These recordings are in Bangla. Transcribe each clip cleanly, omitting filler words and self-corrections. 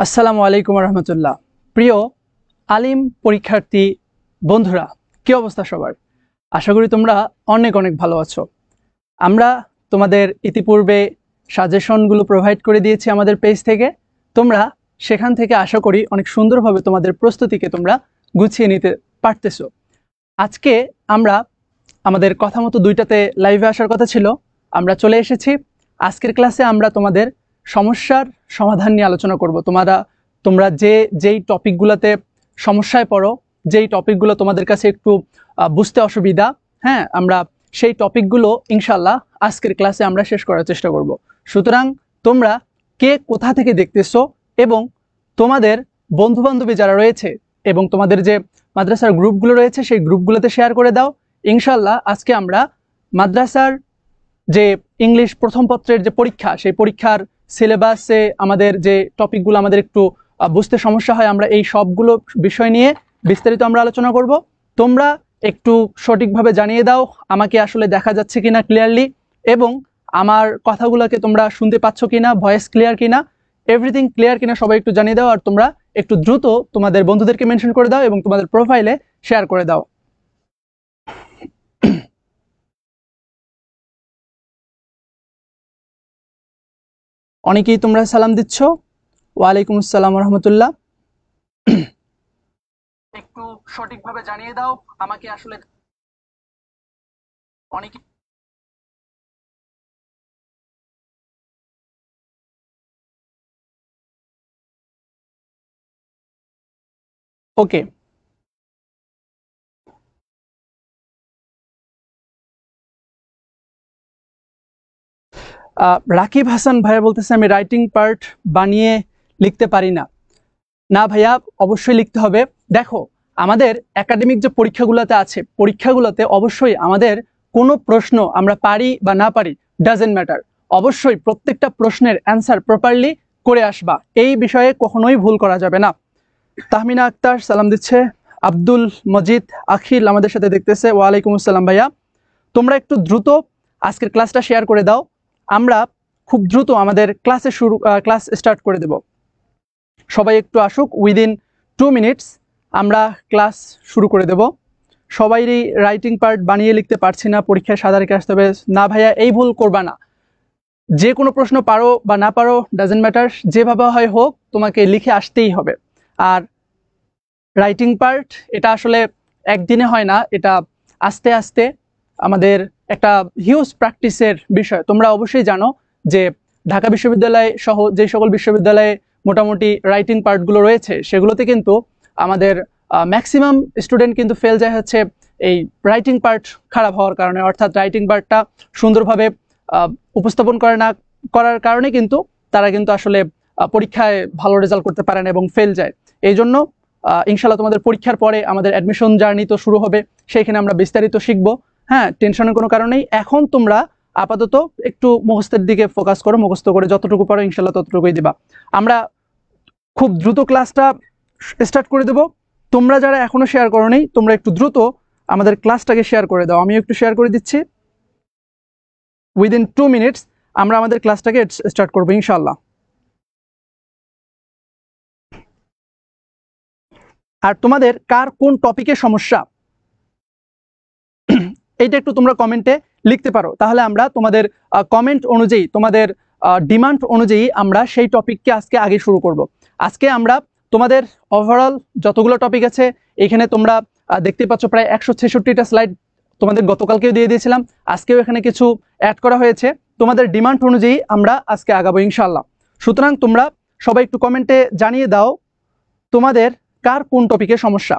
আসসালামু আলাইকুম রহমতুল্লাহ। প্রিয় আলিম পরীক্ষার্থী বন্ধুরা, কি অবস্থা সবার? আশা করি তোমরা অনেক অনেক ভালো আছো। আমরা তোমাদের ইতিপূর্বে সাজেশনগুলো প্রোভাইড করে দিয়েছি আমাদের পেজ থেকে। তোমরা সেখান থেকে আশা করি অনেক সুন্দরভাবে তোমাদের প্রস্তুতিকে তোমরা গুছিয়ে নিতে পারতেছো। আজকে আমরা আমাদের কথা মতো 2টাতে লাইভে আসার কথা ছিল, আমরা চলে এসেছি। আজকের ক্লাসে আমরা তোমাদের সমস্যার সমাধান নিয়ে আলোচনা করব। তোমরা যেই টপিকগুলোতে সমস্যায় পড়ো, যেই টপিকগুলো তোমাদের কাছে একটু বুঝতে অসুবিধা, হ্যাঁ, আমরা সেই টপিকগুলো ইনশাল্লাহ আজকের ক্লাসে আমরা শেষ করার চেষ্টা করব। সুতরাং তোমরা কে কোথা থেকে দেখতেছো এবং তোমাদের বন্ধুবান্ধবী যারা রয়েছে এবং তোমাদের যে মাদ্রাসার গ্রুপগুলো রয়েছে সেই গ্রুপগুলোতে শেয়ার করে দাও। ইনশাল্লাহ আজকে আমরা মাদ্রাসার যে ইংলিশ প্রথম পত্রের যে পরীক্ষা, সেই পরীক্ষার সিলেবাসে আমাদের যে টপিকগুলো আমাদের একটু বুঝতে সমস্যা হয়, আমরা এই সবগুলো বিষয় নিয়ে বিস্তারিত আমরা আলোচনা করব। তোমরা একটু সঠিকভাবে জানিয়ে দাও আমাকে আসলে দেখা যাচ্ছে কিনা ক্লিয়ারলি, এবং আমার কথাগুলোকে তোমরা শুনতে পাচ্ছ কিনা, ভয়েস ক্লিয়ার কিনা, এভরিথিং ক্লিয়ার কিনা সবাই একটু জানিয়ে দাও। আর তোমরা একটু দ্রুত তোমাদের বন্ধুদেরকে মেনশন করে দাও এবং তোমাদের প্রোফাইলে শেয়ার করে দাও। অনেকেই তোমরা সালাম দিচ্ছ। ওয়ালাইকুম আসসালাম রহমতুল্লাহ। একটু সঠিকভাবে জানিয়ে দাও আমাকে আসলে অনেকে। ওকে, রাকিব হাসান ভাইয়া বলতেছে আমি রাইটিং পার্ট বানিয়ে লিখতে পারি না। না ভাইয়া, অবশ্যই লিখতে হবে। দেখো, আমাদের একাডেমিক যে পরীক্ষাগুলোতে আছে, পরীক্ষাগুলোতে অবশ্যই আমাদের কোনো প্রশ্ন আমরা পারি বা না পারি ডাজেন্ট ম্যাটার, অবশ্যই প্রত্যেকটা প্রশ্নের অ্যান্সার প্রপারলি করে আসবা। এই বিষয়ে কখনোই ভুল করা যাবে না। তাহমিনা আক্তার সালাম দিচ্ছে। আব্দুল মজিদ আখিল আমাদের সাথে দেখতেছে। ওয়ালাইকুম আসসালাম ভাইয়া। তোমরা একটু দ্রুত আজকের ক্লাসটা শেয়ার করে দাও। আমরা খুব দ্রুত আমাদের ক্লাস স্টার্ট করে দেব। সবাই একটু আসুক, উইদিন 2 মিনিটস আমরা ক্লাস শুরু করে দেব। সবাইরই রাইটিং পার্ট বানিয়ে লিখতে পারছি না, পরীক্ষায় সাদা রেখে আসতে হবে। না ভাইয়া, এই ভুল করবা না। যে কোনো প্রশ্ন পারো বা না পারো ডাজেন্ট ম্যাটার, যেভাবে হয় হোক তোমাকে লিখে আসতেই হবে। আর রাইটিং পার্ট এটা আসলে একদিনে হয় না, এটা আস্তে আস্তে আমাদের একটা হিউজ প্র্যাকটিসের বিষয়। তোমরা অবশ্যই জানো যে ঢাকা বিশ্ববিদ্যালয় সহ যে সকল বিশ্ববিদ্যালয়ে মোটামুটি রাইটিং পার্টগুলো রয়েছে সেগুলোতে কিন্তু আমাদের ম্যাক্সিমাম স্টুডেন্ট কিন্তু ফেল যায় হচ্ছে এই রাইটিং পার্ট খারাপ হওয়ার কারণে, অর্থাৎ রাইটিং পার্টটা সুন্দরভাবে উপস্থাপন করার কারণে কিন্তু তারা কিন্তু আসলে পরীক্ষায় ভালো রেজাল্ট করতে পারে না এবং ফেল যায়। এই জন্য ইনশাল্লাহ তোমাদের পরীক্ষার পরে আমাদের অ্যাডমিশন জার্নি তো শুরু হবে, সেইখানে আমরা বিস্তারিত শিখবো। হ্যাঁ, টেনশনের কোনো কারণ নেই। এখন তোমরা আপাতত একটু মুখস্থের দিকে ফোকাস করো, মুখস্থ করে যতটুকু পারো ইনশাল্লাহ ততটুকুই দিবা। আমরা খুব দ্রুত ক্লাসটা স্টার্ট করে দেব। তোমরা যারা এখনো শেয়ার করো নি, তোমরা একটু দ্রুত আমাদের ক্লাসটাকে শেয়ার করে দাও। আমি একটু শেয়ার করে দিচ্ছি। উইদিন 2 মিনিটস আমরা আমাদের ক্লাসটাকে স্টার্ট করবো ইনশাল্লাহ। আর তোমাদের কার কোন টপিকে সমস্যা এইটা একটু তোমরা কমেন্টে লিখতে পারো, তাহলে আমরা তোমাদের কমেন্ট অনুযায়ী, তোমাদের ডিমান্ড অনুযায়ী আমরা সেই টপিককে আজকে আগে শুরু করব। আজকে আমরা তোমাদের ওভারঅল যতগুলো টপিক আছে এখানে তোমরা দেখতে পাচ্ছ প্রায় 166টা স্লাইড তোমাদের গতকালকেও দিয়ে দিয়েছিলাম, আজকেও এখানে কিছু অ্যাড করা হয়েছে। তোমাদের ডিমান্ড অনুযায়ী আমরা আজকে আগাবো ইনশাআল্লাহ। সুতরাং তোমরা সবাই একটু কমেন্টে জানিয়ে দাও তোমাদের কার কোন টপিকে সমস্যা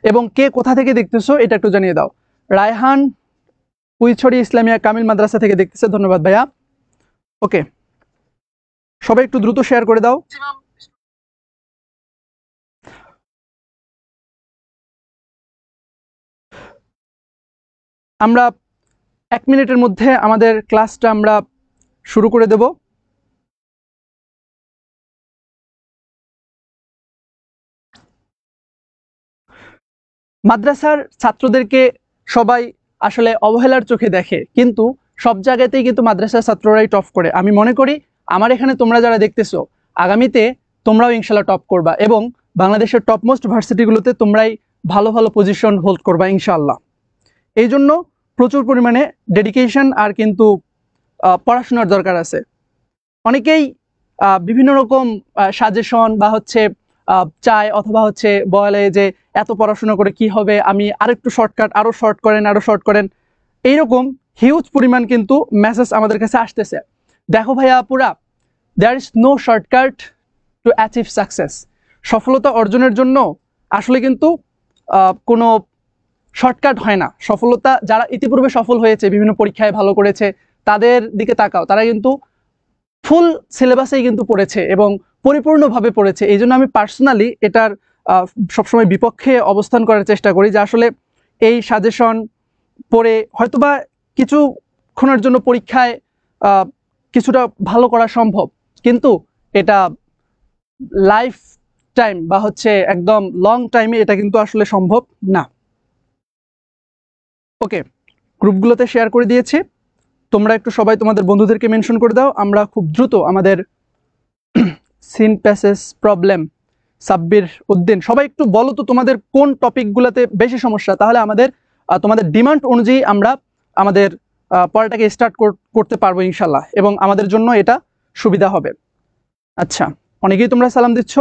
এবং কে কোথা থেকে দেখতেছো এটা একটু জানিয়ে দাও। রায়হান উইছড়ি ইসলামিয়া কামিল মাদ্রাসা থেকে দেখতেছে, ধন্যবাদ ভাইয়া। ওকে, সবাই একটু দ্রুত শেয়ার করে দাও। আমরা 1 মিনিটের মধ্যে আমাদের ক্লাসটা আমরা শুরু করে দেব। মাদ্রাসার ছাত্রদেরকে সবাই আসলে অবহেলার চোখে দেখে, কিন্তু সব জায়গাতেই কিন্তু মাদ্রাসার ছাত্ররাই টপ করে। আমি মনে করি আমার এখানে তোমরা যারা দেখতেছো আগামীতে তোমরাও ইনশাল্লাহ টপ করবা এবং বাংলাদেশের টপমোস্ট ভার্সিটিগুলোতে তোমরাই ভালো ভালো পজিশন হোল্ড করবা ইনশাআল্লাহ। এই জন্য প্রচুর পরিমাণে ডেডিকেশন আর কিন্তু পড়াশোনার দরকার আছে। অনেকেই বিভিন্ন রকম সাজেশন বা হচ্ছে চায় অথবা হচ্ছে বলে যে এত পড়াশোনা করে কি হবে, আমি আরেকটু শর্টকাট, আরও শর্ট করেন এইরকম হিউজ পরিমাণ কিন্তু মেসেজ আমাদের কাছে আসতেছে। দেখো ভাইয়া আপুরা, there is no shortcut to achieve success. সফলতা অর্জনের জন্য আসলে কিন্তু কোনো শর্টকাট হয় না। সফলতা যারা ইতিপূর্বে সফল হয়েছে, বিভিন্ন পরীক্ষায় ভালো করেছে, তাদের দিকে তাকাও, তারা কিন্তু ফুল সিলেবাসেই কিন্তু পড়েছে এবং পরিপূর্ণভাবে পড়েছে। এই জন্য আমি পার্সোনালি এটার সবসময় বিপক্ষে অবস্থান করার চেষ্টা করি যে আসলে এই সাজেশন পড়ে হয়তোবা কিছুক্ষণের জন্য পরীক্ষায় কিছুটা ভালো করা সম্ভব, কিন্তু এটা লাইফ টাইম বা হচ্ছে একদম লং টাইমে এটা কিন্তু আসলে সম্ভব না। ওকে, গ্রুপগুলোতে শেয়ার করে দিয়েছি, তোমরা একটু সবাই তোমাদের বন্ধুদেরকে মেনশন করে দাও। আমরা খুব দ্রুত আমাদের seen passage problem, Sabbir Uddin, সবাই একটু বলো তো তোমাদের কোন টপিকগুলোতে বেশি সমস্যা, তাহলে আমাদের তোমাদের ডিমান্ড অনুযায়ী আমরা আমাদের পড়াটাকে স্টার্ট করতে পারবো ইনশাল্লাহ, এবং আমাদের জন্য এটা সুবিধা হবে। আচ্ছা, অনেকেই তোমরা সালাম দিচ্ছ।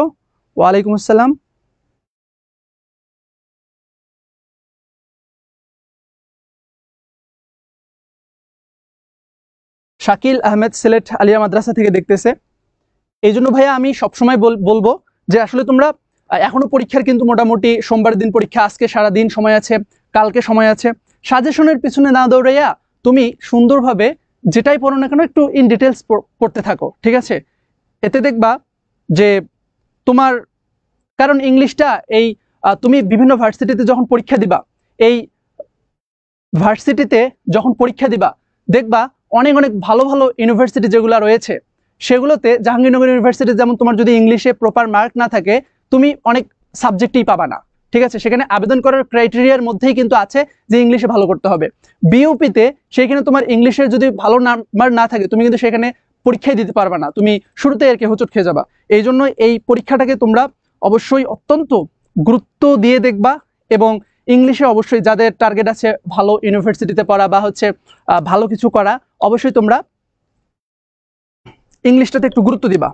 ওয়ালাইকুম আসসালাম। শাকিল আহমেদ সিলেট আলিয়া মাদ্রাসা থেকে দেখতেছে। এই জন্য ভাইয়া আমি সবসময় বলবো যে আসলে তোমরা এখনো পরীক্ষার কিন্তু মোটামুটি সোমবার দিন পরীক্ষা, আজকে সারা দিন সময় আছে, কালকে সময় আছে। সাজেশনের পিছনে না দৌড়াইয়া তুমি সুন্দরভাবে যেটাই পড়ো না কেন একটু ইন ডিটেলস পড়তে থাকো, ঠিক আছে? এতে দেখবা যে তোমার, কারণ ইংলিশটা এই তুমি বিভিন্ন ভার্সিটিতে যখন পরীক্ষা দিবা, এই ভার্সিটিতে যখন পরীক্ষা দিবা দেখবা অনেক অনেক ভালো ভালো ইউনিভার্সিটি যেগুলো রয়েছে সেগুলোতে, জাহাঙ্গীরনগর ইউনিভার্সিটি যেমন, তোমার যদি ইংলিশে প্রপার মার্ক না থাকে তুমি অনেক সাবজেক্টেই পাবা না, ঠিক আছে? সেখানে আবেদন করার ক্রাইটেরিয়ার মধ্যেই কিন্তু আছে যে ইংলিশে ভালো করতে হবে। বিইউপিতে সেইখানে তোমার ইংলিশে যদি ভালো নাম্বার না থাকে তুমি কিন্তু সেখানে পরীক্ষায় দিতে পারবা না, তুমি শুরুতে আর কি হোঁচট খেয়ে যাবা। এই জন্য এই পরীক্ষাটাকে তোমরা অবশ্যই অত্যন্ত গুরুত্ব দিয়ে দেখবা, এবং ইংলিশে অবশ্যই যাদের টার্গেট আছে ভালো ইউনিভার্সিটিতে পড়া বা হচ্ছে ভালো কিছু করা, অবশ্যই তোমরা ইংলিশটাতে একটু গুরুত্ব দিবা।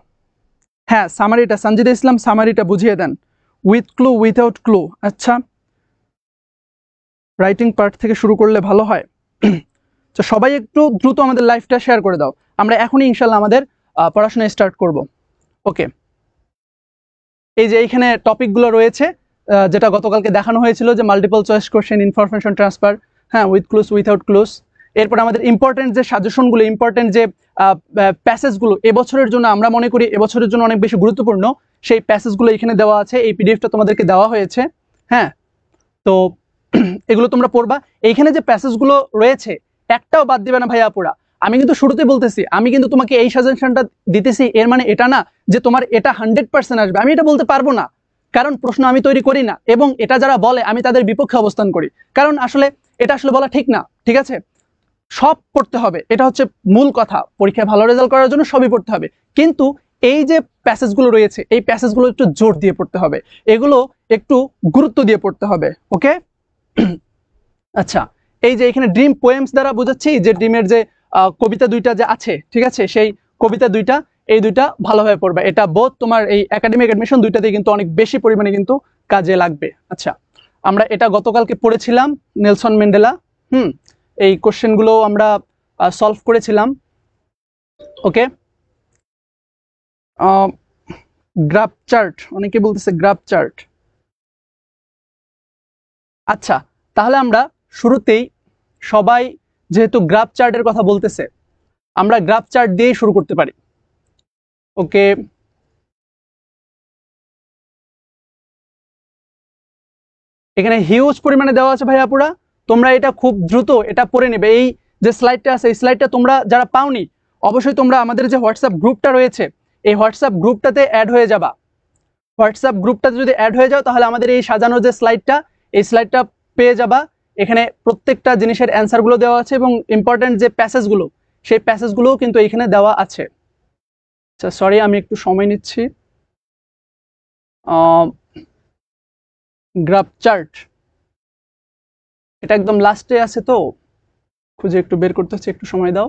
হ্যাঁ, সামারিটা সঞ্জিদা ইসলাম সামারিটা বুঝিয়ে দেন, উইথ ক্লু উইথাউট ক্লু। আচ্ছা, রাইটিং পার্ট থেকে শুরু করলে ভালো হয়। তো সবাই একটু দ্রুত আমাদের লাইফটা শেয়ার করে দাও, আমরা এখনই ইনশাল্লাহ আমাদের পড়াশোনা স্টার্ট করব। ওকে, এই যে এইখানে টপিকগুলো রয়েছে যেটা গতকালকে দেখানো হয়েছিল, যে multiple choice question, information transfer, হ্যাঁ, উইথ ক্লুজ উইথাউট ক্লুজ। এরপর আমাদের ইম্পর্টেন্ট যে সাজেশনগুলো, ইম্পর্টেন্ট যে প্যাসেজগুলো এবছরের জন্য আমরা মনে করি এবছরের জন্য অনেক বেশি গুরুত্বপূর্ণ, সেই প্যাসেজগুলো এখানে দেওয়া আছে, এই পিডিএফটা তোমাদেরকে দেওয়া হয়েছে। হ্যাঁ, তো এগুলো তোমরা পড়বা। এইখানে যে প্যাসেজগুলো রয়েছে একটাও বাদ দিবে না ভাইয়া আপুরা। আমি কিন্তু শুরুতে বলতেছি, আমি কিন্তু তোমাকে এই সাজেশনটা দিতেছি, এর মানে এটা না যে তোমার এটা 100% আসবে, আমি এটা বলতে পারবো না, কারণ প্রশ্ন আমি তৈরি করি না, এবং এটা যারা বলে আমি তাদের বিপক্ষে অবস্থান করি, কারণ আসলে এটা আসলে বলা ঠিক না, ঠিক আছে? সব পড়তে হবে, এটা হচ্ছে মূল কথা। পরীক্ষায় ভালো রেজাল্ট করার জন্য সবই পড়তে হবে, কিন্তু এই যে প্যাসেজগুলো রয়েছে এই প্যাসেজগুলো একটু জোর দিয়ে পড়তে হবে, এগুলো একটু গুরুত্ব দিয়ে পড়তে হবে। ওকে, আচ্ছা, এই যে এখানে ড্রিম পোয়েমস দ্বারা বোঝাচ্ছি যে ড্রিমের যে কবিতা দুইটা যে আছে, ঠিক আছে, সেই কবিতা দুইটা, এই দুইটা ভালোভাবে পড়বে। এটা বোধ তোমার এই একাডেমিক অ্যাডমিশন দুইটাতে কিন্তু অনেক বেশি পরিমাণে কিন্তু কাজে লাগবে। আচ্ছা, আমরা এটা গতকালকে পড়েছিলাম, নেলসন ম্যান্ডেলা। এই কোশ্চেনগুলো আমরা সলভ করেছিলাম। ওকে, গ্রাফ চার্ট, অনেকে বলতেছে গ্রাফ চার্ট। আচ্ছা, তাহলে আমরা শুরুতেই সবাই যেহেতু গ্রাফ চার্টের কথা বলতেছে, আমরা গ্রাফ চার্ট দিয়েই শুরু করতে পারি। ওকে, এখানে হিউজ পরিমাণে দেওয়া আছে ভাই আপুরা, তোমরা এটা খুব দ্রুত এটা পড়ে নেবে। এই যে স্লাইডটা আছে এই স্লাইডটা তোমরা যারা পাওনি অবশ্যই তোমরা আমাদের যে হোয়াটসঅ্যাপ গ্রুপটা রয়েছে এই হোয়াটসঅ্যাপ গ্রুপটাতে অ্যাড হয়ে যাবা। হোয়াটসঅ্যাপ গ্রুপটাতে যদি অ্যাড হয়ে যাও তাহলে আমাদের এই সাজানোর যে স্লাইডটা, এই স্লাইডটা পেয়ে যাবা। এখানে প্রত্যেকটা জিনিসের অ্যান্সারগুলো দেওয়া আছে এবং ইম্পর্টেন্ট যে প্যাসেজগুলো সেই প্যাসেজগুলোও কিন্তু এখানে দেওয়া আছে। আচ্ছা সরি, আমি একটু সময় নিচ্ছি। গ্রাফ চার্ট এটা একদম লাস্টে আছে, তো খুঁজে একটু বের করতে হচ্ছে, একটু সময় দাও।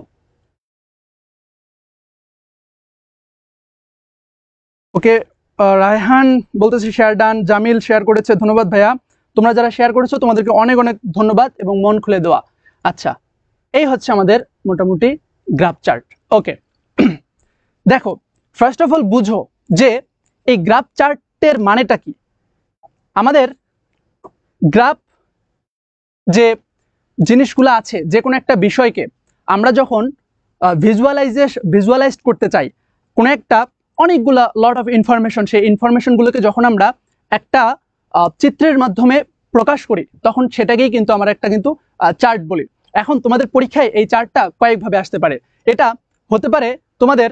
ওকে, রায়হান বলতেছে শেয়ার ডান, জামিল শেয়ার করেছে, ধন্যবাদ ভাইয়া। তোমরা যারা শেয়ার করেছো তোমাদেরকে অনেক অনেক ধন্যবাদ এবং মন খুলে দেওয়া। আচ্ছা, এই হচ্ছে আমাদের মোটামুটি গ্রাফ চার্ট। ওকে, দেখো ফার্স্ট অফ অল বুঝো যে এই গ্রাফ চার্টের মানেটা কি। আমাদের গ্রাফ যে জিনিসগুলো আছে, যে কোনো একটা বিষয়কে আমরা যখন ভিজুয়ালাইজ করতে চাই, কোনো একটা অনেকগুলা লট অফ ইনফরমেশন, সেই ইনফরমেশনগুলোকে যখন আমরা একটা চিত্রের মাধ্যমে প্রকাশ করি, তখন সেটাকেই কিন্তু আমরা একটা কিন্তু চার্ট বলি। এখন তোমাদের পরীক্ষায় এই চার্টটা কয়েকভাবে আসতে পারে। এটা হতে পারে তোমাদের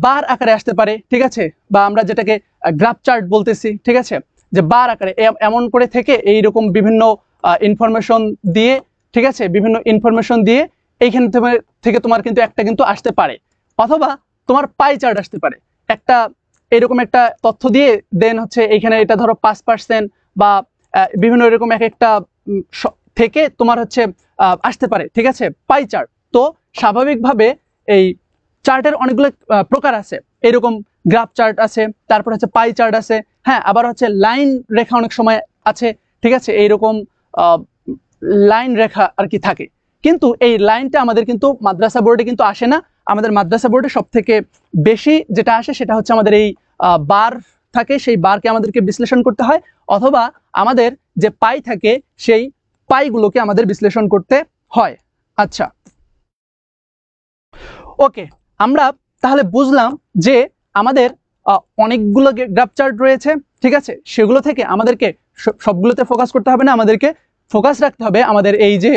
বার আকারে আসতে পারে, ঠিক আছে, বা আমরা যেটাকে গ্রাফ চার্ট বলতেছি, ঠিক আছে, যে বার আকারে এমন করে থেকে এইরকম বিভিন্ন ইনফরমেশন দিয়ে, ঠিক আছে, বিভিন্ন ইনফরমেশন দিয়ে এইখান থেকে তোমার কিন্তু একটা কিন্তু আসতে পারে। অথবা তোমার পাই চার্ট আসতে পারে, একটা এরকম একটা তথ্য দিয়ে দেন হচ্ছে এইখানে এটা ধরো 5% বা বিভিন্ন এরকম এক একটা থেকে তোমার হচ্ছে আসতে পারে, ঠিক আছে, পাই চার্ট। তো স্বাভাবিকভাবে এই চার্টের অনেকগুলো প্রকার আছে, এরকম গ্রাফ চার্ট আছে, তারপর হচ্ছে পাই চার্ট আছে, হ্যাঁ, আবার হচ্ছে লাইন রেখা অনেক সময় আছে, ঠিক আছে, এইরকম লাইন রেখা আর কি থাকে। কিন্তু এই লাইনটা আমাদের কিন্তু মাদ্রাসা বোর্ডে কিন্তু আসে না। আমাদের মাদ্রাসা বোর্ডে সব থেকে বেশি যেটা আসে সেটা হচ্ছে আমাদের এই বার থাকে, সেই বারকে আমাদেরকে বিশ্লেষণ করতে হয়, অথবা আমাদের যে পাই থাকে সেই পাইগুলোকে আমাদের বিশ্লেষণ করতে হয়। আচ্ছা, ওকে, আমরা তাহলে বুঝলাম যে আমাদের অনেকগুলো গ্রাফ চার্ট রয়েছে, ঠিক আছে, সেগুলো থেকে আমাদেরকে সবগুলোতে ফোকাস করতে হবে না, আমাদেরকে ফোকাস রাখতে হবে আমাদের এই যে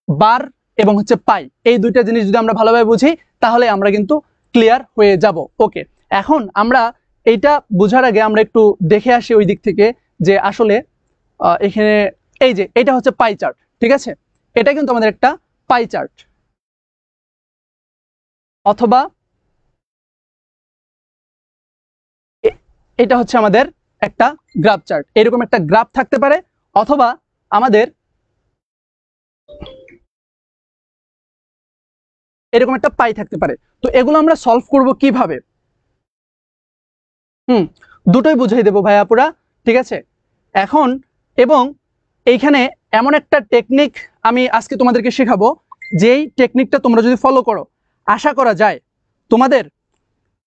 বার এবং হচ্ছে পাই, এই দুইটা জিনিস যদি আমরা ভালোভাবে বুঝি তাহলে আমরা কিন্তু ক্লিয়ার হয়ে যাব। ওকে, এখন আমরা এইটা বোঝার আগে আমরা একটু দেখে আসি ওই দিক থেকে যে আসলে এখানে এই যে এটা হচ্ছে পাই চার্ট, ঠিক আছে, এটা কিন্তু আমাদের একটা পাই চার্ট, অথবা এটা হচ্ছে আমাদের একটা গ্রাফ চার্ট, এরকম একটা গ্রাফ থাকতে পারে, অথবা আমাদের এরকম একটা পাই থাকতে পারে। তো এগুলো আমরা সলভ করব কিভাবে? দুটোই বুঝিয়ে দেবো ভাইয়া পুরা, ঠিক আছে। এখন এবং এইখানে এমন একটা টেকনিক আমি আজকে তোমাদেরকে শেখাবো, যেই টেকনিকটা তোমরা যদি ফলো করো আশা করা যায় তোমাদের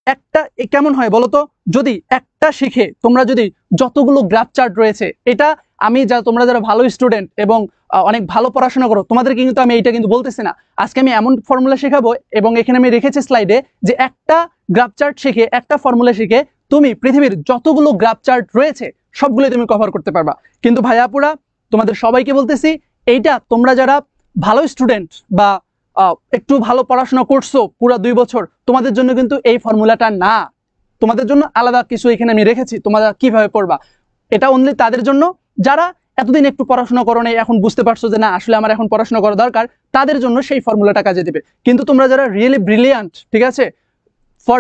একটা কেমন হয় বলো তো, যদি একটা শিখে তোমরা যদি যতগুলো গ্রাফ চার্ট রয়েছে, এটা আমি তোমরা যারা ভালো স্টুডেন্ট এবং অনেক ভালো পড়াশোনা করো তোমাদেরকে কিন্তু আমি এইটা কিন্তু বলতেছি না, আজকে আমি এমন ফর্মুলা শেখাবো এবং এখানে আমি রেখেছি স্লাইডে যে একটা গ্রাফ চার্ট শিখে, একটা ফর্মুলা শিখে তুমি পৃথিবীর যতগুলো গ্রাফ চার্ট রয়েছে সবগুলো তুমি কভার করতে পারবা। কিন্তু ভাইয়াপুরা তোমাদের সবাইকে বলতেছি, এইটা তোমরা যারা ভালো স্টুডেন্ট বা একটু ভালো পড়াশোনা করছো পুরো 2 বছর, তোমাদের জন্য কিন্তু এই ফর্মুলাটা না, তোমাদের জন্য আলাদা কিছু এখানে আমি রেখেছি তোমরা কিভাবে পড়বা। এটা অনলি তাদের জন্য যারা এতদিন একটু পড়াশোনা করো নাই, এখন বুঝতে পারছো যে না আসলে আমার এখন পড়াশোনা করা দরকার, তাদের জন্য সেই ফর্মুলাটা কাজে দেবে। কিন্তু তোমরা যারা রিয়েলি ব্রিলিয়ান্ট, ঠিক আছে, ফর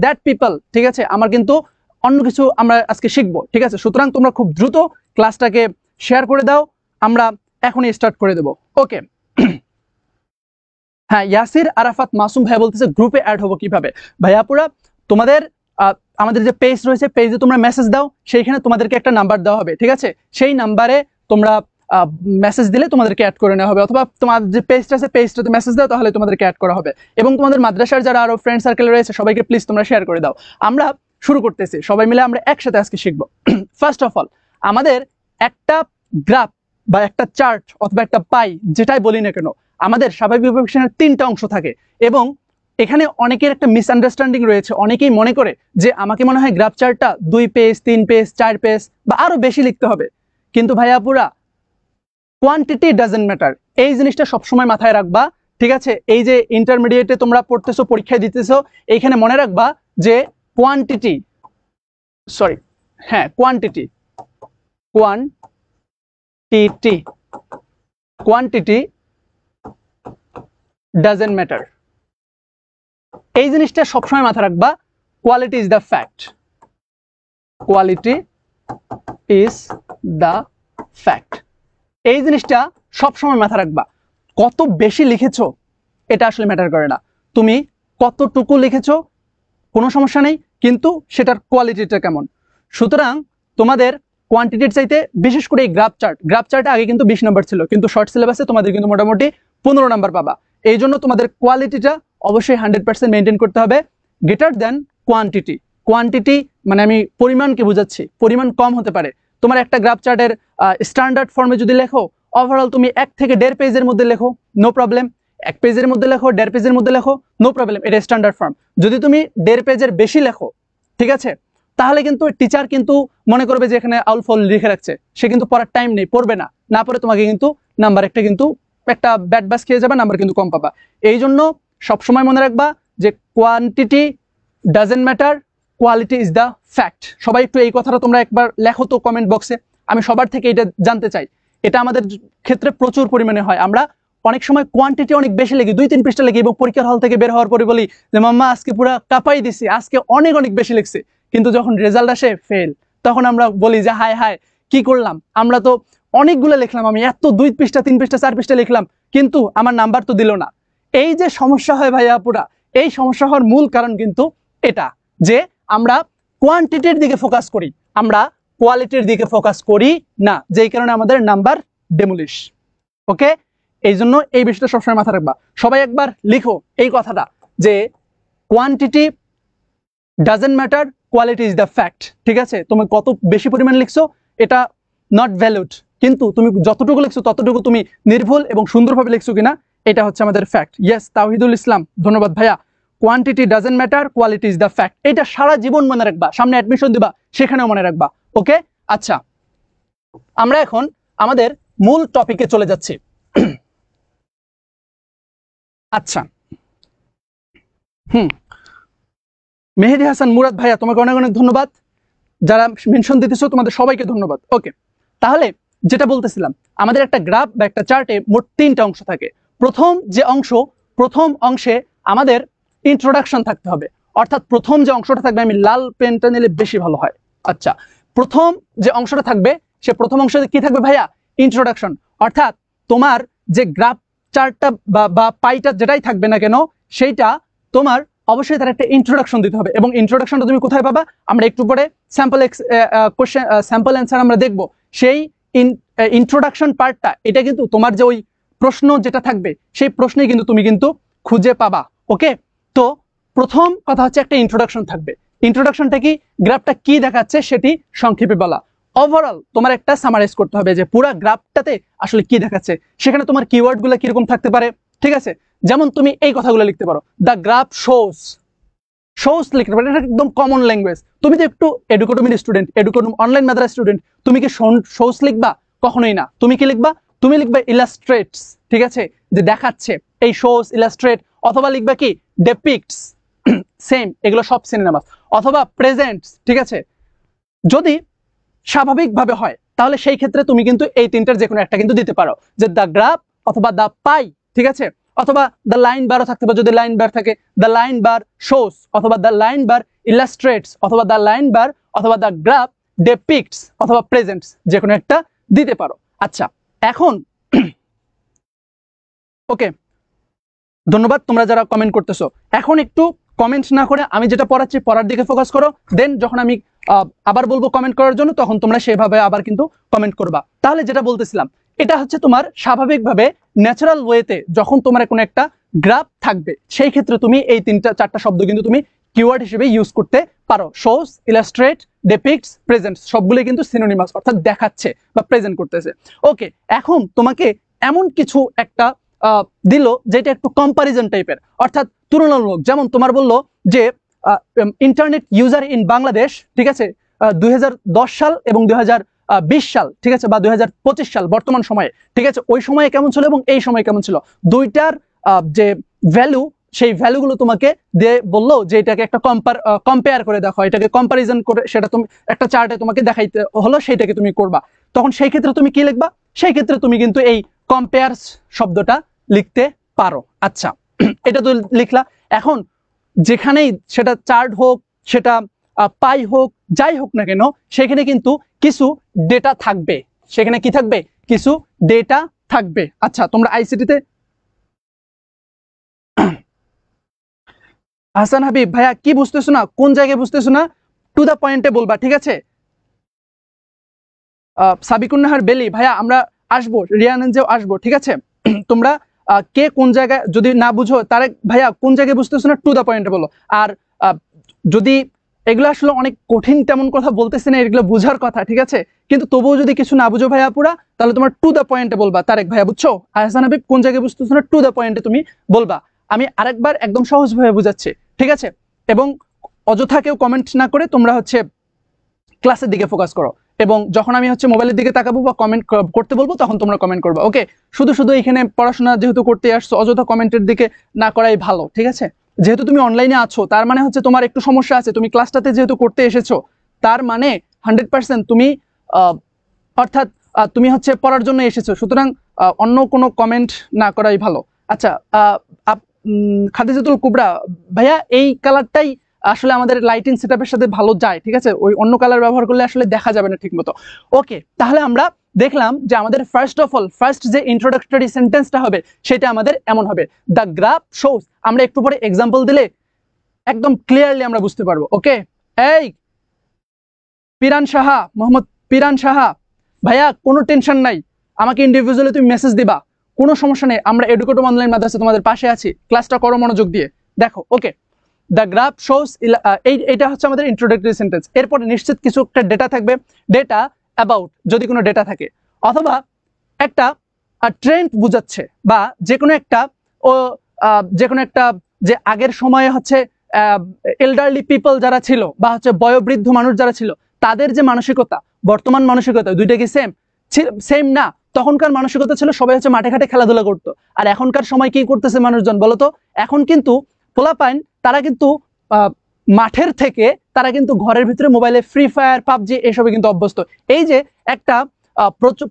দ্যাট পিপল, ঠিক আছে, আমার কিন্তু অন্য কিছু আমরা আজকে শিখবো, ঠিক আছে। সুতরাং তোমরা খুব দ্রুত ক্লাসটাকে শেয়ার করে দাও, আমরা এখনই স্টার্ট করে দেবো। ওকে, হ্যাঁ, ইয়াসির আরাফাত মাসুম ভাই বলতেছে গ্রুপে অ্যাড হবো কিভাবে। ভাইয়াপুরা তোমাদের আমাদের যে পেজ রয়েছে, পেজে তোমরা মেসেজ দাও, সেইখানে তোমাদেরকে একটা নাম্বার দেওয়া হবে, ঠিক আছে, সেই নাম্বারে তোমরা মেসেজ দিলে তোমাদেরকে অ্যাড করে নেওয়া হবে, অথবা তোমার যে পেজটা আছে পেজটাতে মেসেজ দাও, তাহলে তোমাদেরকে অ্যাড করা হবে। এবং তোমাদের মাদ্রাসার যারা আরো ফ্রেন্ড সার্কেল রয়েছে সবাইকে প্লিজ তোমরা শেয়ার করে দাও। আমরা শুরু করতেছি, সবাই মিলে আমরা একসাথে আজকে শিখবো। ফার্স্ট অফ অল আমাদের একটা গ্রাফ বা একটা চার্ট অথবা একটা পাই যেটাই বলি না কেন, আমাদের স্বাভাবিক অভিকর্ষণের 3টা অংশ থাকে। এবং এখানে অনেকের একটা মিসআন্ডারস্ট্যান্ডিং রয়েছে, অনেকেই মনে করে যে আমাকে মনে হয় গ্রাফ চার্টটা 2 পেজ 3 পেজ 4 পেজ বা আরো বেশি লিখতে হবে। কিন্তু ভাইয়াপুরা কোয়ান্টিটি ডাজেন্ট ম্যাটার, এই জিনিসটা সবসময় মাথায় রাখবা, ঠিক আছে। এই যে ইন্টারমিডিয়েটে তোমরা পড়তেছো, পরীক্ষায় দিতেছো, এইখানে মনে রাখবা যে কোয়ান্টিটি, সরি, হ্যাঁ, quantity quantity quantity doesn't matter. এই জিনিসটা সবসময় মাথায় রাখবা, quality is the fact, quality is the fact. এই জিনিসটা সবসময় মাথায় রাখবা। কত বেশি লিখেছো এটা আসলে ম্যাটার করে না, তুমি কতটুকু লিখেছো কোনো সমস্যা নেই, কিন্তু সেটার কোয়ালিটিটা কেমন। সুতরাং তোমাদের কোয়ান্টিটির চাইতে বিশেষ করে এই গ্রাফ চার্টে আগে কিন্তু 20 নম্বর ছিল, কিন্তু শর্ট সিলেবাসে তোমাদের কিন্তু মোটামুটি 15 নম্বর পাবা। এই জন্য তোমাদের কোয়ালিটিটা অবশ্যই 100% মেনটেন করতে হবে, গ্রেটার দেন কোয়ান্টিটি। কোয়ান্টিটি মানে আমি পরিমাণকে বোঝাচ্ছি, পরিমাণ কম হতে পারে। তোমার একটা গ্রাফ চার্টের স্ট্যান্ডার্ড ফর্মে যদি লেখো, ওভারঅল তুমি 1 থেকে 1.5 পেজের মধ্যে লেখো, নো প্রবলেম। 1 পেজের মধ্যে লেখো, 1.5 পেজের মধ্যে লেখো, নো প্রবলেম, এটা স্ট্যান্ডার্ড ফর্ম। যদি তুমি 1.5 পেজের বেশি লেখো, ঠিক আছে, তাহলে কিন্তু টিচার কিন্তু মনে করবে যে এখানে আউল ফাউল লিখে রাখছে, সে কিন্তু পড়ার টাইম নেই, পড়বে না, না পড়ে তোমাকে কিন্তু নাম্বার একটা ব্যাড বাস খেয়ে যাবে, নাম্বার কিন্তু কম পাবা। এই জন্য সবসময় মনে রাখবা যে quantity doesn't matter, quality is the fact. সবাই একটু এই কথাটা তোমরা একবার লেখো তো কমেন্ট বক্সে, আমি সবার থেকে এটা জানতে চাই। এটা আমাদের ক্ষেত্রে প্রচুর পরিমাণে হয়, আমরা অনেক সময় কোয়ান্টিটি অনেক বেশি লিখি, 2-3 পৃষ্ঠা লিখি, এবং পরীক্ষার হল থেকে বের হওয়ার পরে বলি যে মাম্মা আজকে পুরো কাঁপাই দিছি, আজকে অনেক অনেক বেশি লিখছি, কিন্তু যখন রেজাল্ট আসে ফেল, তখন আমরা বলি যে হায় হায় কি করলাম, আমরা তো অনেকগুলো লিখলাম, আমি এত 2 পৃষ্ঠা 3 পৃষ্ঠা 4 পৃষ্ঠা লিখলাম, কিন্তু আমার নাম্বার তো দিল না। এই যে সমস্যা হয় ভাইয়া পুরা, এই সমস্যা হওয়ার মূল কারণ কিন্তু এটা, যে আমরা কোয়ান্টিটির দিকে ফোকাস করি, আমরা কোয়ালিটির দিকে ফোকাস করি না, যেই কারণে আমাদের নাম্বার ডেমোলিশ। ওকে, এই জন্য এই বিষয়টা সবসময় মাথায় রাখবা। সবাই একবার লিখো এই কথাটা যে quantity doesn't matter, quality is the fact. ঠিক আছে, তুমি কত বেশি পরিমাণ লিখছো এটা নট ভ্যালুড, কিন্তু তুমি যতটুকু লিখছো ততটুকু তুমি নির্ভুল এবং সুন্দরভাবে লিখছো কিনা এটা হচ্ছে আমাদের ফ্যাক্ট। ইয়েস, তাওহিদুল ইসলাম, ধন্যবাদ ভাইয়া। Quantity doesn't matter, quality is the fact, এটা সারা জীবন মনে রাখবা, সামনে অ্যাডমিশন দিবা সেখানেও মনে রাখবা। ওকে, আচ্ছা, আমরা এখন আমাদের মূল টপিকে চলে যাচ্ছি। আচ্ছা, মেহেদি হাসান মুরাদ ভাইয়া, তোমাকে অনেক অনেক ধন্যবাদ, যারা মেনশন দিতেছো তোমাদের সবাইকে ধন্যবাদ। ওকে, তাহলে যেটা বলতেছিলাম, আমাদের একটা গ্রাফ বা একটা চার্টে মোট 3টা অংশ থাকে। প্রথম অংশে আমাদের ইন্ট্রোডাকশন থাকতে হবে, অর্থাৎ প্রথম যে অংশটা থাকবে, আমি লাল পেনটা নিলে বেশি ভালো হয়। আচ্ছা, প্রথম যে অংশটা থাকবে, সে প্রথম অংশে কি থাকবে ভাইয়া? ইন্ট্রোডাকশন। অর্থাৎ তোমার যে গ্রাফ চার্টটা বা পাইটা যেটাই থাকবে না কেন, সেইটা তোমার অবশ্যই তার একটা ইন্ট্রোডাকশন দিতে হবে। এবং ইন্ট্রোডাকশনটা তুমি কোথায় পাবা? আমরা একটু পরে স্যাম্পল অ্যান্সার আমরা দেখব। সেই ইন্ট্রোডাকশন পার্টটা, এটা কিন্তু তোমার যে ওই প্রশ্ন যেটা থাকবে, সেই প্রশ্নেই কিন্তু তুমি কিন্তু খুঁজে পাবা। ওকে, তো প্রথম কথা হচ্ছে একটা ইন্ট্রোডাকশন থাকবে। ইন্ট্রোডাকশনটা কি? গ্রাফটা কি দেখাচ্ছে সেটি সংক্ষেপে বলা। ওভারঅল তোমার একটা সামারাইজ করতে হবে যে পুরো গ্রাফটাতে আসলে কি দেখাচ্ছে, সেখানে তোমার কিওয়ার্ডগুলো কিরকম থাকতে পারে। ঠিক আছে, যেমন তুমি এই কথাগুলো লিখতে পারো, দ্য গ্রাফ শোস লিখতে পারো, এটা একদম কমন ল্যাঙ্গুয়েজ। তুমি তো একটু এডুকেটমির স্টুডেন্ট, অনলাইন মাদ্রাসা স্টুডেন্ট, তুমি কি শোস লিখবা? কখনোই না। তুমি কি লিখবা? তুমি লিখবা ইলাস্ট্রেটস। ঠিক আছে, যে দেখাচ্ছে, এই শোস, ইলাস্ট্রেট, অথবা লিখবা কি ডেপিক্টস, সেম, এগুলো সব সিনোনিমাস, অথবা প্রেজেন্টস। ঠিক আছে, যদি স্বাভাবিকভাবে হয় তাহলে সেই ক্ষেত্রে তুমি কিন্তু এই তিনটার যে কোনো একটা কিন্তু দিতে পারো, যে দ্য গ্রাফ অথবা দ্য পাই। ঠিক আছে, অথবা দ্য লাইন বারও থাকতে পারে, যদি লাইন বার থাকে, দ্য লাইন বার শোস, অথবা দ্য লাইন বার ইলাস্ট্রেটস, অথবা দ্য লাইন বার, অথবা দ্য গ্রাফ ডেপিক্টস, অথবা প্রেজেন্টস, যে কোনো একটা দিতে পারো। আচ্ছা, এখন ওকে, ধন্যবাদ তোমরা যারা কমেন্ট করতেছো। এখন একটু কমেন্ট না করে আমি যেটা পড়াচ্ছি পড়ার দিকে ফোকাস করো, দেন যখন আমি আবার বলবো কমেন্ট করার জন্য, তখন তোমরা সেভাবে আবার কিন্তু কমেন্ট করবা। তাহলে যেটা বলতেছিলাম, এটা হচ্ছে তোমার স্বাভাবিকভাবে ন্যাচারাল ওয়েতে যখন তোমার কোনো একটা গ্রাফ থাকবে, সেই ক্ষেত্রে তুমি এই 3-4টা শব্দ কিন্তু তুমি কিওয়ার্ড হিসেবে ইউজ করতে পারো। শোস, ইলাস্ট্রেট, ডেপিক্টস, প্রেজেন্টস, সবগুলো কিন্তু সিনোনিমাস, অর্থাৎ দেখাচ্ছে বা প্রেজেন্ট করতেছে। ওকে, এখন তোমাকে এমন কিছু একটা দিল যেটা একটু কম্পারিজন টাইপের, অর্থাৎ তুলনামূলক। যেমন তোমার বললো যে ইন্টারনেট ইউজার ইন বাংলাদেশ, ঠিক আছে, 2010 সাল এবং 2020 সাল, ঠিক আছে, বা 2025 সাল বর্তমান সময়ে, ঠিক আছে, ওই সময়ে কেমন ছিল এবং এই সময় কেমন ছিল, দুইটার যে ভ্যালু, সেই ভ্যালুগুলো তোমাকে দিয়ে বললো যে এটাকে একটা কম্পেয়ার করে দেখো, এটাকে কম্পারিজন করে সেটা তুমি একটা চার্টে তোমাকে দেখাইতে হলো, সেইটাকে তুমি করবা। তখন সেই ক্ষেত্রে তুমি কি লিখবা? সেই ক্ষেত্রে তুমি কিন্তু এই কম্পেয়ার শব্দটা লিখতে পারো। আচ্ছা, এটা তো লিখলা। এখন যেখানেই সেটা চার্ট হোক, সেটা পাই হোক, যাই হোক না কেন, সেখানে কিন্তু কিছু ডেটা থাকবে। সেখানে কি থাকবে? কিছু ডেটা থাকবে। আচ্ছা, তোমরা আইসিটিতে হাসান হাবিব ভাইয়া কি বুঝতেছো না? কোন জায়গায় বুঝতেছো না? টু দা পয়েন্টে বলবা, ঠিক আছে? সাবিকুন্নাহার বেলি ভাইয়া আমরা আসবো, রিয়ানঞ্জেও আসবো, ঠিক আছে? তোমরা কে কোন জায়গায় যদি না বুঝো, তারেক ভাইয়া কোন জায়গায় বুঝতেছো না টু দা পয়েন্টে বলো। আর যদি এগুলো আসলে অনেক কঠিন তেমন কথা বলতেছে না, এগুলো বুঝার কথা, ঠিক আছে? কিন্তু তবুও যদি কিছু না বুঝো ভাইয়া পুরা, তাহলে তোমার টু দা পয়েন্টে বলবা তারেক ভাইয়া, বুঝছো? হাসান হাবিব কোন জায়গায় বুঝতেছো না টু দা পয়েন্টে তুমি বলবা। আমি আরেকবার একদম সহজভাবে বুঝাচ্ছি, ঠিক আছে? এবং অযথা কেউ কমেন্ট না করে তোমরা হচ্ছে ক্লাসের দিকে ফোকাস করো, এবং যখন আমি হচ্ছে মোবাইলের দিকে তাকাবো বা কমেন্ট করতে বলবো তখন তোমরা কমেন্ট করবে। ওকে, শুধু শুধু এখানে পড়াশোনা যেহেতু করতে আসছো, অযথা কমেন্টের দিকে না করাই ভালো, ঠিক আছে? যেহেতু তুমি অনলাইনে আছো, তার মানে হচ্ছে তোমার একটু সমস্যা আছে। তুমি ক্লাসটাতে যেহেতু করতে এসেছো, তার মানে 100% তুমি অর্থাৎ তুমি হচ্ছে পড়ার জন্য এসেছো, সুতরাং অন্য কোনো কমেন্ট না করাই ভালো। আচ্ছা, খাদিজাতুল কুবরা ভাইয়া এই কালারটাই আসলে আমাদের লাইটিং সেটআপের সাথে ভালো যায়, ঠিক আছে? ওই অন্য কালার ব্যবহার করলে আসলে দেখা যাবে না ঠিকমতো। ওকে, তাহলে আমরা দেখলাম যে আমাদের ফার্স্ট যে ইন্ট্রোডাক্টরি সেন্টেন্সটা হবে সেটা আমাদের এমন হবে, দ্য গ্রাফ শোস। আমরা একটু পরে এক্সাম্পল দিলে একদম ক্লিয়ারলি আমরা বুঝতে পারবো। ওকে, এই পিরান সাহা, মোহাম্মদ পিরান সাহা ভাইয়া কোনো টেনশন নাই, আমাকে ইন্ডিভিজুয়ালি তুমি মেসেজ দিবা, কোনো সমস্যা নেই। আমরা এডুকেটম অনলাইন মাদ্রাসা তোমাদের পাশে আছি, ক্লাসটা করো মনোযোগ দিয়ে, দেখো। ওকে, দ্য গ্রাফ শোস, এইটা হচ্ছে আমাদের ইন্ট্রোডাক্টরি সেন্টেন্স। এরপরে নিশ্চিত কিছু একটা ডেটা থাকবে, ডেটা অ্যাবাউট যদি কোনো ডেটা থাকে, অথবা একটা ট্রেন্ড বুঝাচ্ছে, বা যে কোনো একটা যে আগের সময়ে হচ্ছে এল্ডারলি পিপল যারা ছিল, বা হচ্ছে বয়োবৃদ্ধ মানুষ যারা ছিল, তাদের যে মানসিকতা, বর্তমান মানসিকতা দুইটা কি সেম না? তখনকার মানসিকতা ছিল সবাই হচ্ছে মাঠে ঘাটে খেলাধুলা করতো, আর এখনকার সময় কি করতেছে মানুষজন বলতো? এখন কিন্তু পোলাপাইন তারা কিন্তু মাঠের থেকে তারা কিন্তু ঘরের ভিতরে মোবাইলে ফ্রি ফায়ার, পাবজি এসবে কিন্তু অভ্যস্ত। এই যে একটা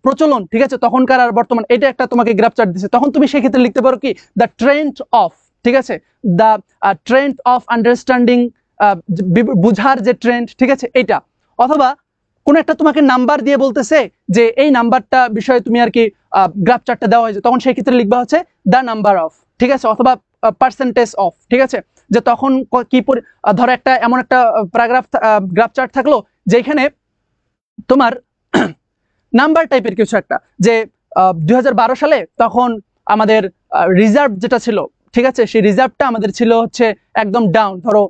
প্রচলন, ঠিক আছে, তখনকার আর বর্তমান, এটা একটা তোমাকে গ্রাফ চার্ট দিচ্ছে। তখন তুমি সেই ক্ষেত্রে লিখতে পারো কি, দ্য ট্রেন্ড অফ, ঠিক আছে, দ্য ট্রেন্ড অফ আন্ডারস্ট্যান্ডিং, বুঝার যে ট্রেন্ড, ঠিক আছে, এটা। অথবা কোন একটা তোমাকে নাম্বার দিয়ে বলতেছে যে এই নাম্বারটা বিষয়ে তুমি আর কি গ্রাফ চার্টটা দেওয়া হয়েছে, তখন সেই ক্ষেত্রে লিখবা হচ্ছে দ্য নাম্বার অফ, ঠিক আছে, অথবা পার্সেন্টেজ অফ, ঠিক আছে? যে তখন কি ধরো একটা এমন একটা প্যারাগ্রাফ গ্রাফ চার্ট থাকলো যেখানে তোমার নাম্বার টাইপের কিছু একটা, যে 2012 সালে তখন আমাদের রিজার্ভ যেটা ছিল, ঠিক আছে, সেই রিজার্ভটা আমাদের ছিল হচ্ছে একদম ডাউন। ধরো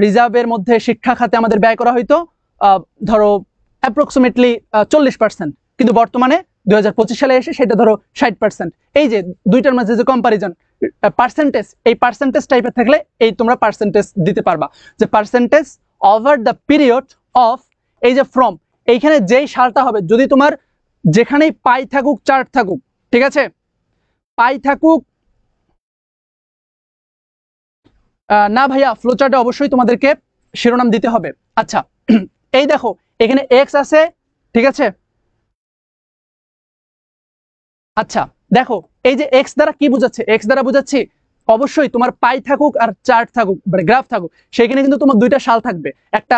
রিজার্ভের মধ্যে শিক্ষা খাতে আমাদের ব্যয় করা হয়তো ধরো অ্যাপ্রক্সিমেটলি 40%, কিন্তু বর্তমানে 2025 সালে এসে সেটা ধরো 60%। এই যে দুইটার মাঝে যে কম্পারিজন পার্সেন্টেজ, এই পার্সেন্টেজ টাইপের থাকলে এই তোমরা পার্সেন্টেজ দিতে পারবা, যে percentage over the period of, এই যে ফ্রম, এইখানে যেই সালটা হবে, যদি তোমার যেখানেই পাই থাকুক চার্ট থাকুক, ঠিক আছে, পাই থাকুক না ভাইয়া, ফ্লো চার্টে অবশ্যই তোমাদেরকে শিরোনাম দিতে হবে। আচ্ছা, এই দেখো এখানে এক্স আছে, ঠিক আছে? আচ্ছা দেখো, এই যে এক্স দ্বারা কি বোঝাচ্ছে? এক্স দ্বারা বোঝাচ্ছি অবশ্যই তোমার পাই থাকুক আর চার্ট থাকুক, মানে গ্রাফ থাকুক, সেখানে কিন্তু তোমার দুইটা সাল থাকবে, একটা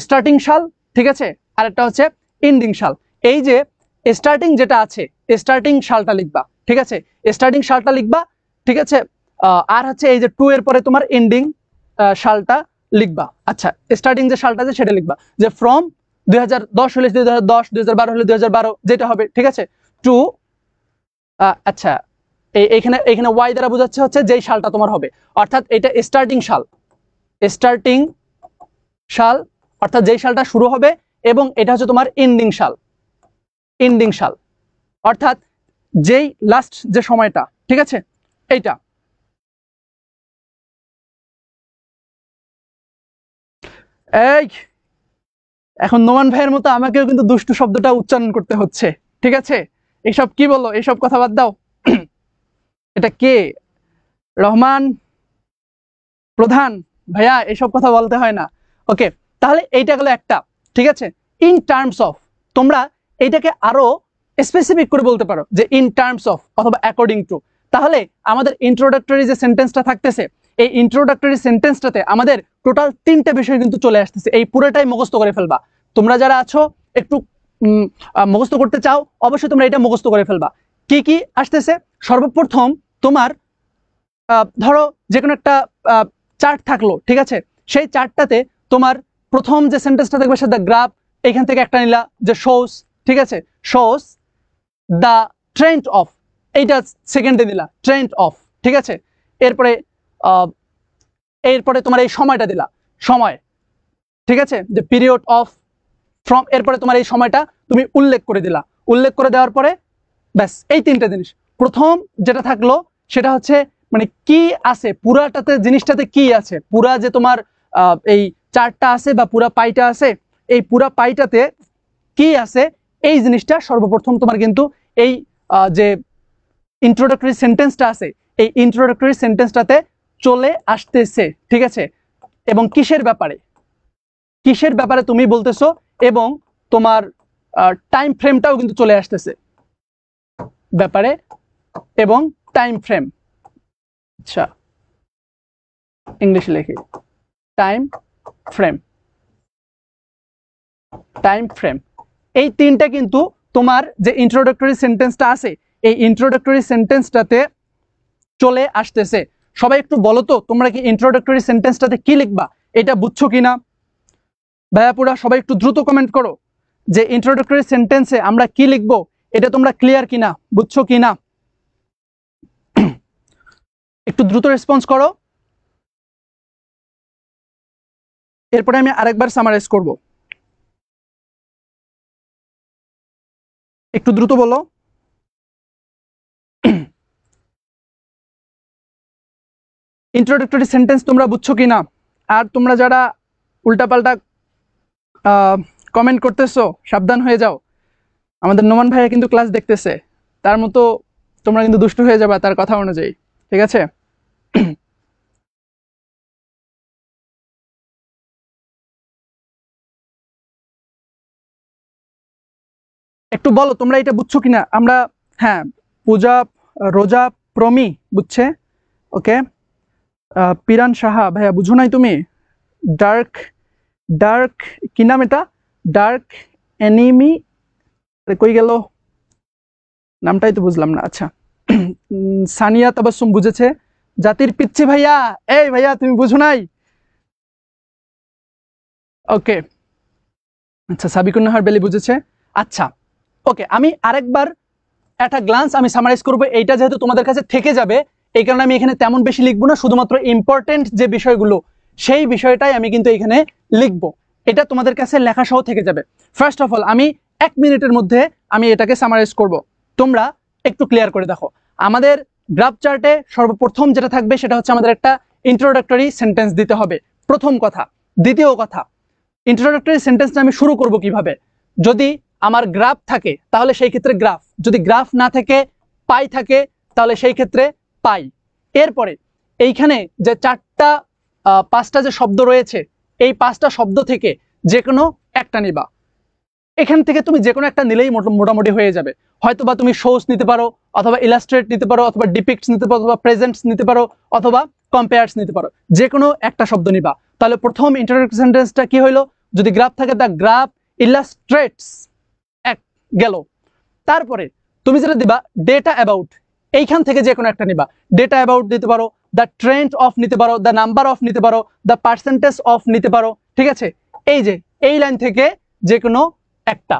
স্টার্টিং সাল, ঠিক আছে, আর একটা হচ্ছে এন্ডিং সাল। এই যে স্টার্টিং যেটা আছে, স্টার্টিং সালটা লিখবা, ঠিক আছে, স্টার্টিং সালটা লিখবা, ঠিক আছে, আর হচ্ছে এই যে 2 এর পরে তোমার এন্ডিং সালটা লিখবা। আচ্ছা, স্টার্টিং যে সালটা আছে সেটা লিখবা, যে ফ্রম 2010 হলে 2010, 2012 হলে 2012, যেটা হবে, ঠিক আছে, টু আচ্ছা এইখানে ওয়াই দ্বারা বোঝাচ্ছে হচ্ছে যেই সালটা তোমার হবে, অর্থাৎ এটা স্টার্টিং সাল, অর্থাৎ যেই সালটা শুরু হবে, এবং এটা হচ্ছে তোমার এন্ডিং সাল, অর্থাৎ যেই লাস্ট যে সময়টা, ঠিক আছে, এইটা। এই এখন নোমান ভাইয়ের মতো আমাকেও কিন্তু দুষ্টু শব্দটা উচ্চারণ করতে হচ্ছে, ঠিক আছে? এইসব কি বলো, এইসব কথা বাদ দাও। এটা কে? রহমান প্রধান ভাইয়া, এসব কথা বলতে হয় না। ওকে, তাহলে এইটা গেল একটা, ঠিক আছে? ইন টার্মস অফ, তোমরা এইটাকে আরো স্পেসিফিক করে বলতে পারো, যে ইন টার্মস অফ অথবা অ্যাকর্ডিং টু। তাহলে আমাদের ইন্ট্রোডাক্টরি যে সেন্টেন্সটা থাকতেছে, এই ইন্ট্রোডাক্টরি সেন্টেন্সটাতে আমাদের টোটাল 3টে বিষয় কিন্তু চলে আসতেছে। এই পুরোটাই মুখস্থ করে ফেলবা। তোমরা যারা আছো একটু মুখস্থ করতে চাও, অবশ্যই তোমরা এটা মুখস্থ করে ফেলবা। কি কি আসতেছে? সর্বপ্রথম তোমার ধরো যে কোনো একটা চার্ট থাকলো, ঠিক আছে? সেই চার্টটাতে তোমার প্রথম যে সেন্টেন্সটা দেখবে সেটা গ্রাফ, এইখান থেকে একটা নিলা যে শোস, ঠিক আছে? শোস দ্য ট্রেন্ড অফ, এইটা সেকেন্ডে দিলা ট্রেন্ড অফ, ঠিক আছে? এরপরে তোমার এই সময়টা দিলা, সময়, ঠিক আছে? যে পিরিয়ড অফ ফ্রম, এরপরে তোমার এই সময়টা তুমি উল্লেখ করে দিলা। উল্লেখ করে দেওয়ার পরে ব্যাস এই 3টে জিনিস। প্রথম যেটা থাকলো সেটা হচ্ছে মানে কি আছে পুরাটাতে, জিনিসটাতে কি আছে, পুরা যে তোমার এই চার্টটা আছে বা পুরা পাইটা আছে, এই পুরা পাইটাতে কি আছে এই জিনিসটা সর্বপ্রথম তোমার কিন্তু এই যে ইন্ট্রোডাক্টরি সেন্টেন্সটা আছে এই ইন্ট্রোডাক্টরি সেন্টেন্সটাতে চলে আসতেছে, ঠিক আছে? এবং কিসের ব্যাপারে, কিসের ব্যাপারে তুমি বলতেছো, এবং তোমার টাইম ফ্রেমটাও কিন্তু চলে আসতেছে, ব্যাপারে এবং টাইম ফ্রেম। আচ্ছা, ইংলিশে লিখি টাইম ফ্রেম। টাইম ফ্রেম, এই 3টা কিন্তু তোমার যে ইন্ট্রোডাক্টরি সেন্টেন্সটা আছে এই ইন্ট্রোডাক্টরি সেন্টেন্সটাতে চলে আসতেছে। সবাই একটু বলো তো তোমরা কি ইন্ট্রোডাক্টরি সেন্টেন্সটাতে কি লিখবা এটা বুঝছো কিনা? ভাইয়াপুরা সবাই একটু দ্রুত কমেন্ট করো যে ইন্ট্রোডাক্টরি সেন্টেন্সে আমরা কি লিখবো, এটা তোমরা ক্লিয়ার কিনা, বুঝছো কিনা? একটু দ্রুত রেসপন্স করো, এরপরে আমি আরেকবার সামারাইজ করব। একটু দ্রুত বলো। ইন্ট্রোডাক্টরি সেন্টেন্স তোমরা বুঝছো কিনা? আর তোমরা যারা উল্টাপাল্টা কমেন্ট করতেছো সাবধান হয়ে যাও, আমাদের নোমান ভাইয়া কিন্তু ক্লাস দেখতেছে, তার মতো তোমরা কিন্তু দুষ্ট হয়ে যাবে তার কথা অনুযায়ী, ঠিক আছে? একটু বলো তোমরা এটা বুঝছো কিনা। আমরা হ্যাঁ, পূজা রোজা প্রমি বুঝছে, ওকে। পিরান সাহা ভাইয়া বুঝো নাই তুমি? ডার্ক ডার্ক কি নাম এটা? ডার্ক এনিমি, কই গেল নামটাই তো বুঝলাম না। আচ্ছা, সানিয়া তাবাসসুম বুঝেছে। জাতির পিচ্ছি ভাইয়া, এই ভাইয়া তুমি বুঝো নাই? ওকে, আচ্ছা, সাবিকুন নাহার বেলি বুঝেছে। আচ্ছা, ওকে, আমি আরেকবার একটা গ্লান্স আমি সামারাইজ করবো। এইটা যেহেতু তোমাদের কাছে থেকে যাবে এই কারণে আমি এখানে তেমন বেশি লিখবো না, শুধুমাত্র ইম্পর্টেন্ট যে বিষয়গুলো সেই বিষয়টাই আমি কিন্তু এখানে লিখবো। এটা তোমাদের কাছে লেখা সহ থেকে যাবে। ফার্স্ট অফ অল আমি 1 মিনিটের মধ্যে আমি এটাকে সামারাইজ করব। তোমরা একটু ক্লিয়ার করে দেখো। আমাদের গ্রাফ চার্টে সর্বপ্রথম যেটা থাকবে সেটা হচ্ছে আমাদের একটা ইন্ট্রোডাক্টরি সেন্টেন্স দিতে হবে, প্রথম কথা। দ্বিতীয় কথা, ইন্ট্রোডাক্টরি সেন্টেন্সটা আমি শুরু করব কিভাবে? যদি আমার গ্রাফ থাকে তাহলে সেই ক্ষেত্রে গ্রাফ, যদি গ্রাফ না থাকে পাই থাকে তাহলে সেই ক্ষেত্রে পাই। এরপরে এইখানে যে 5টা যে শব্দ রয়েছে এই 5টা শব্দ থেকে যে কোনো একটা নিবা। এখান থেকে তুমি যে কোনো একটা নিলেই মোটামুটি হয়ে যাবে। হয়তো বা তুমি শোস নিতে পারো, অথবা ইলাস্ট্রেট নিতে পারো, অথবা ডিপিক্টস নিতে পারো, অথবা প্রেজেন্টস নিতে পারো, অথবা কম্পেয়ার্স নিতে পারো, যে কোনো একটা শব্দ নিবা। তাহলে প্রথম ইন্ট্রোডাক্টরি সেন্টেন্সটা কি হইলো? যদি গ্রাফ থাকে দ্য গ্রাফ ইলাস্ট্রেটস, এক গেল। তারপরে তুমি যেটা দিবা ডেটা অ্যাবাউট, এইখান থেকে যে কোনো একটা নিবা। ডেটা অ্যাবাউট দিতে পারো, দ্য ট্রেন্ড অফ নিতে পারো, দ্য নাম্বার অফ নিতে পারো, দ্য পার্সেন্টেজ অফ নিতে পারো, ঠিক আছে? এই যে এই লাইন থেকে যে কোনো একটা।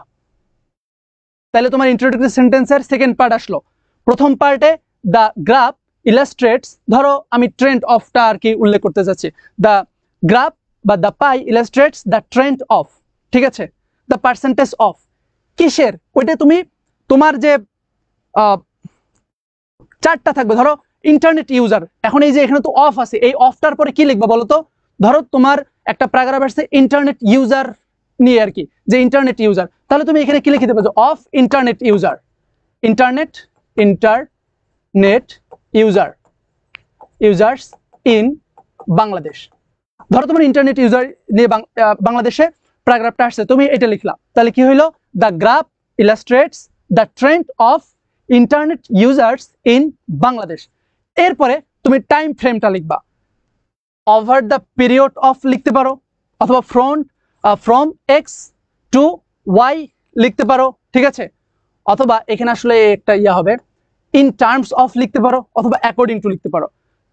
তাহলে তোমার ইন্ট্রোডাক্টরি সেন্টেন্সের সেকেন্ড পার্ট আসলো। প্রথম পার্টে দ্য গ্রাফ ইলাস্ট্রেটস, ধরো আমি ট্রেন্ড অফটা আর কি উল্লেখ করতে চাচ্ছি। দ্য গ্রাফ বা the pi illustrates the trend of, ঠিক আছে? দ্য পার্সেন্টেজ অফ কিসের, ওইটা তুমি তোমার যে চার্টটা থাকবে, ধরো ইন্টারনেট ইউজার, এখন এই যে এখানে তো অফ আছে, এই অফটার পরে কি লিখবা বলো তো? ধরো তোমার একটা প্যারাগ্রাফ আসছে ইন্টারনেট ইউজার নিয়ে আর কি, যে ইন্টারনেট ইউজার, তাহলে তুমি এখানে কি লিখে দেবে? Of internet user, internet user, users in Bangladesh. ধরো তোমার ইন্টারনেট ইউজার নিয়ে বাংলাদেশে প্যারাগ্রাফটা আসছে, তুমি এটা লিখলা, তাহলে কি হইলো? The graph illustrates the trend of internet users in Bangladesh. এরপরে তুমি টাইম ফ্রেমটা লিখবা। ওভার দ্য পিরিয়ড অফ লিখতে পারো, অথবা ফ্রম এক্স টু ওয়াই লিখতে পারো, ঠিক আছে, অথবা এখানে আসলে একটা হবে ইন টার্মস অফ লিখতে পারো, অথবা অ্যাকর্ডিং টু লিখতে পারো।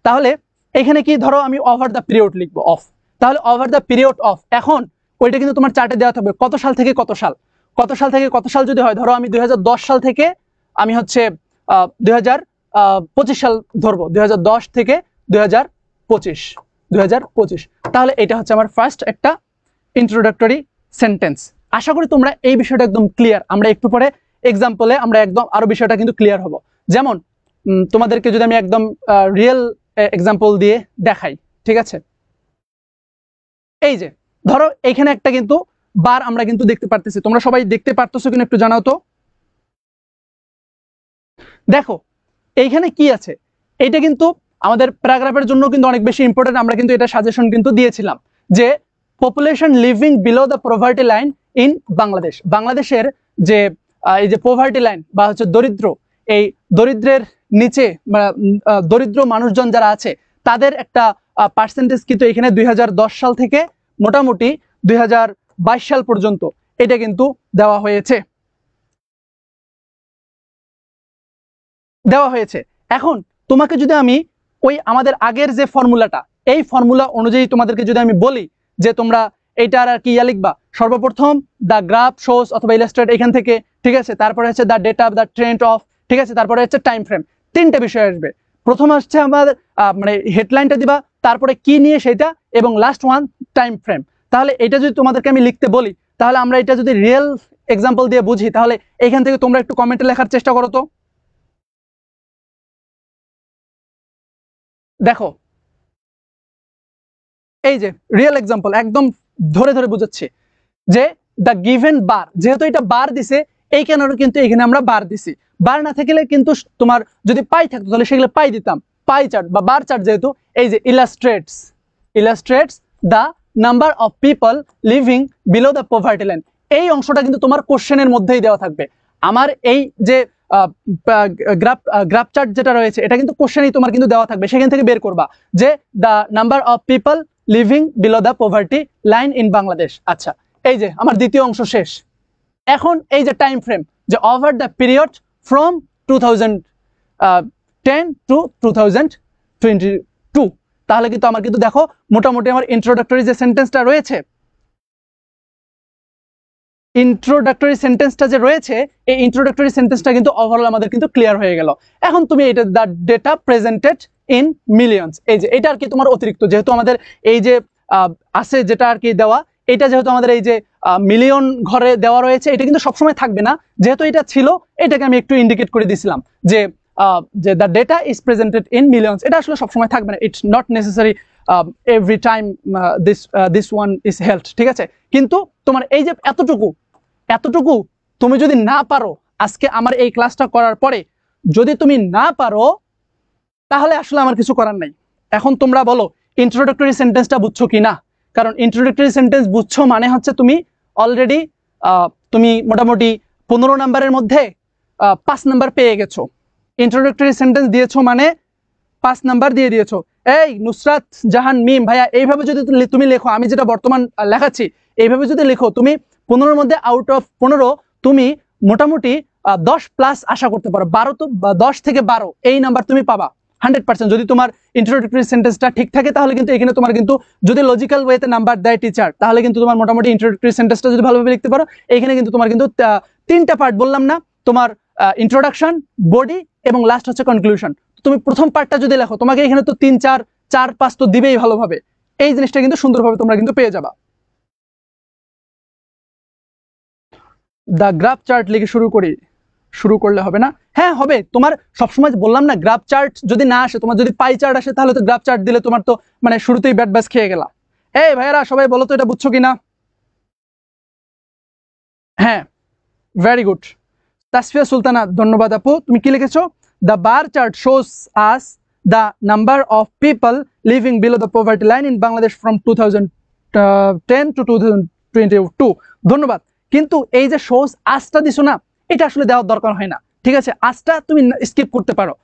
তাহলে এখানে কি, ধরো আমি ওভার দ্য পিরিয়ড লিখবো অফ, তাহলে ওভার দ্য পিরিয়ড অফ, এখন ওইটা কিন্তু তোমার চার্টে দেওয়া থাকবে কত সাল থেকে কত সাল, কত সাল থেকে কত সাল যদি হয়, ধরো আমি 2010 সাল থেকে আমি হচ্ছে 2025 সাল ধরবো, 2010 থেকে 2025, তাহলে এটা হচ্ছে আমার ফার্স্ট একটা ইন্ট্রোডাক্টরি সেন্টেন্স। আশা করি তোমরা এই বিষয়টা একদম ক্লিয়ার। আমরা একটু পরে এক্সাম্পলে আমরা একদম আরো বিষয়টা কিন্তু ক্লিয়ার হব। যেমন তোমাদেরকে যদি আমি একদম রিয়েল এক্সাম্পল দিয়ে দেখাই, ঠিক আছে, এই যে ধরো এখানে একটা কিন্তু বার আমরা কিন্তু দেখতে পারতেছি, তোমরা সবাই দেখতে পারতেছো কিনা একটু জানাও তো। দেখো এইখানে কি আছে, এইটা কিন্তু আমাদের প্যারাগ্রাফের জন্য কিন্তু অনেক বেশি ইম্পর্টেন্ট। আমরা কিন্তু এটা সাজেশন কিন্তু দিয়েছিলাম যে population living below the poverty line in Bangladesh, বাংলাদেশের যে এই যে পভার্টি লাইন বা হচ্ছে দরিদ্র, এই দরিদ্রের নিচে দরিদ্র মানুষজন যারা আছে তাদের একটা পার্সেন্টেজ কিন্তু এখানে 2010 সাল থেকে মোটামুটি 2022 সাল পর্যন্ত এটা কিন্তু দেওয়া হয়েছে। এখন তোমাকে যদি আমি ওই আমাদের আগের যে ফর্মুলাটা, এই ফর্মুলা অনুযায়ী তোমাদেরকে যদি আমি বলি যে তোমরা এইটার আর কি লিখবা, সর্বপ্রথম দ্য গ্রাফ শোস অথবা ইলাস্ট্রেট এখান থেকে, ঠিক আছে, তারপরে হচ্ছে the data the trend of, ঠিক আছে, তারপরে হচ্ছে টাইম ফ্রেম, তিনটা বিষয় আসবে। প্রথম হচ্ছে আমাদের মানে হেডলাইনটা দিবা, তারপরে কি নিয়ে সেটা, এবং লাস্ট ওয়ান টাইম ফ্রেম। তাহলে এটা যদি তোমাদেরকে আমি লিখতে বলি, তাহলে আমরা এটা যদি রিয়েল এক্সাম্পল দিয়ে বুঝি, তাহলে এখান থেকে তোমরা একটু কমেন্টে লেখার চেষ্টা করো তো। দেখো এই যে রিয়েল এক্সাম্পল একদম ধরে ধরে বুঝাচ্ছি যে দ্য গিভেন বার, যেহেতু এটা বার দিছে এই কারণে কিন্তু এখানে আমরা বার দিছি। বার না থাকলে কিন্তু তোমার যদি পাই থাকতো তাহলে সেগুলো পাই দিতাম, পাই চার্ট বা বার চার্ট, যেহেতু এই যে illustrates the number of people living below the poverty line, এই অংশটা কিন্তু তোমার কোশ্চেনের মধ্যেই দেওয়া থাকবে। আমার এই যে গ্রাফ চার্ট যেটা রয়েছে এটা কিন্তু কোশ্চেনই তোমার কিন্তু দেওয়া থাকবে, সেখান থেকে বের করবা যে the number of people living below the poverty line in Bangladesh. আচ্ছা, এই যে আমার দ্বিতীয় অংশ শেষ। এখন এই যে টাইম ফ্রেম, যে over the period from 2010 to 2022, তাহলে কিন্তু আমার কিন্তু দেখো মোটামুটি আমার ইন্ট্রোডাক্টরি যে সেন্টেন্সটা রয়েছে, এই ইন্ট্রোডাক্টরি সেন্টেন্সটা কিন্তু ওভারঅল আমাদের কিন্তু ক্লিয়ার হয়ে গেল। এখন তুমি এটা the data presented in millions, এই যে এটা আর কি তোমার অতিরিক্ত, যেহেতু আমাদের এই যে আছে যেটা আর কি দেওয়া, এটা যেহেতু আমাদের এই যে মিলিয়ন ঘরে দেওয়া রয়েছে, এটা কিন্তু সবসময় থাকবে না, যেহেতু এটা ছিল এটাকে আমি একটু ইন্ডিকেট করে দিছিলাম যে the data is presented in millions, এটা আসলে সবসময় থাকবে না, it's not necessary every time this one is held, ঠিক আছে। কিন্তু তোমার এই যে এতটুকু তুমি যদি না পারো, আজকে আমার এই ক্লাসটা করার পরে যদি তুমি না পারো, তাহলে আসলে আমার কিছু করার নাই। এখন তোমরা বলো ইন্ট্রোডাক্টরি সেন্টেন্সটা বুঝছো কি না, কারণ ইন্ট্রোডাক্টরি সেন্টেন্স বুঝছো মানে হচ্ছে তুমি অলরেডি তুমি মোটামুটি 15 নাম্বারের মধ্যে 5 নাম্বার পেয়ে গেছো। ইন্ট্রোডাক্টরি সেন্টেন্স দিয়েছো মানে 5 নাম্বার দিয়ে দিয়েছো। এই নুসরাত জাহান মিম ভাইয়া, এইভাবে যদি তুমি লেখো, আমি যেটা বর্তমান লেখাচ্ছি এইভাবে যদি লেখো, তুমি 15-র মধ্যে আউট অফ 15 তুমি মোটামুটি 10 প্লাস আশা করতে পারো, 12 তো 10 থেকে 12 এই নাম্বার তুমি পাবা 100%। যদি তোমার ইন্ট্রোডাক্টরি সেন্টেন্সটা ঠিক থাকে, তাহলে কিন্তু এখানে তোমার কিন্তু যদি লজিক্যাল ওয়েতে নাম্বার দেয় টিচার, তাহলে কিন্তু তোমার মোটামুটি ইন্ট্রোডাক্টরি সেন্টেন্সটা যদি ভালোভাবে লিখতে পারো, এখানে কিন্তু তোমার কিন্তু 3টা পার্ট বললাম না, তোমার ইন্ট্রোডাকশন, বডি এবং লাস্ট হচ্ছে কনক্লুশন। তুমি প্রথম পার্টটা যদি লেখো, তোমাকে এখানে তো 3, 4, 5 তো দিবেই ভালোভাবে, এই জিনিসটা কিন্তু সুন্দরভাবে তোমরা কিন্তু পেয়ে যাবা। দ্য গ্রাফ চার্ট লিখে শুরু করলে হবে না? হ্যাঁ হবে, তোমার সবসময় বললাম না, গ্রাফ চার্ট যদি না আসে, তোমার যদি পাই চার্ট আসে, তাহলে তো গ্রাফ চার্ট দিলে তোমার তো মানে শুরুতেই ব্যাট ব্যাস খেয়ে গেলা। এই ভাইয়ারা সবাই বলো তো এটা বুঝছো কিনা? হ্যাঁ, ভেরি গুড। তাসফিয়া সুলতানা, ধন্যবাদ আপু। তুমি কি লিখেছো? The bar chart shows us the number of people living below the poverty line in Bangladesh from 2010 to 2022। ধন্যবাদ। কিন্তু এই যে শোস আসটা দিছো না, এটা আসলে দেওয়ার দরকার হয় না, ঠিক আছে। আসটা তুমি স্কিপ করতে পারো।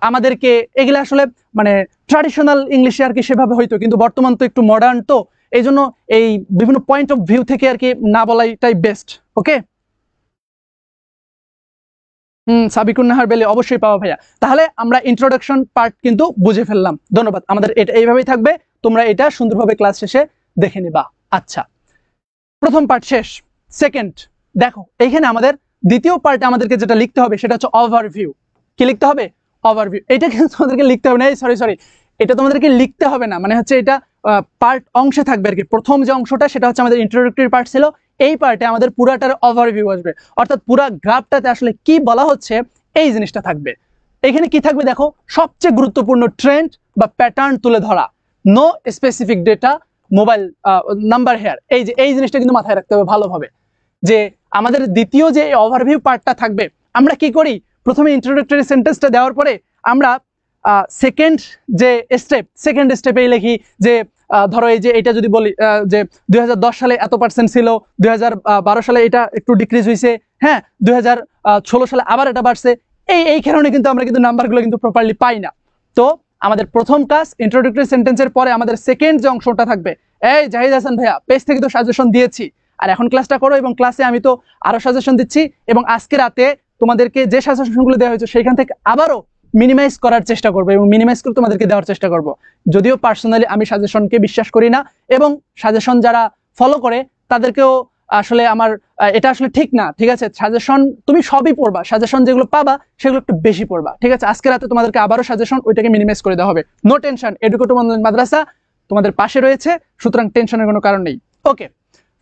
আমাদেরকে এগুলো আসলে মানে ট্র্যাডিশনাল ইংলিশে আর কি সেভাবে হইতো, কিন্তু বর্তমান তো একটু মডার্ন, তো এই জন্য এই বিভিন্ন পয়েন্ট অফ ভিউ থেকে আর কি না বলাইটাই বেস্ট। ওকে, সাবিকুন নাহার বেলে অবশ্যই পাওয়া ভাইয়া। তাহলে আমরা ইন্ট্রোডাকশন পার্ট কিন্তু বুঝে ফেললাম, ধন্যবাদ। আমাদের এটা এইভাবেই থাকবে, তোমরা এটা সুন্দরভাবে ক্লাস শেষে দেখে নিবা। আচ্ছা, প্রথম পার্ট শেষ। সেকেন্ড, দেখো এইখানে আমাদের দ্বিতীয় পার্টে আমাদেরকে যেটা লিখতে হবে সেটা হচ্ছে ওভারভিউ। কি লিখতে হবে? ওভারভিউ। এটা কিন্তু তোমাদেরকে লিখতে হবে না, সরি এটা তোমাদেরকে লিখতে হবে না, মানে হচ্ছে এটা পার্ট অংশে থাকবে আর কি। প্রথম যে অংশটা সেটা হচ্ছে আমাদের ইন্ট্রোডাক্টরি পার্ট ছিল, এই পার্টে আমাদের পুরাটার ওভারভিউ আসবে, অর্থাৎ পুরা গ্রাফটাতে আসলে কি বলা হচ্ছে এই জিনিসটা থাকবে। এখানে কি থাকবে দেখো, সবচেয়ে গুরুত্বপূর্ণ ট্রেন্ড বা প্যাটার্ন তুলে ধরা, no specific data, mobile number here. এই যে এই জিনিসটা কিন্তু মাথায় রাখতে হবে ভালোভাবে, যে আমাদের দ্বিতীয় যে ওভারভিউ পার্টটা থাকবে, আমরা কি করি, প্রথমে ইন্ট্রোডাক্টরি সেন্টেন্সটা দেওয়ার পরে আমরা সেকেন্ড যে সেকেন্ড স্টেপেই লিখি যে ধরো এই যে এটা যদি বলি যে 2010 সালে এত % ছিল, 2012 সালে এটা একটু ডিক্রিজ হয়েছে, হ্যাঁ 2016 সালে আবার এটা বাড়ছে। এই কারণে কিন্তু আমরা কিন্তু নাম্বারগুলো কিন্তু প্রপারলি পাই না। তো আমাদের প্রথম কাজ ইন্ট্রোডাক্টরি সেন্টেন্সের পরে আমাদের সেকেন্ড যে অংশটা থাকবে, এই জাহিদ হাসান ভাইয়া পেজ থেকে তো সাজেশন দিয়েছি, আর এখন ক্লাসটা করো, এবং ক্লাসে আমি তো আরো সাজেশন দিচ্ছি, এবং আজকে রাতে তোমাদেরকে যে সাজেশনগুলো দেওয়া হয়েছে সেখান থেকে আবারও মিনিমাইজ করার চেষ্টা করবো, এবং মিনিমাইজ করে তোমাদেরকে দেওয়ার চেষ্টা করব। যদিও পার্সোনালি আমি সাজেশনকে বিশ্বাস করি না, এবং সাজেশন যারা ফলো করে তাদেরকেও আসলে আমার এটা আসলে ঠিক না, ঠিক আছে। সাজেশন তুমি সবই পড়বা, সাজেশন যেগুলো পাবা সেগুলো একটু বেশি পড়বা, ঠিক আছে। আজকে রাতে তোমাদেরকে আবারও সাজেশন ওইটাকে মিনিমাইজ করে দেওয়া হবে। নো টেনশন, এডুকেটিভ অনলাইন মাদ্রাসা তোমাদের পাশে রয়েছে, সুতরাং টেনশনের কোনো কারণ নেই। ওকে,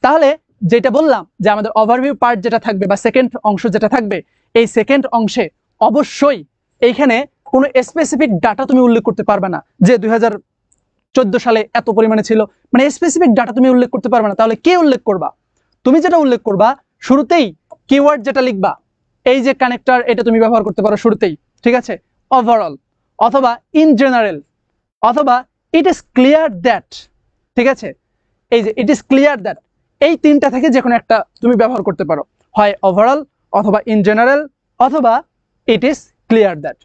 তাহলে যেটা বললাম যে আমাদের ওভারভিউ পার্ট যেটা থাকবে বা সেকেন্ড অংশ যেটা থাকবে, এই সেকেন্ড অংশে অবশ্যই এইখানে কোনো স্পেসিফিক ডাটা তুমি উল্লেখ করতে পারবে না, যে 2014 সালে এত পরিমাণে ছিল, মানে স্পেসিফিক ডাটা তুমি উল্লেখ করতে পারবে না। তাহলে কে উল্লেখ করবা? তুমি যেটা উল্লেখ করবা শুরুতেই কিওয়ার্ড যেটা লিখবা, এই যে কানেক্টর, এটা তুমি ব্যবহার করতে পারো শুরুতেই, ঠিক আছে। ওভারঅল, অথবা ইন জেনারেল, অথবা ইট ইজ ক্লিয়ার দ্যাট, ঠিক আছে। এই যে ইট ইজ ক্লিয়ার দ্যাট, এই তিনটা থেকে যে কোনো একটা তুমি ব্যবহার করতে পারো, হয় ওভারঅল, অথবা ইন জেনারেল, অথবা ইট ইজ ক্লিয়ার দ্যাট,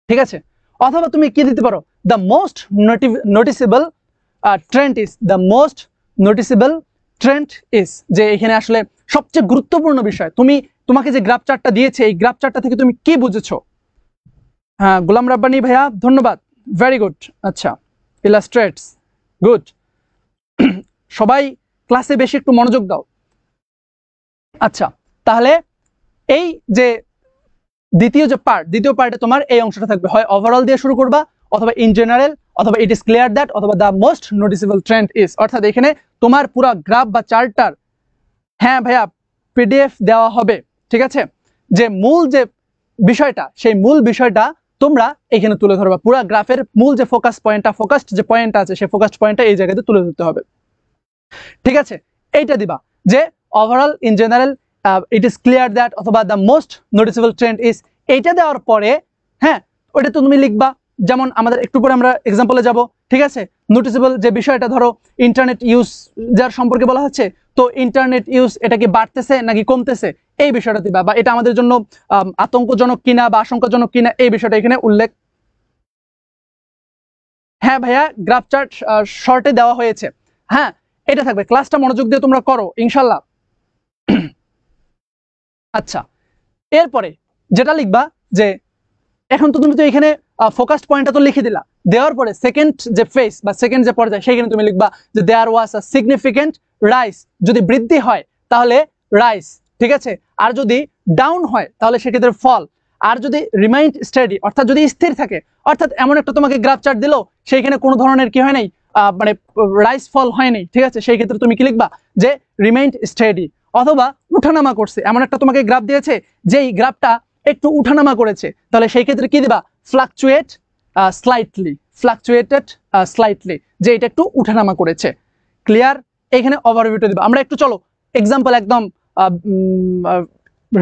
ঠিক আছে। অথবা তুমি কি দিতে পারো, the most noticeable trend is, the most noticeable trend is, যে এখানে আসলে সবচেয়ে গুরুত্বপূর্ণ বিষয়, তোমাকে যে গ্রাফ চার্টটা দিয়েছে এই গ্রাফ চার্টটা থেকে তুমি কি বুঝেছো। হ্যাঁ, গোলাম রাব্বানি ভাইয়া ধন্যবাদ, ভেরি গুড। আচ্ছা, ইলাস্ট্রেটস, গুড। সবাই ক্লাসে বেশি একটু মনোযোগ দাও। আচ্ছা, তাহলে এই যে দ্বিতীয় পার্টে তোমার এই অংশটা থাকবে, হয় ওভারঅল দিয়ে শুরু করবা, অথবা ইন জেনারেল, অথবা ইট ইজ ক্লিয়ার দ্যাট, অথবা the most noticeable trend is. অর্থাৎ এখানে তোমার পুরো গ্রাফ বা চার্টটার, হ্যাঁ ভাইয়া পিডিএফ দেওয়া হবে, ঠিক আছে, যে মূল যে বিষয়টা, সেই মূল বিষয়টা তোমরা এখানে তুলে ধরবা। পুরো গ্রাফের মূল যে ফোকাসড যে পয়েন্টটা আছে, সেই ফোকাসড পয়েন্টটা এই জায়গাতে তুলে ধরতে হবে, ঠিক আছে। এইটা দিবা যে overall, in general, it is clear that, অথবা the most noticeable trend is. এইটা দেওয়ার পরে হ্যাঁ ওইটা তো তুমি লিখবা, যেমন আমাদের একটু পরে আমরা এক্সাম্পলে যাব, ঠিক আছে। নোটিসেবল যে বিষয়টা, ধরো ইন্টারনেট ইউজ যার সম্পর্কে বলা হচ্ছে, তো ইন্টারনেট ইউজ এটা কি বাড়তেছে নাকি কমতেছে, এই বিষয়টা দিবা, বা এটা আমাদের জন্য আতঙ্কজনক কিনা বা আশঙ্কাজনক কিনা, এই বিষয়টা এখানে উল্লেখ। হ্যাঁ ভাইয়া, গ্রাফ চার্ট শর্টে দেওয়া হয়েছে, হ্যাঁ এটা থাকবে। ক্লাসটা মনোযোগ দিয়ে তোমরা করো ইনশাল্লাহ। আচ্ছা, এরপরে যেটা লিখবা, যে এখন তো তুমি তো এখানে ফোকাসড পয়েন্টটা তো লিখে দিলা, দেওয়ার পরে সেকেন্ড যে ফেজ বা সেকেন্ড যে পর্যায়ে, সেখানে তুমি লিখবা যে দেয়ার ওয়াজ আ সিগনিফিকেন্ট রাইস। যদি বৃদ্ধি হয় তাহলে রাইস, ঠিক আছে। আর যদি ডাউন হয় তাহলে সেক্ষেত্রে ফল। আর যদি রিমাইন্ড স্টেডি, অর্থাৎ যদি স্থির থাকে, অর্থাৎ এমন একটা তোমাকে গ্রাফ চার্ট দিলো, সেইখানে কোনো ধরনের কি হয় নাই, মানে রাইস ফল হয় নাই, ঠিক আছে, সেই ক্ষেত্রে তুমি কি লিখবা, যে রিমাইন্ড স্টেডি। অথবা উঠানামা করছে, এমন একটা তোমাকে গ্রাফ দিয়েছে যেই গ্রাফটা একটু উঠানামা করেছে, তাহলে সেই ক্ষেত্রে কি দিবা, ফ্লাকচুয়েট স্লাইটলি, ফ্লাকচুয়েটেড স্লাইটলি, যে এটা একটু উঠানামা করেছে। ক্লিয়ার? এখানে ওভারভিউটা দিবা। আমরা একটু চলো এক্সাম্পল, একদম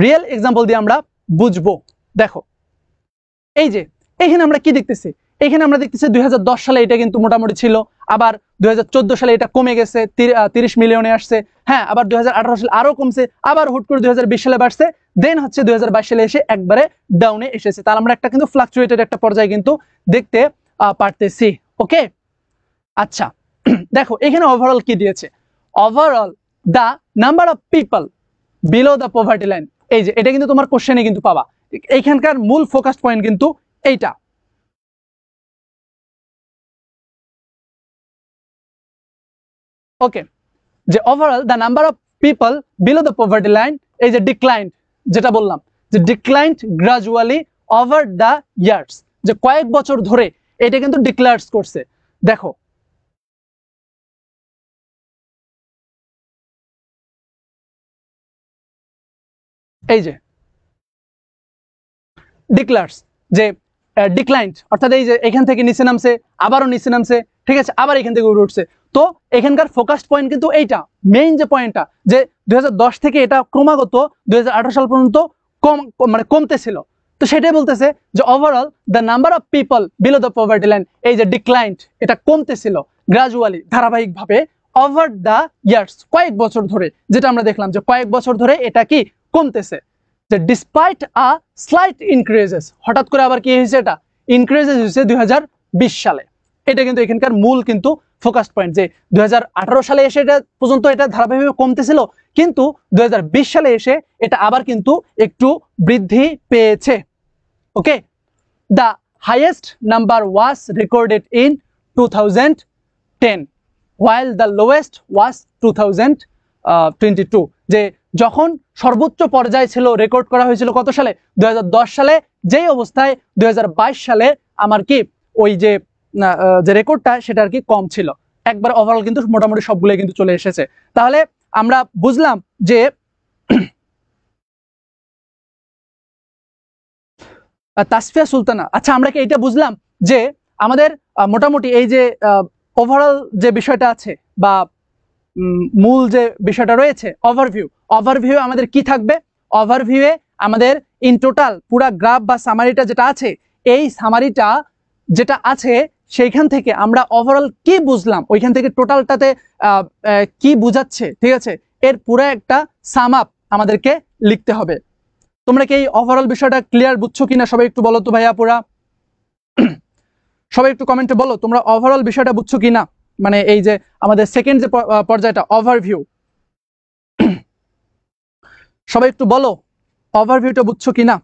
রিয়েল এক্সাম্পল দিয়ে আমরা বুঝবো। দেখো এই যে এখানে আমরা কি দেখতেছি, এখানে আমরা দেখতেছি 2010 সালে এটা কিন্তু মোটামুটি ছিল, আবার 2014 সালে এটা কমে গেছে 30 মিলিয়নে আসছে, হ্যাঁ, আবার 2018 সালে আরো কমছে, আবার হুট করে 2020 সালে বাড়ছে, দেন হচ্ছে 2022 সালে এসে একবারে ডাউনে এসেছে। তাহলে আমরা একটা কিন্তু ফ্লাকচুয়েটেড একটা পর্যায়ে কিন্তু দেখতে পারতেছি। ওকে, আচ্ছা দেখো এখানে ওভারঅল কি দিয়েছে, overall the number of people below the poverty line, এই যে এটা কিন্তু তোমার কোশ্চেনে কিন্তু পাবা, এইখানকার মূল ফোকাস পয়েন্ট কিন্তু এইটা। ওকে, যে overall the number of people below the poverty line, এই যে ডিক্লাইন্ড, যেটা বললাম যে declined gradually over the years, যে কয়েক বছর ধরে এটা কিন্তু ডিক্লার্স করছে। দেখো এই যে ডিক্লার্স, যে ডিক্লাইন্ড অর্থাৎ এই যে এখান থেকে নিচে নামছে, আবারও নিচে নামছে, ঠিক আছে, আবার এখান থেকে উঠে উঠছে। তো এখানকার ফোকাস পয়েন্ট কিন্তু এইটা, মেইন যে পয়েন্টটা, যে 2010 থেকে এটা ক্রমাগত 2018 সাল পর্যন্ত মানে কমতেছিল। তো সেটাই বলতেছে যে overall the number of people below the poverty line, এই যে ডিক্লাইন্ড, এটা কমতেছিল গ্রাজুয়ালি, ধারাবাহিকভাবে, ওভার দ্য ইয়ার্স, কয়েক বছর ধরে, যেটা আমরা দেখলাম যে কয়েক বছর ধরে এটা কি কমতেছে। যে ডিসপাইট আ স্লাইট ইনক্রিজেস, হঠাৎ করে আবার কি হয়েছে, এটা ইনক্রিজেস হয়েছে 2020 সালে। এটা কিন্তু এখানকার মূল কিন্তু ফোকাস পয়েন্ট, যে 2018 সালে এসে এটা পর্যন্ত এটা ধারাবাহিকভাবে কমতেছিল, কিন্তু 2020 সালে এসে এটা আবার কিন্তু একটু বৃদ্ধি পেয়েছে। Okay, the highest number was recorded in 2010 while the lowest was 2022, যে যখন সর্বোচ্চ পর্যায়ে ছিল, রেকর্ড করা হয়েছিল কত সালে, 2010 সালে, যেই অবস্থায় 2022 সালে আমার কি ওই যে রেকর্ডটা সেটা আর কি কম ছিল। একবার ওভারঅল কিন্তু মোটামুটি সবগুলো কিন্তু চলে এসেছে। তাহলে আমরা বুঝলাম যে তাসফিয়া সুলতানা, আচ্ছা আমরা কি এটা বুঝলাম যে আমাদের মোটামুটি এই যে ওভারঅল যে বিষয়টা আছে বা মূল যে বিষয়টা রয়েছে, ওভারভিউ আমাদের কি থাকবে, ওভারভিউয়ে আমাদের ইন টোটাল পুরা গ্রাফ বা সামারিটা যেটা আছে, এই সামারিটা যেটা আছে সেইখান থেকে আমরা ওভারঅল কি বুঝলাম, ওইখান থেকে টোটালটাতে কি বুঝাচ্ছে, ঠিক আছে, এর পুরো একটা সাম আপ আমাদেরকে লিখতে হবে। তোমরা কি এই ওভারঅল বিষয়টা ক্লিয়ার বুঝছো কিনা, সবাই একটু বলো তো ভাইয়া পুরা, সবাই একটু কমেন্টে বলো তোমরা ওভারঅল বিষয়টা বুঝছো কিনা, মানে এই যে আমাদের সেকেন্ড যে পর্যায়টা ওভারভিউ, সবাই একটু বলো ওভারভিউটা বুঝছো কিনা।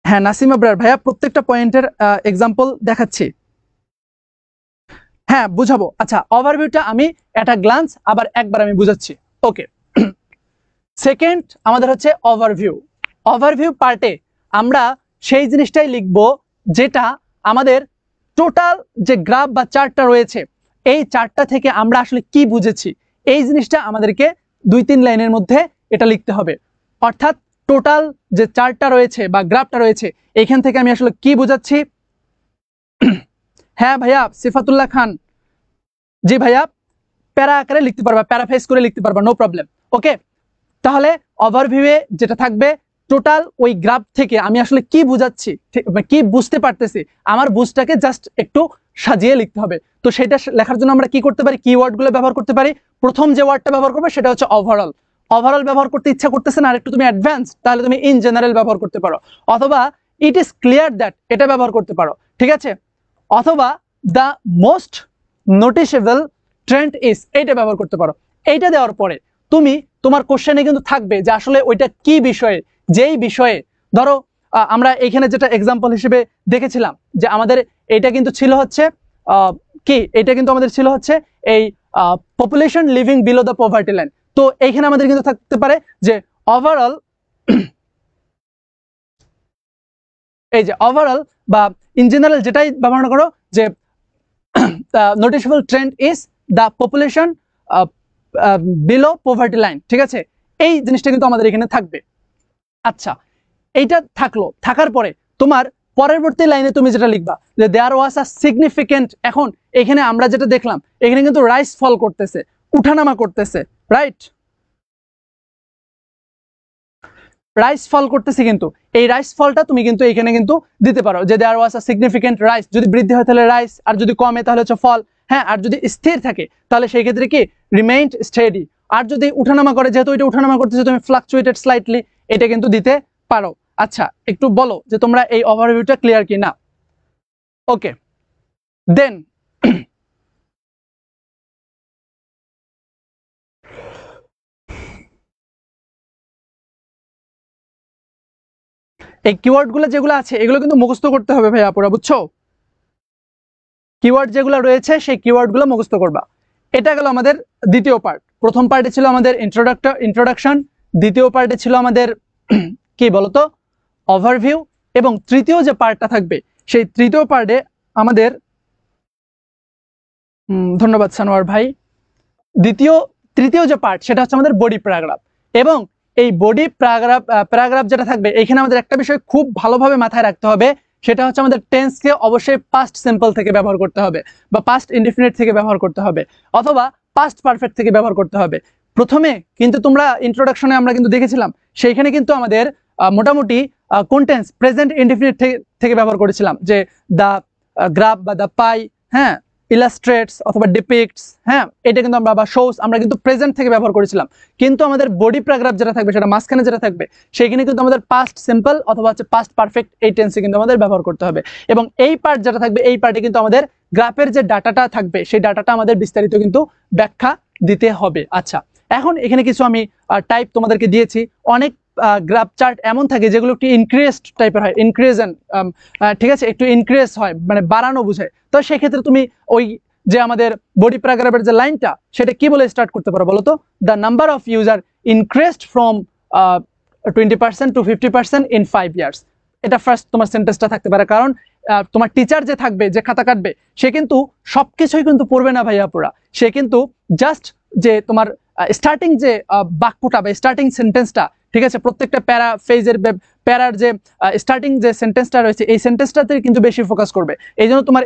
হ্যাঁ নাসিম আবরার ভাইয়া, প্রত্যেকটা পয়েন্টের এক্সাম্পল দেখাচ্ছি, হ্যাঁ বুঝাবো। আচ্ছা ওভারভিউটা আমি একটা গ্লান্স আবার একবার আমি বুঝাচ্ছি। ওকে, সেকেন্ড আমাদের হচ্ছে ওভারভিউ পার্টে আমরা সেই জিনিসটাই লিখব যেটা আমাদের টোটাল যে গ্রাফ বা চার্টটা রয়েছে, এই চার্টটা থেকে আমরা আসলে কি বুঝেছি, এই জিনিসটা আমাদেরকে 2-3 লাইনের মধ্যে এটা লিখতে হবে। অর্থাৎ টোটাল যে চার্টটা রয়েছে বা গ্রাফটা রয়েছে, এখান থেকে আমি আসলে কি বুঝাচ্ছি। হ্যাঁ ভাইয়া সিফাতুল্লাহ খান, জি ভাইয়া, প্যারা আকারে লিখতে পারবা, প্যারাফ্রেজ করে লিখতে পারবা, নো প্রবলেম। ওকে, তাহলে ওভারভিউয়ে যেটা থাকবে টোটাল ওই গ্রাফ থেকে আমি আসলে কি বুঝাচ্ছি, কি বুঝতে পারতেছি, আমার বুঝটাকে জাস্ট একটু সাজিয়ে লিখতে হবে। তো সেটা লেখার জন্য আমরা কি করতে পারি, কিওয়ার্ডগুলো ব্যবহার করতে পারি। প্রথম যে ওয়ার্ডটা ব্যবহার করবে সেটা হচ্ছে ওভারঅল ব্যবহার করতে ইচ্ছা করতেছে না, আর একটু তুমি অ্যাডভান্স, তাহলে তুমি ইন জেনারেল ব্যবহার করতে পারো, অথবা ইট ইজ ক্লিয়ার দ্যাট এটা ব্যবহার করতে পারো, ঠিক আছে, অথবা the most noticeable trend is এইটা ব্যবহার করতে পারো। এইটা দেওয়ার পরে তুমি তোমার কোশ্চেনে কিন্তু থাকবে যে আসলে ওইটা কি বিষয়ে, যেই বিষয়ে ধরো আমরা এখানে যেটা এক্সাম্পল হিসেবে দেখেছিলাম যে আমাদের এটা কিন্তু ছিল হচ্ছে কি, এটা কিন্তু আমাদের ছিল হচ্ছে এই population living below the poverty line. তো এইখানে আমাদের কিন্তু থাকতে পারে যে ওভারঅল, এই যে ওভারঅল বা ইন জেনারেল যেটাই ব্যবহার করো, যে noticeable trend is the population below poverty line, ঠিক আছে, এই জিনিসটা কিন্তু আমাদের এখানে থাকবে। আচ্ছা এইটা থাকলো, থাকার পরে তোমার পরবর্তী লাইনে তুমি যেটা লিখবা যে দেয়ার ওয়াজ আ সিগনিফিকেন্ট, এখন এখানে আমরা যেটা দেখলাম এখানে কিন্তু রাইস ফল করতেছে, উঠানামা করতেছে, রাইট। রাইস ফল করতেছে, কিন্তু এই রাইস ফলটা তুমি কিন্তু এখানে কিন্তু দিতে পারো যে দেয়ার ওয়াজ আ সিগনিফিকেন্ট রাইস। যদি বৃদ্ধি হয় তাহলে রাইস, আর যদি কমে তাহলে হচ্ছে ফল। হ্যাঁ, আর যদি স্থির থাকে তাহলে সেই ক্ষেত্রে কি রিমেইনড স্টেডি। আর যদি উঠানামা করে, যেহেতু এটা উঠানামা করতেছে, তুমি ফ্লাকচুয়েটেড স্লাইটলি এটা কিন্তু দিতে পারো। আচ্ছা, একটু বলো যে তোমরা এই ওভারভিউটা ক্লিয়ার কি না। ওকে, দেন এই কিওয়ার্ডগুলো যেগুলো আছে এগুলো কিন্তু মুখস্থ করতে হবে ভাইয়া পুরা, বুঝছো? কিওয়ার্ড যেগুলো রয়েছে সেই কিওয়ার্ডগুলো মুখস্থ করবা। এটা গেল আমাদের দ্বিতীয় পার্ট। প্রথম পার্টে ছিল আমাদের ইন্ট্রোডাকশন, দ্বিতীয় পার্টে ছিল আমাদের কি বলতো ওভারভিউ, এবং তৃতীয় যে পার্টটা থাকবে সেই তৃতীয় পার্টে আমাদের ধন্যবাদ সানোয়ার ভাই। তৃতীয় যে পার্ট সেটা হচ্ছে আমাদের বডি প্যারাগ্রাফ। এবং এই বডি প্যারাগ্রাফ যেটা থাকবে এখানে আমাদের একটা বিষয় খুব ভালোভাবে মাথায় রাখতে হবে, সেটা হচ্ছে আমাদের টেন্সকে অবশ্যই পাস্ট সিম্পল থেকে ব্যবহার করতে হবে, বা পাস্ট ইনডিফিনিট থেকে ব্যবহার করতে হবে, অথবা পাস্ট পারফেক্ট থেকে ব্যবহার করতে হবে। প্রথমে কিন্তু তোমরা ইন্ট্রোডাকশনে আমরা কিন্তু দেখেছিলাম সেইখানে কিন্তু আমাদের মোটামুটি কোন টেন্স প্রেজেন্ট ইনডিফিনিট থেকে ব্যবহার করেছিলাম, যে দা গ্রাফ বা দা পাই, হ্যাঁ, ইলাস্ট্রেটস অথবা ডিপিক্টস, হ্যাঁ, এটা কিন্তু আমরা বা শোস আমরা কিন্তু প্রেজেন্ট থেকে ব্যবহার করেছিলাম। কিন্তু আমাদের বডি প্যারাগ্রাফ যেটা থাকবে সেটা মাঝখানে যেটা থাকবে সেইখানে কিন্তু আমাদের পাস্ট সিম্পল অথবা হচ্ছে পাস্ট পারফেক্ট এই টেন্সে কিন্তু আমাদের ব্যবহার করতে হবে। এবং এই পার্ট যেটা থাকবে এই পার্টে কিন্তু আমাদের গ্রাফের যে ডাটাটা থাকবে সেই ডাটাটা আমাদের বিস্তারিত কিন্তু ব্যাখ্যা দিতে হবে। আচ্ছা, এখন এখানে কিছু আমি টাইপ তোমাদেরকে দিয়েছি। অনেক গ্রাফ চার্ট এমন থাকে যেগুলো একটু ইনক্রিজড টাইপের হয়, ইনক্রিজেন, ঠিক আছে, একটু ইনক্রিজ হয়, মানে বাড়ানো বোঝায়। তো সেক্ষেত্রে তুমি ওই যে আমাদের বডি প্যারাগ্রাফের যে লাইনটা সেটা কি বলে স্টার্ট করতে পারো বলো তো? The number of user increased from 20% to 50% in 5 years। এটা ফার্স্ট তোমার সেন্টেন্সটা থাকতে পারে, কারণ তোমার টিচার যে থাকবে, যে খাতা কাটবে, সে কিন্তু সবকিছুই কিন্তু পড়বে না ভাইয়া পুরা। সে কিন্তু জাস্ট যে তোমার স্টার্টিং যে বাক্যটা বা স্টার্টিং সেন্টেন্সটা, ঠিক আছে, প্রত্যেকটা প্যারার যে স্টার্টিং যে সেন্টেন্সটা রয়েছে এই সেন্টেন্সটাতে কিন্তু বেশি ফোকাস করবে। এই জন্য তোমার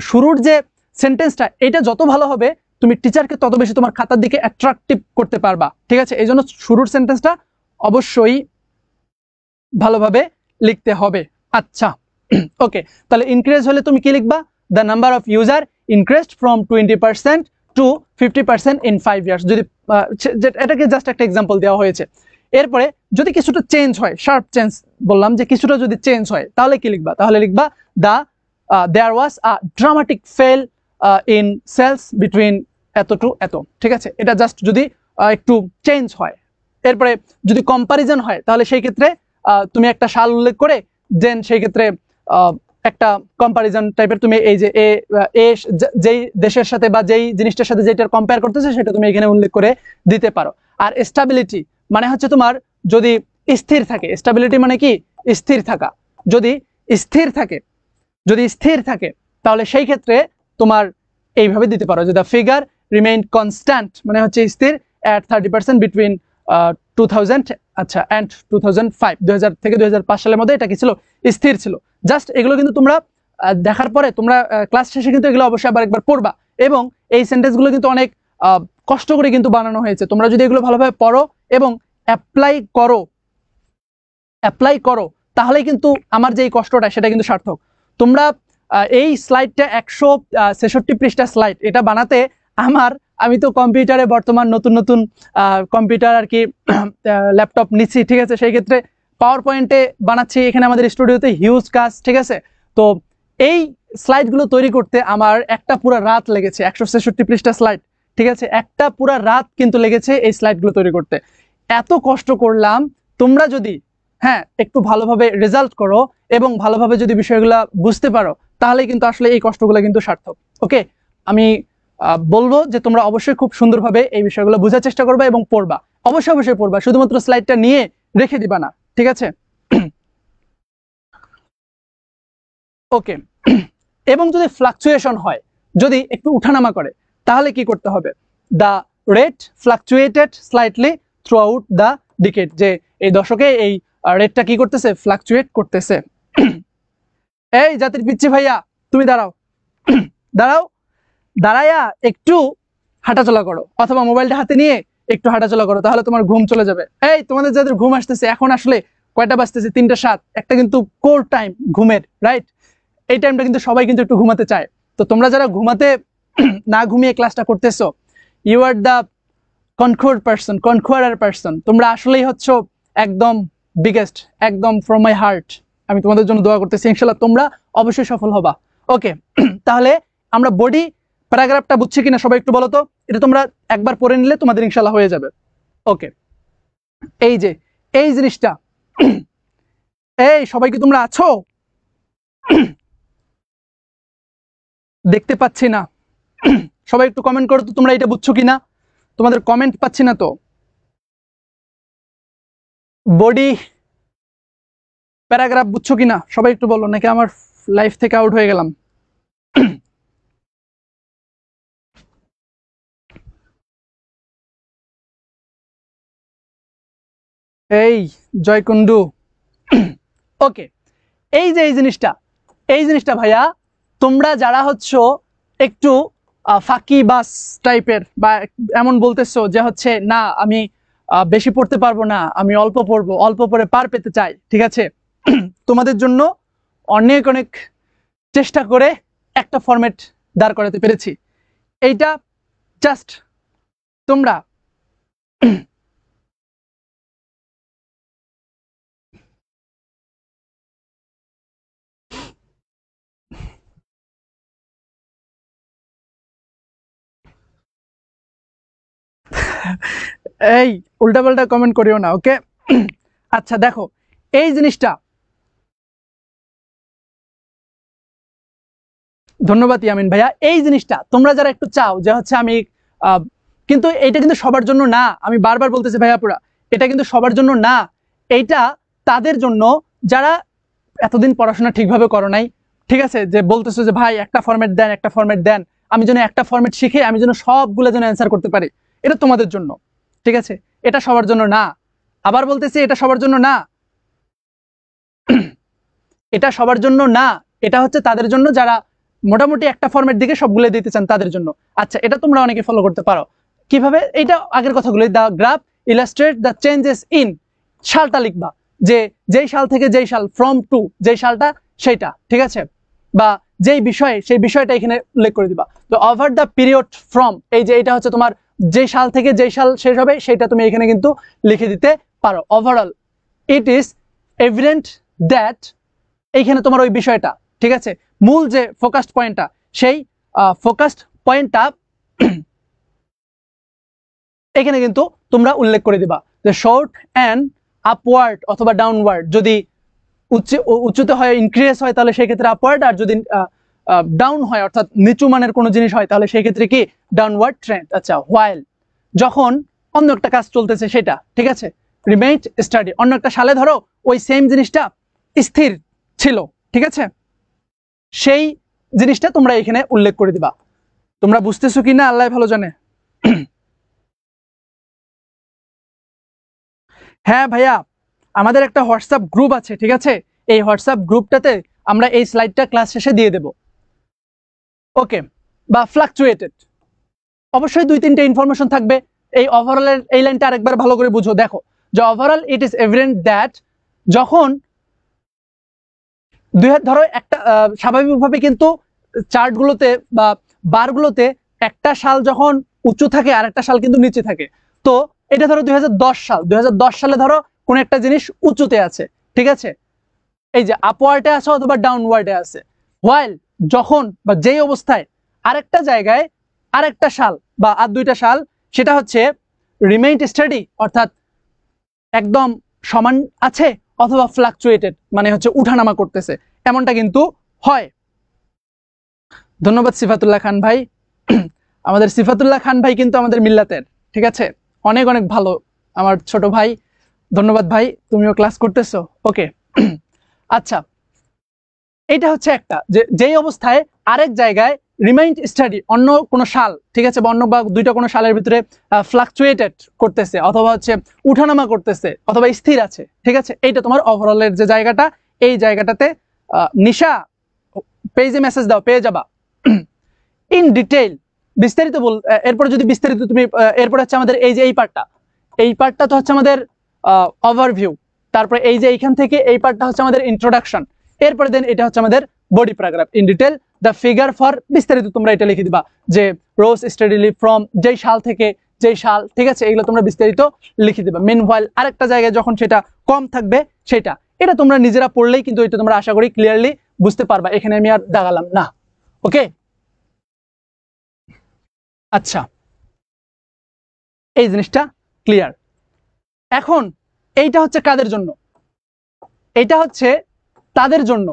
শুরুর যে সেন্টেন্সটা এটা যত ভালো হবে তুমি টিচারকে তত বেশি তোমার খাতার দিকে অ্যাট্রাকটিভ করতে পারবা, ঠিক আছে। এই জন্য শুরুর সেন্টেন্সটা অবশ্যই ভালোভাবে লিখতে হবে। আচ্ছা, ওকে, তাহলে ইনক্রিজ হলে তুমি কি লিখবা? The number of user increased from 20% to 50% in 5 years। যদি এটাকে জাস্ট একটা এক্সাম্পল দেওয়া হয়েছে। এরপরে যদি কিছুটা চেঞ্জ হয়, শার্প চেঞ্জ বললাম, যে কিছুটা যদি চেঞ্জ হয় তাহলে কি লিখবা? তাহলে লিখবা the there was a dramatic fall in sales between এত টু এত, ঠিক আছে। এটা জাস্ট যদি একটু চেঞ্জ হয়। এরপরে যদি কম্পারিজন হয় তাহলে সেই ক্ষেত্রে তুমি একটা সাল উল্লেখ করে দেন সেই ক্ষেত্রে একটা কম্পারিজন টাইপের তুমি এই যে যেই দেশের সাথে বা যেই জিনিসটার সাথে যেটা কম্পেয়ার করতেছে সেটা তুমি এখানে উল্লেখ করে দিতে পারো। আর স্টেবিলিটি মানে হচ্ছে তোমার যদি স্থির থাকে, স্টেবিলিটি মানে কি স্থির থাকা। যদি স্থির থাকে তাহলে সেই ক্ষেত্রে তোমার এইভাবে দিতে পারো যে দ্য ফিগার রিমেইন কনস্ট্যান্ট, মানে হচ্ছে স্থির at 30% বিটুইন 2000 আচ্ছা অ্যান্ড 2005, 2000 থেকে 2005 সালের মধ্যে এটা কি ছিল? স্থির ছিল। জাস্ট এগুলো কিন্তু তোমরা দেখার পরে তোমরা ক্লাস শেষে কিন্তু এগুলো অবশ্যই আবার একবার পড়বা। এবং এই সেন্টেন্সগুলো কিন্তু অনেক কষ্ট করে কিন্তু বানানো হয়েছে। তোমরা যদি এগুলো ভালোভাবে পড়ো এবং অ্যাপ্লাই করো তাহলেই কিন্তু আমার যে এই কষ্টটা সেটা কিন্তু সার্থক। তোমরা এই স্লাইডটা 166 পৃষ্ঠা স্লাইড, এটা বানাতে আমি তো কম্পিউটারে বর্তমান নতুন কম্পিউটার আর কি ল্যাপটপ নিচ্ছি, ঠিক আছে। সেই ক্ষেত্রে পাওয়ার পয়েন্টে বানাচ্ছি, এখানে আমাদের স্টুডিওতে হিউজ কাজ, ঠিক আছে। তো এই স্লাইডগুলো তৈরি করতে আমার একটা পুরো রাত লেগেছে, 166 পৃষ্ঠা স্লাইড, ঠিক আছে। একটা পুরো রাত কিন্তু লেগেছে এই স্লাইডগুলো তৈরি করতে। এত কষ্ট করলাম, তোমরা যদি একটু ভালোভাবে রেজাল্ট করো এবং ভালোভাবে যদি বিষয়গুলো বুঝতে পারো তাহলে কিন্তু আসলে এই কষ্টগুলো কিন্তু সার্থক। ওকে, আমি বলবো যে তোমরা অবশ্যই খুব সুন্দরভাবে এই বিষয়গুলো বোঝার চেষ্টা করবা এবং পড়বা, অবশ্যই পড়বা, শুধুমাত্র স্লাইডটা নিয়ে রেখে দিবা না, ঠিক আছে। ওকে, এবং যদি ফ্লাকচুয়েশন হয়, যদি একটু উঠানামা করে তাহলে কি করতে হবে? The rate ফ্লাকচুয়েটেড slightly through out the decade, যে এই দশকে এই রেটটা কি করতেছে? ফ্লাকচুয়েট করতেছে। এই জাতির পিচ্ছি ভাইয়া তুমি দাঁড়াও, দাঁড়াইয়া একটু হাঁটাচলা করো অথবা মোবাইলটা হাতে নিয়ে একটু হাঁটাচলা করো, তাহলে তোমার ঘুম চলে যাবে। এই তোমাদের যাদের ঘুম আসতেছে, এখন আসলে কয়টা বাজতেছে? 3:07, একটা কিন্তু কোর টাইম ঘুমের, রাইট? এই টাইমটা কিন্তু সবাই কিন্তু একটু ঘুমাতে চায়। তো তোমরা যারা ঘুমাতে না ঘুমিয়ে ক্লাসটা করতেছো, ইউ আর দ্য কনকোয়ারার পার্সন। তোমরা আসলেই হচ্ছে একদম বিগেস্ট, একদম ফ্রম মাই হার্ট আমি তোমাদের জন্য দোয়া করতেছি, ইনশাল্লাহ তোমরা অবশ্যই সফল হবা। ওকে, তাহলে আমরা বডি প্যারাগ্রাফটা বুঝছি কিনা সবাই একটু বলো তো। এটা তোমরা একবার পড়ে নিলে তোমাদের ইনশাল্লাহ হয়ে যাবে। ওকে, এই যে এই জিনিসটা, এই সবাই কি তোমরা আছো? দেখতে পাচ্ছি না, সবাই একটু কমেন্ট করো তো তোমরা এটা বুঝছো কিনা, তোমাদের কমেন্ট পাচ্ছি না তো। বডি প্যারাগ্রাফ বুঝছো কিনা সবাই একটু বলো, নাকি আমার লাইফ থেকে আউট হয়ে গেলাম? এই জয়কুন্ডু, ওকে, এই যে এই জিনিসটা ভাইয়া, তোমরা যারা হচ্ছ একটু ফাঁকি বাস টাইপের, বা এমন বলতেছো যে হচ্ছে না আমি বেশি পড়তে পারবো না, আমি অল্প পড়বো, অল্প পড়ে পার পেতে চাই, ঠিক আছে? তোমাদের জন্য অনেক অনেক চেষ্টা করে একটা ফরম্যাট দাঁড় করাতে পেরেছি। এইটা জাস্ট তোমরা এই উল্টাপাল্টা কমেন্ট করিও না, ওকে? আচ্ছা দেখো এই জিনিসটা, ধন্যবাদ ইয়ামিন ভাইয়া। এই জিনিসটা তোমরা যারা একটু চাও যে হচ্ছে আমি কিন্তু এটা কিন্তু সবার জন্য না, আমি বারবার বলতেছি ভাইয়া পুরা, এটা কিন্তু সবার জন্য না। এইটা তাদের জন্য যারা এতদিন পড়াশোনা ঠিকভাবে করো নাই, ঠিক আছে, যে বলতেছো যে ভাই একটা ফরম্যাট দেন, একটা ফরম্যাট দেন, আমি যেন একটা ফরম্যাট শিখে আমি যেন সবগুলো যেন অ্যান্সার করতে পারি। এটা তোমাদের জন্য, ঠিক আছে? এটা সবার জন্য না। আবার বলতেছি, এটা সবার জন্য না, এটা সবার জন্য না। এটা হচ্ছে তাদের জন্য যারা মোটামুটি একটা ফরম্যাট দিকে সবগুলো দিতে চান, তাদের জন্য। আচ্ছা, এটা তোমরা অনেকে ফলো করতে পারো। কিভাবে? এটা আগের কথাগুলো, the graph illustrate the changes in, সালটা লিখবা, যে যেই সাল থেকে যেই সাল, ফ্রম টু যেই সালটা সেইটা, ঠিক আছে? বা যেই বিষয়ে সেই বিষয়টা এখানে উল্লেখ করে দিবা। তো ওভার দ্য পিরিয়ড ফ্রম, এই যে এটা হচ্ছে তোমার যে সাল থেকে যেই সাল শেষ হবে সেটা তুমি এখানে কিন্তু লিখে দিতে পারো। Overall it is evident that, এইখানে তোমার ওই বিষয়টা, ঠিক আছে, মূল যে ফোকাসড পয়েন্টটা, সেই ফোকাসড পয়েন্টটা এখানে কিন্তু তোমরা উল্লেখ করে দিবা। যে শর্ট অ্যান্ড আপওয়ার্ড অথবা ডাউনওয়ার্ড, যদি উচ্চতে হয়, ইনক্রিজ হয়, তাহলে সেই ক্ষেত্রে আপওয়ার্ড, আর যদি ডাউন হয় অর্থাৎ নিচু মানের কোনো জিনিস হয়, তাহলে সেই ক্ষেত্রে কি ডাউনওয়ার্ড ট্রেন্ড। আচ্ছা, হোয়াইল, যখন অন্য একটা কাজ চলতেছে সেটা, ঠিক আছে? রিমেইন্ড স্টাডি, অন্য একটা সালে ধরো ওই সেম জিনিসটা স্থির ছিল, ঠিক আছে? সেই জিনিসটা তোমরা এখানে উল্লেখ করে দিবা। তোমরা বুঝতেছো কি না আল্লাহ ভালো জানে। হ্যাঁ ভাইয়া, আমাদের একটা হোয়াটসঅ্যাপ গ্রুপ আছে, ঠিক আছে? এই হোয়াটসঅ্যাপ গ্রুপটাতে আমরা এই স্লাইডটা ক্লাস শেষে দিয়ে দেব, ওকে? বা ফ্লাকচুয়েটেড, অবশ্যই 2-3টে ইনফরমেশন থাকবে। এই ওভারঅলের এই লাইনটা আরেকবার ভালো করে বুঝো। দেখো যে overall it is evident that, যখন ধরো একটা স্বাভাবিকভাবে কিন্তু চার্টগুলোতে বা বারগুলোতে একটা সাল যখন উঁচু থাকে আর একটা সাল কিন্তু নিচে থাকে। তো এটা ধরো 2010 সাল, 2010 সালে ধরো কোন একটা জিনিস উঁচুতে আছে, ঠিক আছে? এই যে আপওয়ার্ডে আছে অথবা ডাউনওয়ার্ডে আছে। হোয়াইল, যখন বা যেই অবস্থায় আরেকটা জায়গায় আরেকটা সাল বা আর দুইটা সাল, সেটা হচ্ছে রিমেইন্ড স্টাডি, অর্থাৎ একদম সমান আছে, অথবা ফ্লাকচুয়েটেড মানে হচ্ছে উঠানামা করতেছে, এমনটা কিন্তু হয়। ধন্যবাদ সিফাতুল্লাহ খান ভাই। আমাদের সিফাতুল্লাহ খান ভাই কিন্তু আমাদের মিল্লাতের, ঠিক আছে? অনেক অনেক ভালো আমার ছোট ভাই। ধন্যবাদ ভাই, তুমিও ক্লাস করতেছো, ওকে? আচ্ছা, এটা হচ্ছে একটা যে যেই অবস্থায় আরেক জায়গায় রিমাইন্ড স্টাডি, অন্য কোনো সাল, ঠিক আছে, বা অন্য বা দুইটা কোনো সালের ভিতরে ফ্লাকচুয়েটেড করতেছে, অথবা হচ্ছে উঠানামা করতেছে, অথবা স্থির আছে, ঠিক আছে? এইটা তোমার ওভারঅলের যে জায়গাটা, এই জায়গাটাতে নিশা পেজে মেসেজ দাও, পেয়ে যাবা। ইন ডিটেইল, বিস্তারিত এরপরে যদি বিস্তারিত তুমি এরপরে হচ্ছে আমাদের এই যে এই পার্টটা তো হচ্ছে আমাদের ওভারভিউ, তারপরে এই যে এইখান থেকে এই পার্টটা হচ্ছে আমাদের ইন্ট্রোডাকশন, এরপরে দেন এটা হচ্ছে আমাদের body paragraph. In detail the figure for, বিস্তারিত তোমরা এটা লিখে দিবা যে রোজ স্টাডিলি ফ্রম যেই সাল থেকে যেই সাল, ঠিক আছে, এগুলো তোমরা বিস্তারিত লিখে দিবা। মিনওয়াইল আরেকটা জায়গায় যখন সেটা কম থাকবে সেটা, এটা তোমরা নিজেরা পড়লেই কিন্তু এটা তোমরা আশা করি ক্লিয়ারলি বুঝতে পারবা, এখানে আমি আর দাগালাম না। ওকে, আচ্ছা, এই জিনিসটা ক্লিয়ার। এখন এইটা হচ্ছে কাদের জন্য? এটা হচ্ছে তাদের জন্য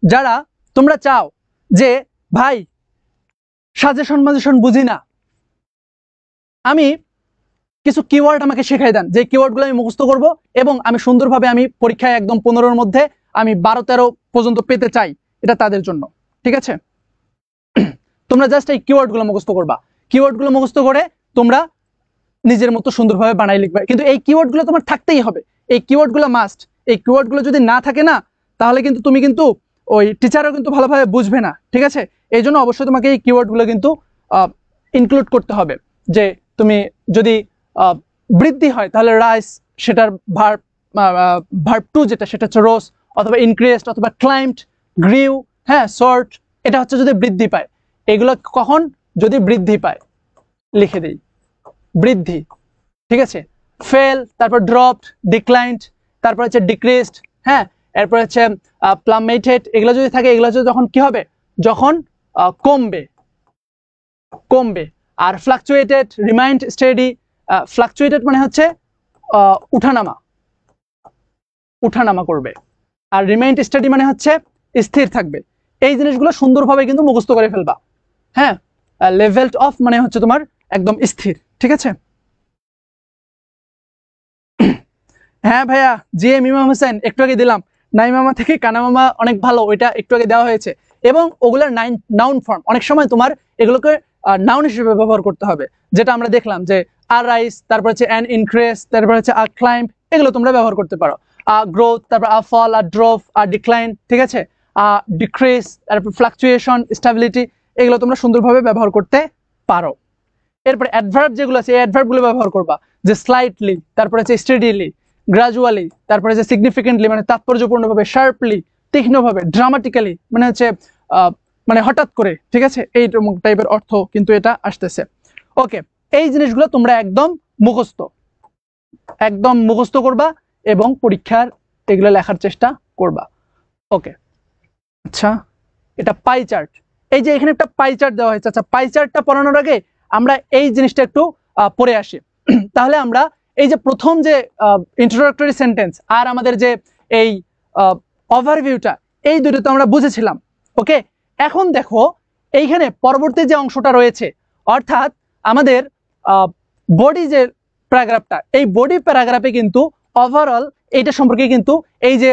যারা তোমরা চাও যে ভাই সাজেশন বুঝি না, আমি কিছু কিওয়ার্ড আমাকে শেখাই দেন, যে কিওয়ার্ডগুলো আমি মুখস্থ করব এবং আমি সুন্দরভাবে আমি পরীক্ষায় একদম 15-র মধ্যে আমি 12-13 পর্যন্ত পেতে চাই, এটা তাদের জন্য। ঠিক আছে, তোমরা জাস্ট এই কিওয়ার্ডগুলো মুখস্থ করবা, কিওয়ার্ডগুলো মুখস্থ করে তোমরা নিজের মতো সুন্দরভাবে বানাই লিখবে, কিন্তু এই কিওয়ার্ডগুলো তোমার থাকতেই হবে, এই কিওয়ার্ডগুলো মাস্ট। এই কিওয়ার্ডগুলো যদি না থাকে না, তাহলে কিন্তু তুমি কিন্তু ওই টিচারও কিন্তু ভালোভাবে বুঝবে না। ঠিক আছে, এই জন্য অবশ্যই তোমাকে এই কিওয়ার্ডগুলো কিন্তু ইনক্লুড করতে হবে। যে তুমি যদি বৃদ্ধি হয় তাহলে রাইস, সেটার ভার্ব টু যেটা সেটা হচ্ছে রোজ, অথবা ইনক্রিজড অথবা ক্লাইম্বড, গ্রিউ, হ্যাঁ, শর্ট, এটা হচ্ছে যদি বৃদ্ধি পায়। এগুলো কখন? যদি বৃদ্ধি পায়, লিখে দিই বৃদ্ধি। ঠিক আছে, ফেল, তারপর ড্রপড, ডিক্লাইন্ড, তারপর হচ্ছে ডিক্রিজড, হ্যাঁ, এরপর হচ্ছে প্লামেটেড, এগুলো যদি থাকে, এগুলো যখন কি হবে? যখন কমবে। আর ফ্লাকচুয়েটেড, রিমাইন্ড স্টেডি, ফ্লাকচুয়েটেড মানে হচ্ছে উঠানামা করবে, আর রিমাইন্ড স্টেডি মানে হচ্ছে স্থির থাকবে। এই জিনিসগুলো সুন্দরভাবে কিন্তু মুখস্থ করে ফেলবা। হ্যাঁ, লেভেলড অফ মানে হচ্ছে তোমার একদম স্থির। ঠিক আছে, হ্যাঁ ভাইয়া, জি এম ইমাম হোসেন একটু আগে দিলাম, নাই মামা থেকে কানা মামা অনেক ভালো, ওইটা একটু আগে দেওয়া হয়েছে। এবং ওগুলার নাউন ফর্ম অনেক সময় তোমার এগুলোকে নাউন হিসেবে ব্যবহার করতে হবে, যেটা আমরা দেখলাম যে আর রাইস, তারপর হচ্ছে অ্যান ইনক্রিজ, তারপর হচ্ছে আ ক্লাইম্ব, এগুলো তোমরা ব্যবহার করতে পারো। গ্রোথ, তারপর আ ফল, আ ড্রপ, আ ডিক্লাইন, ঠিক আছে, ডিক্রিজ, তারপর ফ্লাকচুয়েশন, স্টেবিলিটি, এগুলো তোমরা সুন্দরভাবে ব্যবহার করতে পারো। এরপরে অ্যাডভার্ব যেগুলো আছে, এই অ্যাডভার্বগুলো ব্যবহার করবা, যে স্লাইটলি, তারপর হচ্ছে স্টেডিলি, গ্রাজুয়ালি, তারপরে হচ্ছে সিগনিফিকেন্টলি মানে তাৎপর্যপূর্ণভাবে, শার্পলি তীক্ষ্ণভাবে, ড্রামাটিক্যালি মানে হচ্ছে মানে হঠাৎ করে। ঠিক আছে, এই টাইপের অর্থ কিন্তু এটা আসতেছে। ওকে, এই জিনিসগুলো তোমরা একদম মুখস্থ করবা এবং পরীক্ষার এগুলো লেখার চেষ্টা করবা। ওকে, আচ্ছা, এটা পাই চার্ট, এই যে এখানে একটা পাই চার্ট দেওয়া হয়েছে। আচ্ছা, পাই চার্টটা পড়ানোর আগে আমরা এই জিনিসটা একটু পড়ে আসি, তাহলে আমরা এই যে প্রথম যে ইন্ট্রোডাক্টরি সেন্টেন্স আর আমাদের যে এই ওভারভিউটা, এই দুটো তো আমরা বুঝেছিলাম। ওকে, এখন দেখো এইখানে পরবর্তী যে অংশটা রয়েছে, অর্থাৎ আমাদের বডি যে প্যারাগ্রাফটা, এই বডি প্যারাগ্রাফে কিন্তু ওভারঅল এইটা সম্পর্কে কিন্তু এই যে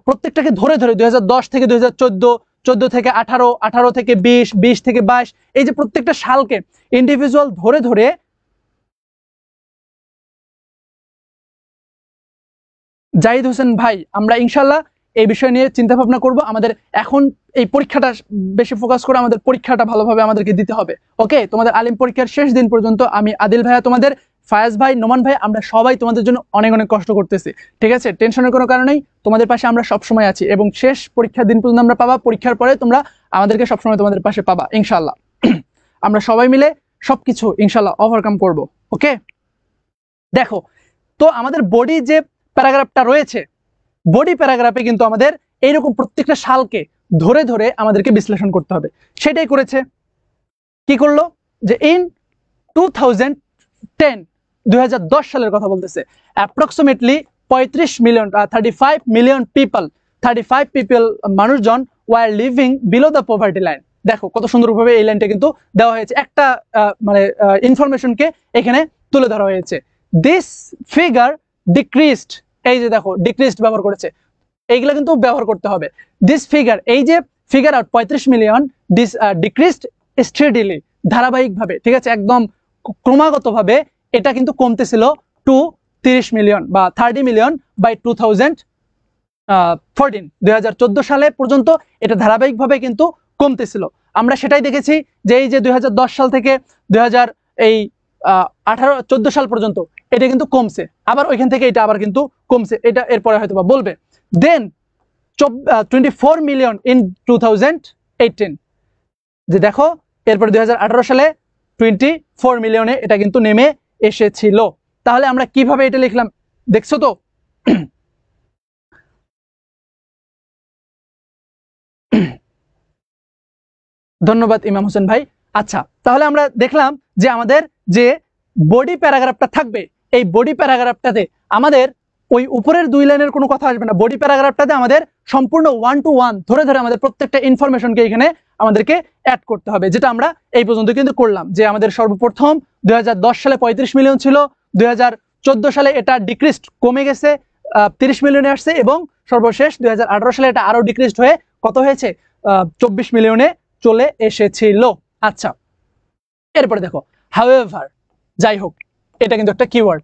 প্রত্যেকটাকে ধরে 2010 থেকে 2014, 14 থেকে 18, 18 থেকে 20, 20 থেকে 22, এই যে প্রত্যেকটা সালকে ইন্ডিভিজুয়াল ধরে জাহিদ হোসেন ভাই, আমরা ইনশাল্লাহ এই বিষয় নিয়ে চিন্তা ভাবনা করব। আমাদের এখন এই পরীক্ষাটা বেশি ফোকাস করে আমাদের পরীক্ষাটা ভালোভাবে আমাদেরকে দিতে হবে। ওকে, তোমাদের আলিম পরীক্ষার শেষ দিন পর্যন্ত আমি, আদিল ভাইয়া, তোমাদের ফায়াজ ভাই, নোমান ভাই, আমরা সবাই তোমাদের জন্য অনেক অনেক কষ্ট করতেছি। ঠিক আছে, টেনশনের কোনো কারণেই, তোমাদের পাশে আমরা সবসময় আছি এবং শেষ পরীক্ষার দিন পর্যন্ত আমরা পাবা, পরীক্ষার পরে তোমরা আমাদেরকে সবসময় তোমাদের পাশে পাবা ইনশাল্লাহ। আমরা সবাই মিলে সবকিছু ইনশাল্লাহ ওভারকাম করব। ওকে, দেখো তো আমাদের বডি যে প্যারাগ্রাফটা রয়েছে, বডি প্যারাগ্রাফে কিন্তু আমাদের এইরকম প্রত্যেকটা সালকে ধরে আমাদেরকে বিশ্লেষণ করতে হবে। সেটাই করেছে। কি করলো? যে ইন 2010 সালের কথা বলতেছে, অ্যাপ্রক্সিমেটলি 35 মিলিয়ন পিপল মানুষজন were living below the poverty line. দেখো কত সুন্দরভাবে এই লাইনটা কিন্তু দেওয়া হয়েছে, একটা মানে ইনফরমেশনকে এখানে তুলে ধরা হয়েছে। দিস ফিগার ডিক্রিজড, এই যে দেখো ডিক্রিজড ব্যবহার করেছে, এইগুলো কিন্তু ব্যবহার করতে হবে। দিস ফিগার, এই যে figure out 35 million, decreased steadily, ধারাবাহিকভাবে, ঠিক আছে, একদম ক্রমাগতভাবে এটা কিন্তু কমতেছিল টু 30 মিলিয়ন বা 30 মিলিয়ন বাই 2014 সালে পর্যন্ত এটা ধারাবাহিকভাবে কিন্তু কমতেছিল। আমরা সেটাই দেখেছি যে এই যে 2010 সাল থেকে 2000 এই 14 সাল পর্যন্ত এটা কিন্তু কমছে, আবার ওইখান থেকে এটা আবার কিন্তু কমছে, এটা এরপরে হয়তো বা বলবে। দেন 24 মিলিয়ন ইন 2018, যে দেখো এরপর 2018 সালে 24 মিলিয়নে এটা কিন্তু নেমে এসেছিল। তাহলে আমরা কিভাবে এটা লিখলাম দেখছো তো? ধন্যবাদ ইমাম হোসেন ভাই। আচ্ছা, তাহলে আমরা দেখলাম যে আমাদের যে বডি প্যারাগ্রাফটা থাকবে, এই বডি প্যারাগ্রাফটাতে আমাদের ওই উপরের 2 লাইনের কোনো কথা আসবে না। বডি প্যারাগ্রাফটাতে আমাদের সম্পূর্ণ 1 to 1 ধরে ধরে আমাদের প্রত্যেকটা ইনফরমেশনকে এখানে আমাদেরকে অ্যাড করতে হবে, যেটা আমরা এই পর্যন্ত কিন্তু করলাম। যে আমাদের সর্বপ্রথম 2010 সালে 35 মিলিয়ন ছিল, 2014 সালে এটা ডিক্রিস্ট কমে গেছে 30 মিলিয়নে আসছে, এবং সর্বশেষ 2018 সালে এটা আরো ডিক্রিস্ট হয়ে কত হয়েছে 24 মিলিয়নে চলে এসেছিল। আচ্ছা, এরপরে দেখো হাউএভার, যাই হোক এটা কিন্তু একটা কিওয়ার্ড।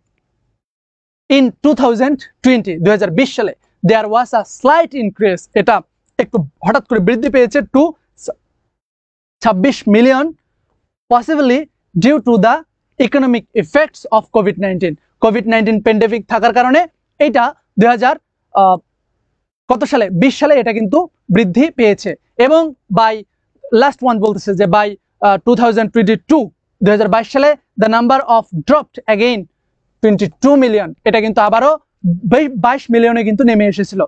ইন 2020 সালে দেয়ার ওয়াজ আ স্লাইট ইনক্রিজ, এটা একটু হঠাৎ করে বৃদ্ধি পেয়েছে to 26 million, possibly due to the economic effects of কোভিড-19 প্যান্ডেমিক থাকার কারণে এটা 2000 কত সালে 20 সালে এটা কিন্তু বৃদ্ধি পেয়েছে। এবং বাই লাস্ট ওয়ান বলতেছে যে বাই 2022 সালে the number of dropped again 22 million, এটা কিন্তু আবারও 22 মিলিয়নে কিন্তু নেমে এসেছিল,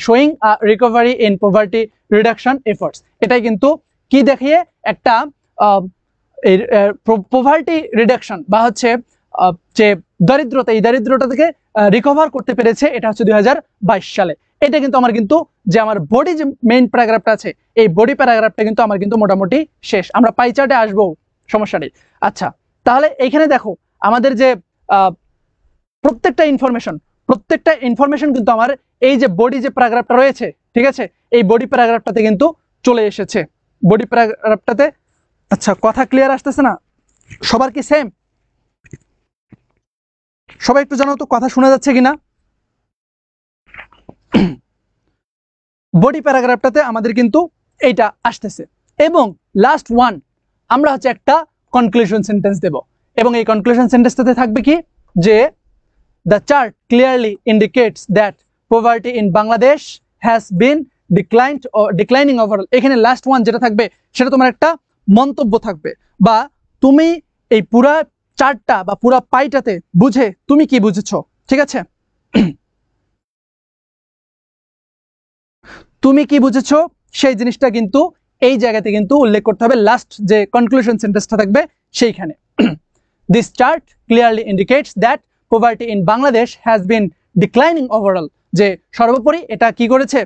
showing recovery in poverty reduction efforts. এটাই কিন্তু কি দেখিয়ে একটা পভার্টি রিডাকশন বা হচ্ছে যে দারিদ্রতা, এই দারিদ্রতা থেকে রিকভার করতে পেরেছে, এটা হচ্ছে 2022 সালে। এটা কিন্তু আমার কিন্তু যে আমার বডি যে মেইন প্যারাগ্রাফটা আছে, এই বডি প্যারাগ্রাফটা কিন্তু আমার কিন্তু মোটামুটি শেষ। আমরা পাই চার্টে আসবো, সমস্যা নেই। আচ্ছা, তাহলে এইখানে দেখো আমাদের যে প্রত্যেকটা ইনফরমেশন কিন্তু আমার এই যে বডি যে প্যারাগ্রাফটা রয়েছে, ঠিক আছে, এই বডি প্যারাগ্রাফটাতে কিন্তু চলে এসেছে। বডি প্যারাগ্রাফটাতে, আচ্ছা কথা ক্লিয়ার আসতেছে না সবার? কি সেম? সবাই একটু জানাও তো কথা শোনা যাচ্ছে কিনা। বডি প্যারাগ্রাফটাতে আমাদের কিন্তু এইটা আসতেছে, এবং লাস্ট ওয়ান আমরা হচ্ছে একটা কনক্লুশন সেন্টেন্স দেব, এবং এই কনক্লুশন সেন্টেন্সটাতে থাকবে কি যে the chart clearly indicates that poverty in Bangladesh has been declining overall। এখানে লাস্ট ওয়ান যেটা থাকবে সেটা তোমার একটা মন্তব্য থাকবে, বা তুমি এই পুরা চার্টটা বা পুরা পাইটাতে বুঝে তুমি কি বুঝেছো, ঠিক আছে? তুমি কি বুঝেছো সেই জিনিসটা কিন্তু এই জায়গাতে কিন্তু উল্লেখ করতে হবে, লাস্ট যে কনক্লুশন সেন্টেন্সটা থাকবে সেইখানে। This chart clearly indicates that poverty in Bangladesh has been declining overall, যে সর্বোপরি এটা কি করেছে,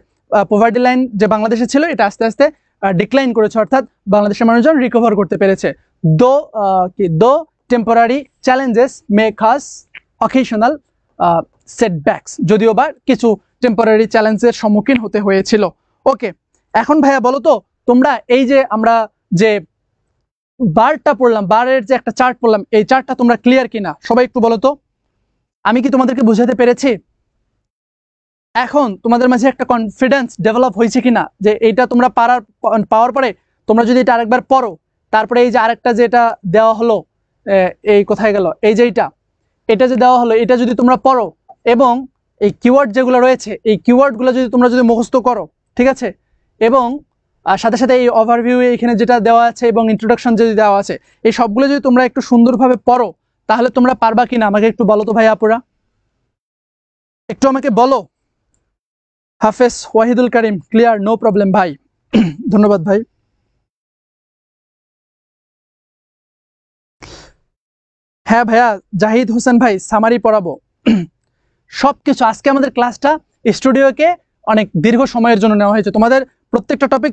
পভার্টি লাইন যে বাংলাদেশে ছিল এটা আস্তে আস্তে ডিক্লাইন করেছে, অর্থাৎ বাংলাদেশের মানুষজন রিকভার করতে পেরেছে। Though temporary challenges may cause occasional setbacks, যদিও বা কিছু টেম্পোরারি চ্যালেঞ্জের সম্মুখীন হতে হয়েছিল। ওকে, এখন ভাইয়া বলো তো তোমরা এই যে আমরা যে বারটা পড়লাম, বারের যে একটা চার্ট পড়লাম, এই চার্টটা তোমরা ক্লিয়ার কিনা সবাই একটু বলো তো। আমি কি তোমাদেরকে বুঝাতে পেরেছি? এখন তোমাদের মাঝে একটা কনফিডেন্স ডেভেলপ হয়েছে কিনা যে এইটা তোমরা পাওয়ার পরে তোমরা যদি এটা আরেকবার পড়ো, তারপরে এই যে আরেকটা যেটা দেওয়া হলো, এই কোথায় গেল, এই যে এটা যে দেওয়া হলো, এটা যদি তোমরা পড়ো এবং এই কিওয়ার্ড যেগুলো রয়েছে এই কিওয়ার্ডগুলো যদি তোমরা যদি মুখস্থ করো, ঠিক আছে, এবং সাথে সাথে এই ওভারভিউ এখানে যেটা দেওয়া আছে এবং ইন্ট্রোডাকশন যদি দেওয়া আছে, এই সবগুলো যদি তোমরা একটু সুন্দরভাবে পড়ো, তাহলে তোমরা পারবা কিনা আমাকে একটু বলো তো ভাই আপুরা, একটু আমাকে বলো। হাফেজ ওয়াহিদুল করিম, ক্লিয়ার, নো প্রবলেম ভাই। ধন্যবাদ ভাই। হ্যাঁ ভাইয়া, জাহিদ হোসেন ভাই সামারি পড়াবো সবকিছু। আজকে আমাদের ক্লাসটা স্টুডিওকে অনেক দীর্ঘ সময়ের জন্য নেওয়া হয়েছে। তোমাদের প্রত্যেকটা টপিক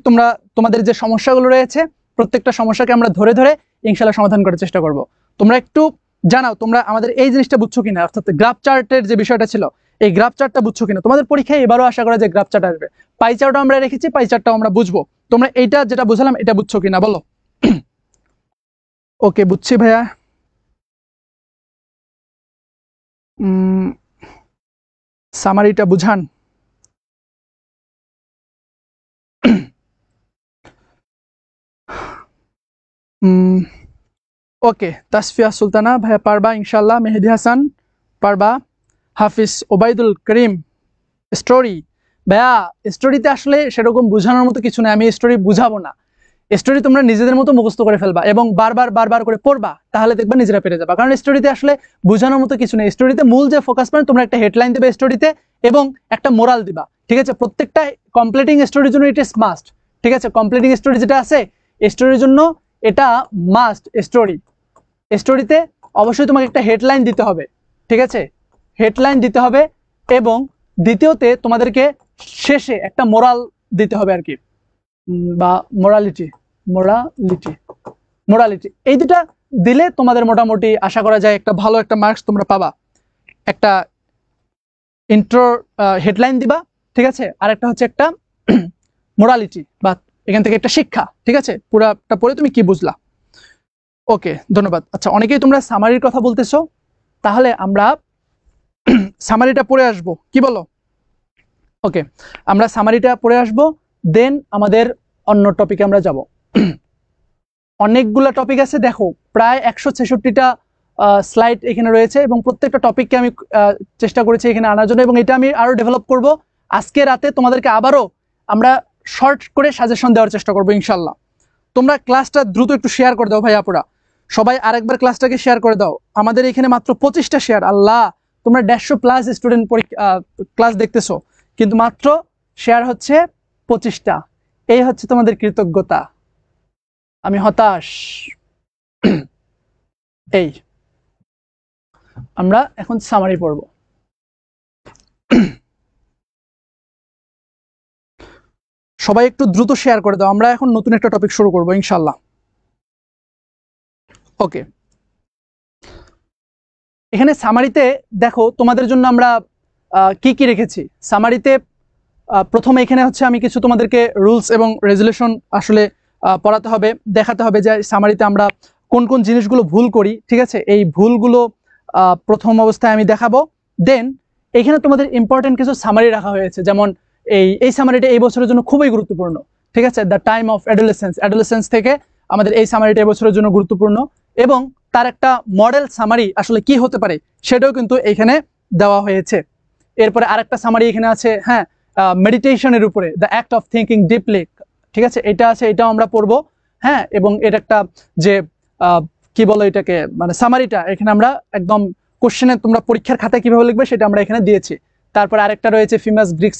তোমাদের যে সমস্যাগুলো রয়েছে প্রত্যেকটা সমস্যাকে আমরা ধরে ধরে ইনশাল্লাহ সমাধান করার চেষ্টা করব। তোমরা একটু জানাও তোমরা আমাদের এই জিনিসটা বুঝছো কিনা, অর্থাৎ গ্রাফ চার্টের যে বিষয়টা ছিল এই গ্রাফ চার্টটা বুঝছো কিনা। তোমাদের পরীক্ষায় এবারও আশা করা যায় গ্রাফ চার্ট আসবে, পাই চার্টও আমরা রেখেছি, পাই চার্টটাও আমরা বুঝবো। তোমরা এইটা যেটা বুঝলাম এটা বুঝছো কিনা বলো। ওকে, বুঝছি ভাইয়া। সামারিটা বুঝান। ওকে, তাসফিয়া সুলতানা ভাইয়া পারবা ইনশাল্লাহ, মেহেদি হাসান পারবা, হাফিজ ওবায়দুল করিম স্টোরি ভাইয়া, স্টোরিতে আসলে সেরকম বোঝানোর মতো কিছু নেই, আমি স্টোরি বুঝাবো না। স্টোরি তোমরা নিজেদের মতো মুখস্থ করে ফেলবা এবং বারবার করে পড়বা, তাহলে দেখবা নিজেরা পেরে যাবা। কারণ স্টোরিতে আসলে বোঝানোর মতো কিছু নেই। স্টোরিতে মূল যে ফোকাস পয়েন্ট, তোমরা একটা হেডলাইন দেবে স্টোরিতে এবং একটা মোরাল দিবা, ঠিক আছে? প্রত্যেকটা কমপ্লিটিং স্টোরির জন্য ইট ইজ মাস্ট, ঠিক আছে? কমপ্লিটিং স্টোরি যেটা আছে স্টোরির জন্য এটা মাস্ট। স্টোরিতে অবশ্যই তোমাকে একটা হেডলাইন দিতে হবে, ঠিক আছে? হেডলাইন দিতে হবে এবং দ্বিতীয়তে তোমাদেরকে শেষে একটা মোরাল দিতে হবে আর কি, বা মোরালিটি। এই দুটা দিলে তোমাদের মোটামুটি আশা করা যায় একটা ভালো একটা মার্কস তোমরা পাবা। একটা ইন্ট্রো হেডলাইন দিবা, ঠিক আছে? আর একটা হচ্ছে একটা মোরালিটি, বা এখান থেকে একটা শিক্ষা, ঠিক আছে? পুরাটা পড়ে তুমি কি বুঝলা। ওকে, ধন্যবাদ। আচ্ছা, অনেকেই তোমরা সামারির কথা বলতেছো, তাহলে আমরা সামারিটা পড়ে আসব, কি বলো? ওকে, আমরা সামারিটা পড়ে আসব, দেন আমাদের অন্য টপিকে আমরা যাব। অনেকগুলো টপিক আছে, দেখো প্রায় 166টা স্লাইড এখানে রয়েছে এবং প্রত্যেকটা টপিককে আমি চেষ্টা করেছি এখানে আনার জন্য, এবং এটা আমি আরো ডেভেলপ করব। আজকে রাতে তোমাদেরকে আবারও আমরা শর্ট করে সাজেশন দেওয়ার চেষ্টা করবো ইনশাল্লাহ। তোমরা ক্লাসটা দ্রুত একটু শেয়ার করে দাও ভাই আপুরা, সবাই আরেকবার ক্লাসটাকে শেয়ার করে দাও। আমাদের এখানে মাত্র 25টা শেয়ার, আল্লাহ, তোমরা 150+ স্টুডেন্ট ক্লাস দেখতেছো, কিন্তু মাত্র শেয়ার হচ্ছে 25টা। এই হচ্ছে তোমাদের কৃতজ্ঞতা, আমি হতাশ। এই আমরা এখন সামারি পড়ব। সবাই একটু দ্রুত শেয়ার করে দাও, আমরা এখন নতুন একটা টপিক শুরু করব ইনশাল্লাহ। ওকে, এখানে সামারিতে দেখো তোমাদের জন্য আমরা কি কি রেখেছি। সামারিতে প্রথমে এখানে হচ্ছে আমি কিছু তোমাদেরকে রুলস এবং রেজুলেশন আসলে পড়াতে হবে, দেখাতে হবে যে সামারিতে আমরা কোন কোন জিনিসগুলো ভুল করি, ঠিক আছে? এই ভুলগুলো প্রথম অবস্থায় আমি দেখাবো। দেন এখানে তোমাদের ইম্পর্টেন্ট কিছু সামারি রাখা হয়েছে, যেমন এই সামারিটা এই বছরের জন্য খুবই গুরুত্বপূর্ণ, ঠিক আছে? দ্য টাইম অফ অ্যাডোলেসেন্স থেকে আমাদের এই সামারিটা এই বছরের জন্য গুরুত্বপূর্ণ, এবং তার একটা মডেল সামারি আসলে কি হতে পারে সেটাও কিন্তু এখানে দেওয়া হয়েছে। এরপরে আরেকটা সামারি এখানে আছে, হ্যাঁ, মেডিটেশনের উপরে, the act of thinking deeply, ঠিক আছে? এটা আছে, এটাও আমরা পড়বো, হ্যাঁ। এবং এটা একটা যে কি বলো এটাকে, মানে সামারিটা এখানে আমরা একদম কোশ্চেনে তোমরা পরীক্ষার খাতায় কিভাবে লিখবে সেটা আমরা এখানে দিয়েছি। তারপর আরেকটা রয়েছে ফেমাস গ্রিক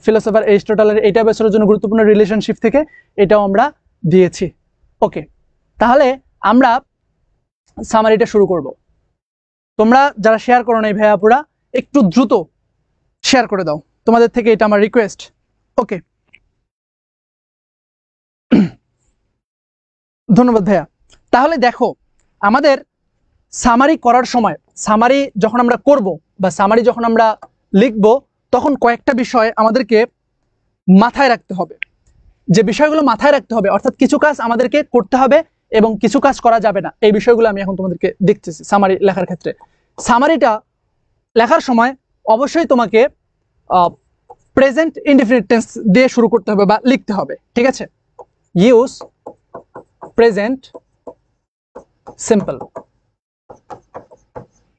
ফিলোসফার এরিস্টটলের, এটা বছরের জন্য গুরুত্বপূর্ণ, রিলেশনশিপ থেকে, এটাও আমরা দিয়েছি। ওকে, তাহলে আমরা সামারিটা শুরু করব। তোমরা যারা শেয়ার করো নাই ভাইয়া আপুরা, একটু দ্রুত শেয়ার করে দাও, তোমাদের থেকে এটা আমার রিকোয়েস্ট। ওকে, ধন্যবাদ ভাইয়া। তাহলে দেখো, আমাদের সামারি করার সময়, সামারি যখন আমরা করব বা সামারি যখন আমরা লিখব, তখন কয়েকটা বিষয় আমাদেরকে মাথায় রাখতে হবে। যে বিষয়গুলো মাথায় রাখতে হবে, অর্থাৎ কিছু কাজ আমাদেরকে করতে হবে এবং কিছু কাজ করা যাবে না, এই বিষয়গুলো আমি এখন তোমাদেরকে দেখতেছি। সামারি লেখার ক্ষেত্রে, সামারিটা লেখার সময় অবশ্যই তোমাকে প্রেজেন্ট ইনডিফিনিট টেন্স দিয়ে শুরু করতে হবে বা লিখতে হবে, ঠিক আছে? Use present simple.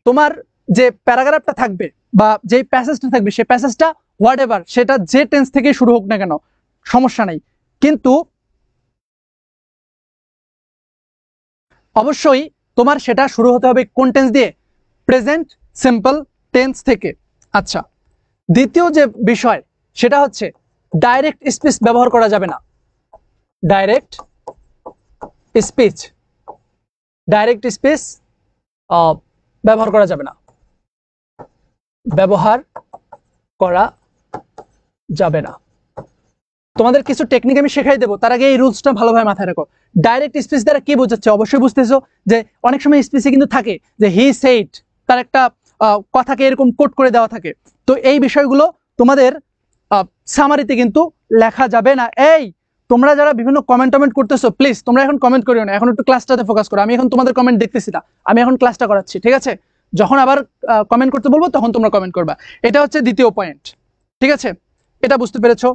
তোমার যে প্যারাগ্রাফটা থাকবে বা যে প্যাসেজটা থাকবে, সেই প্যাসেজটা হোয়াট এভার, সেটা যে টেন্স থেকে শুরু হোক না কেন, সমস্যা নেই, কিন্তু অবশ্যই তোমার সেটা শুরু হতে হবে কোন টেন্স দিয়ে? প্রেজেন্ট সিম্পল টেন্স থেকে। আচ্ছা, দ্বিতীয় যে বিষয় সেটা হচ্ছে ডাইরেক্ট স্পিচ ব্যবহার করা যাবে না। ডাইরেক্ট স্পিচ ব্যবহার করা যাবে না, ব্যবহার করা যাবে না। তোমাদের কিছু টেকনিক আমি শেখাই দেবো, তার আগে এই রুলসটা ভালোভাবে মাথায় রাখো। ডাইরেক্ট স্পিচ দ্বারা কি বোঝাচ্ছে? অবশ্যই বুঝতেছো যে অনেক সময় স্পিচে কিন্তু থাকে যে হি সেইড, তার একটা কথাকে এরকম কোট করে দেওয়া থাকে। তো এই বিষয়গুলো তোমাদের সামারিতে কিন্তু লেখা যাবে না। এই তোমরা যারা বিভিন্ন কমেন্ট করতেছো, প্লিজ তোমরা এখন কমেন্ট করিও না, এখন একটু ক্লাসটাতে ফোকাস করো। আমি এখন তোমাদের কমেন্ট দেখতেছি না, আমি এখন ক্লাসটা করাচ্ছি, ঠিক আছে? যখন আবার কমেন্ট করতে বলবো তখন তোমরা কমেন্ট করবা। এটা হচ্ছে দ্বিতীয় পয়েন্ট, ঠিক আছে? এটা বুঝতে পেরেছো?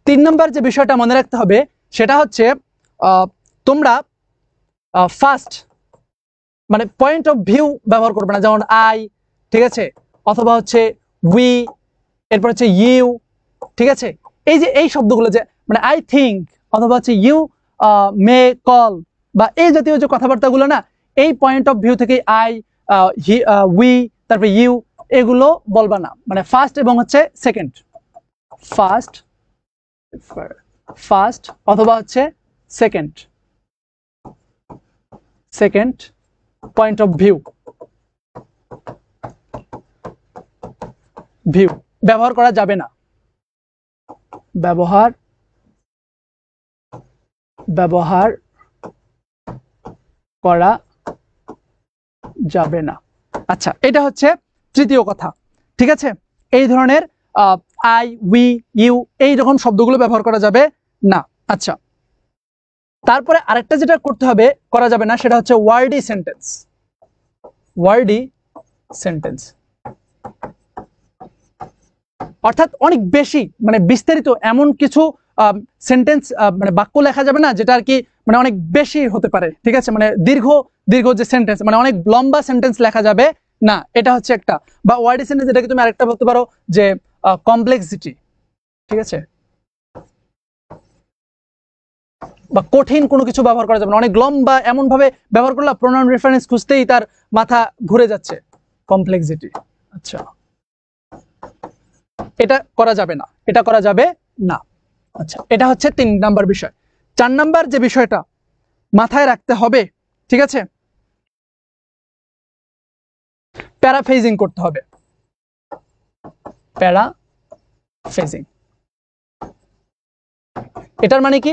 3 নম্বর যে বিষয়টা মনে রাখতে হবে সেটা হচ্ছে তোমরা ফার্স্ট মানে পয়েন্ট অফ ভিউ ব্যবহার করবে না, যেমন আই, ঠিক আছে, অথবা হচ্ছে উই, এরপর হচ্ছে ইউ, ঠিক আছে। এই যে এই শব্দগুলো যে মানে আই থিঙ্ক অথবা হচ্ছে ইউ মে কল বা এই জাতীয় যে কথাবার্তাগুলো না, এই পয়েন্ট অফ ভিউ থেকে আই, উই, তারপরে ইউ এগুলো বলবা না, মানে ফার্স্ট এবং হচ্ছে সেকেন্ড, ফার্স্ট অথবা হচ্ছে সেকেন্ড পয়েন্ট অফ ভিউ ব্যবহার করা যাবে না, ব্যবহার করা যাবে না। আচ্ছা, এটা হচ্ছে তৃতীয় কথা, ঠিক আছে। এই ধরনের আই, উই, ইউ এই রকম শব্দগুলো ব্যবহার করা যাবে না। আচ্ছা, তারপরে আরেকটা যেটা করতে হবে, করা যাবে না, সেটা হচ্ছে ওয়ার্ডি সেন্টেন্স, অর্থাৎ অনেক বেশি মানে বিস্তারিত এমন কিছু সেন্টেন্স মানে বাক্য লেখা যাবে না যেটা আর কি মানে অনেক বেশি হতে পারে, ঠিক আছে, মানে দীর্ঘ যে সেন্টেন্স মানে অনেক লম্বা সেন্টেন্স লেখা যাবে না, এটা হচ্ছে একটা। বা ওয়ার্ডি সেন্টেন্স, এটাকে তুমি আরেকটা বলতে পারো যে কমপ্লেক্সিটি, ঠিক আছে, বা কঠিন কোনো কিছু ব্যবহার করা যাবে না, অনেক লম্বা এমন ভাবে ব্যবহার করলে প্রোনাউন রেফারেন্স খুঁজতেই তার মাথা ঘুরে যাচ্ছে, কমপ্লেক্সিটি। আচ্ছা, এটা করা যাবে না, আচ্ছা, এটা হচ্ছে 3 নাম্বার বিষয়। 4 নাম্বার যে বিষয়টা মাথায় রাখতে হবে, ঠিক আছে, প্যারাফ্রেজিং করতে হবে। প্যারাফ্রেজিং এটার মানে কি,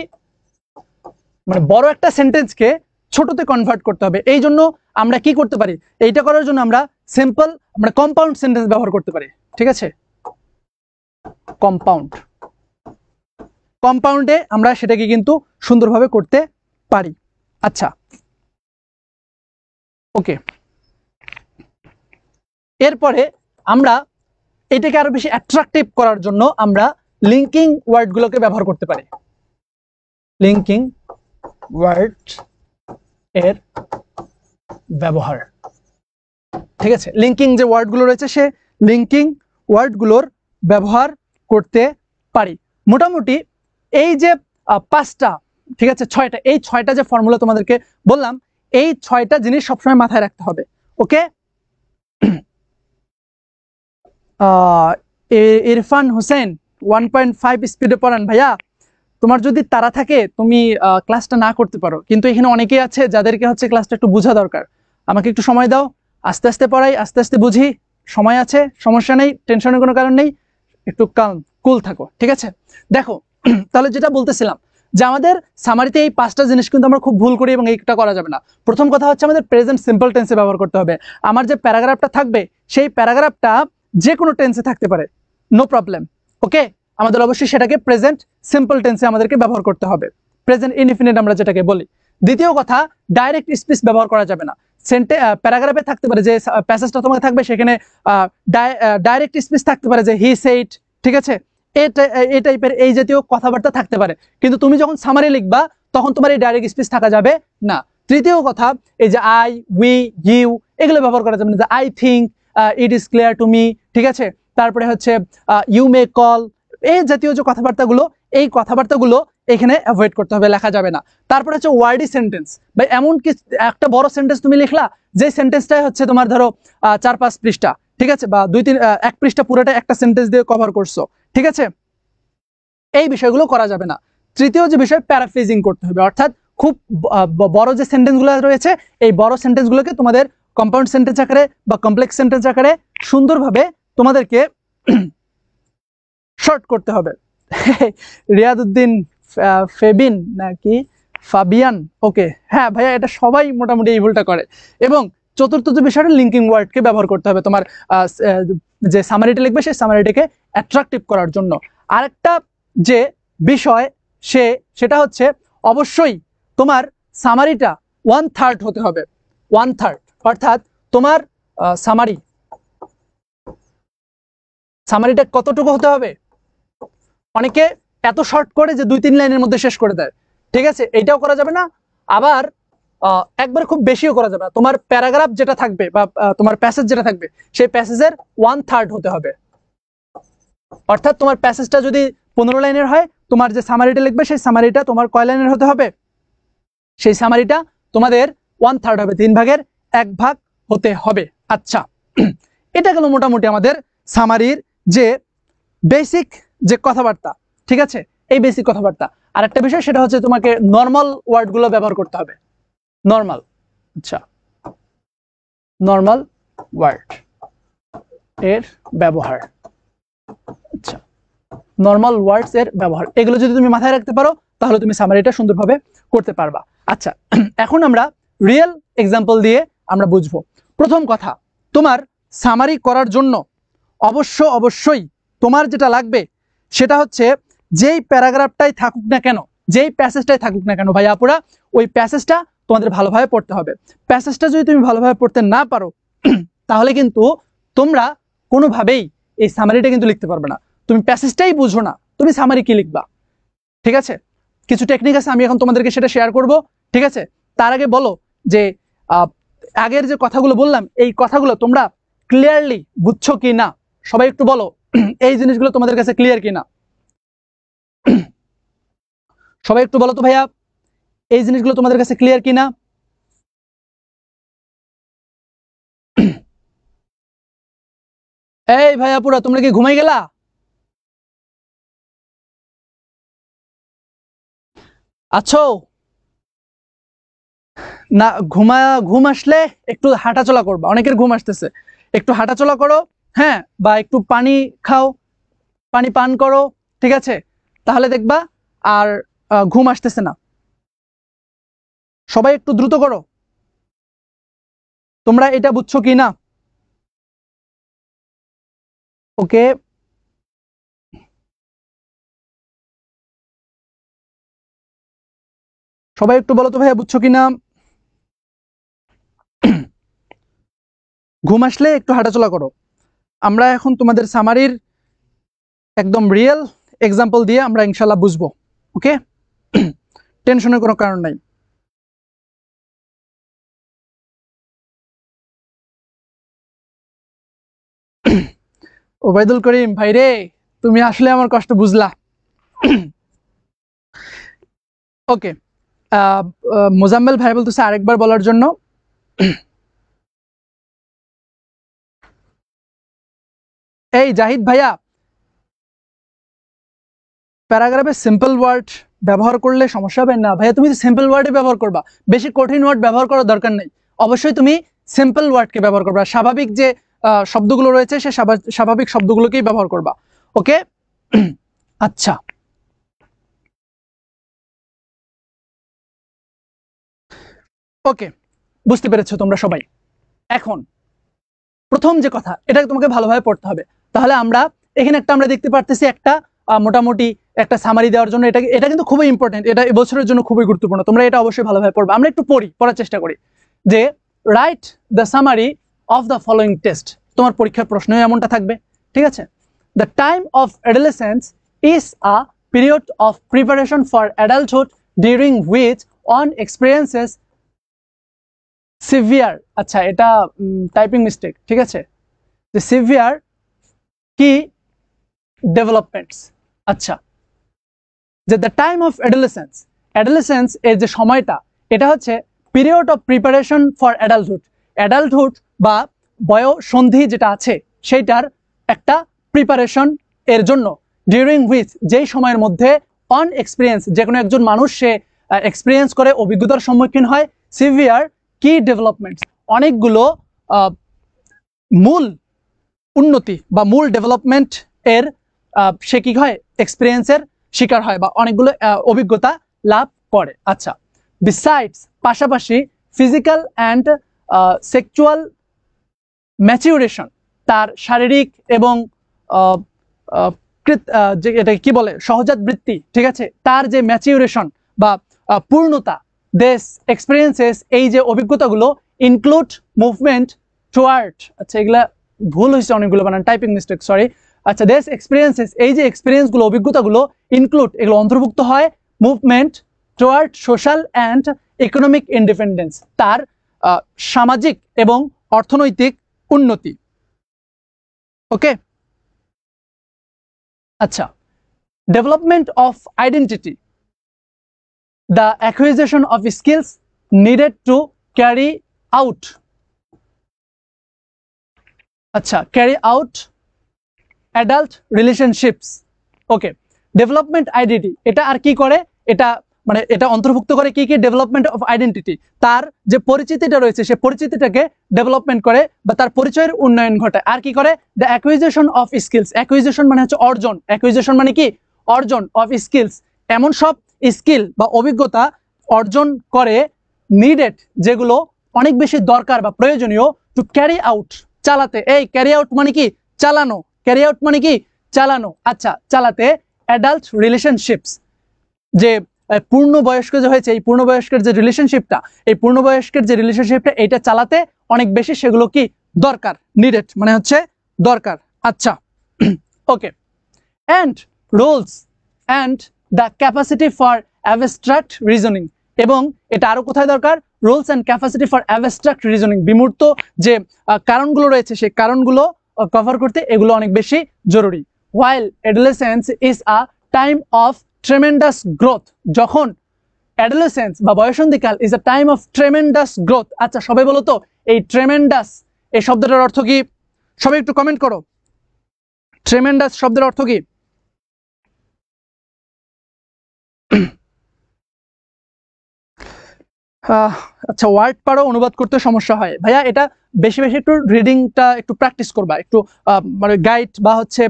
মানে বড় একটা সেন্টেন্সকে ছোটতে কনভার্ট করতে হবে। এই জন্য আমরা কি করতে পারি, এইটা করার জন্য আমরা সিম্পল মানে কম্পাউন্ড সেন্টেন্স ব্যবহার করতে পারি, ঠিক আছে, কম্পাউন্ডে আমরা সেটাকে কিন্তু সুন্দরভাবে করতে পারি। আচ্ছা, ওকে, এরপরে আমরা এটাকে আরো বেশি অ্যাট্রাকটিভ করার জন্য আমরা লিঙ্কিং ওয়ার্ডগুলোকে ব্যবহার করতে পারি। লিঙ্কিং ওয়ার্ড এর ব্যবহার, ঠিক আছে, লিঙ্কিং যে ওয়ার্ডগুলো রয়েছে সে লিঙ্কিং ওয়ার্ডগুলোর ব্যবহার করতে পারি। মোটামুটি এই যে 5টা, ঠিক আছে, 6টা, এই 6টা যে ফর্মুলা তোমাদেরকে বললাম, এই 6টা জিনিস সবসময় মাথায় রাখতে হবে। ওকে, ইরফান হোসেন 1.5 স্পিডে পড়ান। ভাইয়া, তোমার যদি তাড়া থাকে তুমি ক্লাসটা না করতে পারো, কিন্তু এখানে অনেকেই আছে যাদেরকে হচ্ছে ক্লাসটা একটু বোঝা দরকার। আমাকে একটু সময় দাও, আস্তে আস্তে পড়াই, আস্তে আস্তে বুঝি, সময় আছে, সমস্যা নেই, টেনশনের কোনো কারণ নেই, একটু কুল থাকো, ঠিক আছে। দেখো, তাহলে যেটা বলতেছিলাম যে আমাদের সামারিতে এই 5টা জিনিস কিন্তু আমরা খুব ভুল করি এবং এইটা করা যাবে না। প্রথম কথা হচ্ছে আমাদের প্রেজেন্ট সিম্পল টেন্সে ব্যবহার করতে হবে। আমার যে প্যারাগ্রাফটা থাকবে সেই প্যারাগ্রাফটা যে কোনো টেন্সে থাকতে পারে, নো প্রবলেম। ওকে, আমাদের অবশ্যই সেটাকে প্রেজেন্ট সিম্পল টেন্সে আমাদেরকে ব্যবহার করতে হবে, প্রেজেন্ট ইনডিফিনিট আমরা যেটাকে বলি। দ্বিতীয় কথা, ডাইরেক্ট স্পিচ ব্যবহার করা যাবে না। প্যারাগ্রাফে থাকতে পারে যে প্যাসেজটা তোমাকে থাকবে সেখানে ডাইরেক্ট স্পিচ থাকতে পারে যে হি সেইড, ঠিক আছে, এই টাইপের এই জাতীয় কথাবার্তা থাকতে পারে, কিন্তু তুমি যখন সামারি লিখবা তখন তোমার এই ডাইরেক্ট স্পিচ থাকা যাবে না। তৃতীয় কথা, এই যে আই, উই, ইউ এগুলো ব্যবহার করা যাবে না, যে I think, it is clear to me, ঠিক আছে, তারপরে হচ্ছে ইউ মে কল, এই জাতীয় যে কথাবার্তাগুলো, এই কথাবার্তাগুলো এখানে অ্যাভয়েড করতে হবে, লেখা যাবে না। তারপরে হচ্ছে ওয়ার্ডি সেন্টেন্স, বা এমন কি একটা বড় সেন্টেন্স তুমি লিখলা যে সেন্টেন্সটাই হচ্ছে তোমার ধরো 4-5 পৃষ্ঠা, ঠিক আছে, বা 2-3 পৃষ্ঠা পুরোটা একটা সেন্টেন্স দিয়ে কভার করছো, ঠিক আছে, এই বিষয়গুলো করা যাবে না। তৃতীয় যে বিষয়, প্যারাফ্রেজিং করতে হবে, অর্থাৎ খুব বড় যে সেন্টেন্সগুলো রয়েছে এই বড় সেন্টেন্সগুলোকে তোমাদের কম্পাউন্ড সেন্টেন্স আকারে বা কমপ্লেক্স সেন্টেন্স আকারে সুন্দরভাবে তোমাদেরকে শর্ট করতে হবে। রিয়াদউদ্দিন ফেবিন নাকি ফাবিয়ান, ওকে, হ্যাঁ ভাইয়া, এটা সবাই মোটামুটি এই ভুলটা করে। এবং চতুর্থ যে বিষয়টা, লিঙ্কিং ওয়ার্ডকে ব্যবহার করতে হবে তোমার যে সামারিটা লিখবে সেই সামারিটাকে অ্যাট্রাকটিভ করার জন্য। আরেকটা যে বিষয় সেটা হচ্ছে অবশ্যই তোমার সামারিটা 1/3 হতে হবে, 1/3, অর্থাৎ তোমার সামারিটা কতটুকু হতে হবে, অনেকে এত শর্ট করে যে 2-3 লাইনের মধ্যে শেষ করে দেয়, ঠিক আছে, এইটাও করা যাবে না। আবার একবার খুব বেশিও করা যাবে না। তোমার প্যারাগ্রাফ যেটা থাকবে বা তোমার প্যাসেজ যেটা থাকবে সেই প্যাসেজের 1/3 হতে হবে। অর্থাৎ তোমার প্যাসেজটা যদি 15 লাইনের হয়, তোমার যে সামারিটা লিখবে সেই সামারিটা তোমার কয় লাইনের হতে হবে? সেই সামারিটা তোমাদের 1/3 হবে, 3 ভাগের 1 ভাগ হতে হবে। আচ্ছা, এটা গেল মোটামুটি আমাদের সামারির যে বেসিক যে কথাবার্তা, ঠিক আছে? এই বেসিক কথাবার্তা। আর একটা বিষয় সেটা হচ্ছে তোমাকে নর্মাল ওয়ার্ডগুলো ব্যবহার করতে হবে। নর্মাল, আচ্ছা, নর্মাল ওয়ার্ড এর ব্যবহার, আচ্ছা, নর্মাল ওয়ার্ডস এর ব্যবহার, এগুলো যদি তুমি মাথায় রাখতে পারো তাহলে তুমি সামারিটা সুন্দরভাবে করতে পারবা। আচ্ছা, এখন আমরা রিয়েল এক্সাম্পল দিয়ে আমরা বুঝবো। প্রথম কথা, তোমার সামারি করার জন্য অবশ্যই তোমার যেটা লাগবে সেটা হচ্ছে যেই প্যারাগ্রাফটাই থাকুক না কেন, যেই প্যাসেজটাই থাকুক না কেন ভাই আপুরা, ওই প্যাসেজটা তোমাদের ভালোভাবে পড়তে হবে। প্যাসেজটা যদি তুমি ভালোভাবে পড়তে না পারো তাহলে কিন্তু তোমরা কোনোভাবেই এই সামারিটা কিন্তু লিখতে পারবে না। তুমি প্যাসেজটাই বুঝো না, তুমি সামারি কি লিখবা? ঠিক আছে, কিছু টেকনিক আছে, আমি এখন তোমাদেরকে সেটা শেয়ার করব। ঠিক আছে, তার আগে বলো যে আগের যে কথাগুলো বললাম এই কথাগুলো তোমরা ক্লিয়ারলি বুঝছো কি না? সবাই একটু বলো এই জিনিসগুলো তোমাদের কাছে ক্লিয়ার কি না? সবাই একটু বলো তো ভাইয়া, এই জিনিসগুলো তোমাদের কাছে ক্লিয়ার কি না? এই ভাইয়া পুরা, তোমরা কি ঘুমাই গেলা? আছো না? ঘুম আসলে একটু হাঁটাচলা করবা, অনেকের ঘুম আসতেছে, একটু হাঁটাচলা করো, হ্যাঁ, বা একটু পানি খাও, পানি পান করো, ঠিক আছে? তাহলে দেখবা আর ঘুম আসতেছে না। সবাই একটু দ্রুত করো। তোমরা এটা বুঝছো কি না? ওকে, সবাই একটু বলো তো ভাইয়া বুঝছো কি না? ঘুম আসলে একটু হাঁটাচলা করো। আমরা এখন তোমাদের সামারির একদম রিয়েল এক্সাম্পল দিয়ে আমরা ইনশাল্লাহ বুঝবো। ওকে, টেনশনের কোনো কারণ নাই। ওবায়দুল করিম ভাই রে, তুমি আসলে আমার কষ্ট বুঝলা। ওকে, মোজাম্মেল ভাই বলতেছে আরেকবার বলার জন্য। এই জাহিদ ভাইয়া, প্যারাগ্রাফে সিম্পল ওয়ার্ড ব্যবহার করলে সমস্যা হবে না ভাইয়া? তুমি সিম্পল ওয়ার্ডই ব্যবহার করবা, বেশি কঠিন ওয়ার্ড ব্যবহার করার দরকার নেই। অবশ্যই তুমি সিম্পল ওয়ার্ডকে ব্যবহার করবা, স্বাভাবিক যে শব্দগুলো রয়েছে সে স্বাভাবিক শব্দগুলোকেই ব্যবহার করবা। ওকে, আচ্ছা, ওকে, বুঝতে পেরেছো তোমরা সবাই? এখন প্রথম যে কথা, এটা তোমাকে ভালোভাবে পড়তে হবে। তাহলে আমরা এখানে আমরা দেখতে পারতেছি একটা মোটামুটি একটা সামারি দেওয়ার জন্য, এটা কিন্তু খুবই ইম্পর্টেন্ট, এটা এবছরের জন্য খুবই গুরুত্বপূর্ণ। তোমরা এটা অবশ্যই ভালোভাবে পড়বে। আমরা একটু পড়ার চেষ্টা করি যে write the summary of the following test. তোমার পরীক্ষার প্রশ্নই এমনটা থাকবে, ঠিক আছে? The time of adolescence is a period of preparation for adulthood during which on experiences severe, আচ্ছা এটা টাইপিং মিস্টেক, ঠিক আছে? যে সিভিয়ার কি ডেভেলপমেন্টস, আচ্ছা, যে দ্য টাইম অফ অ্যাডোলেসেন্স এর যে সময়টা, এটা হচ্ছে period of preparation for adulthood বা বয়ঃসন্ধি যেটা আছে সেইটার একটা প্রিপারেশন এর জন্য, ডিউরিং হুইচ যেই সময়ের মধ্যে অন এক্সপিরিয়েন্স যে কোনো একজন মানুষ সে এক্সপিরিয়েন্স করে, অভিজ্ঞতার সম্মুখীন হয়, সিভিয়ার কি ডেভেলপমেন্টস, অনেকগুলো মূল উন্নতি বা মূল ডেভেলপমেন্ট এর সে কি হয়, এক্সপিরিয়েন্সের শিকার হয় বা অনেকগুলো অভিজ্ঞতা লাভ করে। আচ্ছা, বিসাইডস পাশাপাশি ফিজিক্যাল অ্যান্ড সেক্সুয়াল ম্যাচিউরেশন, তার শারীরিক এবং যে এটা কি বলে সহজাত বৃত্তি, ঠিক আছে, তার যে ম্যাচিউরেশন বা পূর্ণতা, দেশ এক্সপিরিয়েন্সেস এই যে অভিজ্ঞতাগুলো, ইনক্লুড মুভমেন্ট টুয়ার্ড, আচ্ছা এগুলা ভুল হয়েছে অনেকগুলো বানান, টাইপিং মিস্টেক, সরি। আচ্ছা, দেশ এক্সপিরিয়েন্সেস এই যে এক্সপিরিয়েন্সগুলো, অভিজ্ঞতাগুলো, ইনক্লুড এগুলো অন্তর্ভুক্ত হয় movement toward social and economic independence, তার সামাজিক এবং অর্থনৈতিক উন্নতি। ওকে, আচ্ছা, development of identity, the acquisition of skills needed to carry out, আচ্ছা, ক্যারি আউট অ্যাডাল্ট রিলেশনশিপস। ওকে, ডেভেলপমেন্ট আইডেন্টিটি এটা আর কি করে, এটা মানে এটা অন্তর্ভুক্ত করে কি কি, ডেভেলপমেন্ট অফ আইডেন্টিটি, তার যে পরিচিতিটা রয়েছে সে পরিচিতিটাকে ডেভেলপমেন্ট করে বা তার পরিচয়ের উন্নয়ন ঘটায়। আর কি করে, the acquisition of skills, acquisition মানে হচ্ছে অর্জন, অ্যাকুইজিশন মানে কি অর্জন, অফ স্কিলস এমন সব স্কিল বা অভিজ্ঞতা অর্জন করে, নিডেড যেগুলো অনেক বেশি দরকার বা প্রয়োজনীয়, টু ক্যারি আউট চালাতে, এই ক্যারি আউট মানে কি চালানো, ক্যারি আউট মানে কি চালানো, আচ্ছা চালাতে, অ্যাডাল্ট রিলেশনশিপস, যে পূর্ণবয়স্ক যে হয়েছে এই পূর্ণবয়স্কের যে রিলেশনশিপটা, এই পূর্ণবয়স্কের যে রিলেশনশিপটা এটা চালাতে অনেক বেশি সেগুলো কি দরকার, নিডেড মানে হচ্ছে দরকার। আচ্ছা, okay, and roles and the capacity for abstract reasoning, এবং এটা আরো কোথায় দরকার, roles and capacity for abstract reasoning, বিমূর্ত যে কারণগুলো রয়েছে সেই কারণগুলো কভার করতে এগুলো অনেক বেশি জরুরি। while adolescence is a time of tremendous growth, যখন adolescence বা বয়সন্ধিকাল is a time of tremendous growth, আচ্ছা সবাই বলো তো এই tremendous এই শব্দটার অর্থ কি, সবাই একটু কমেন্ট করো, tremendous শব্দের অর্থ কি? আচ্ছা, ওয়ার্ড পারো, অনুবাদ করতে সমস্যা হয় ভাইয়া, এটা বেশি বেশি একটু রিডিংটা একটু প্র্যাকটিস করবা, একটু মানে গাইড বা হচ্ছে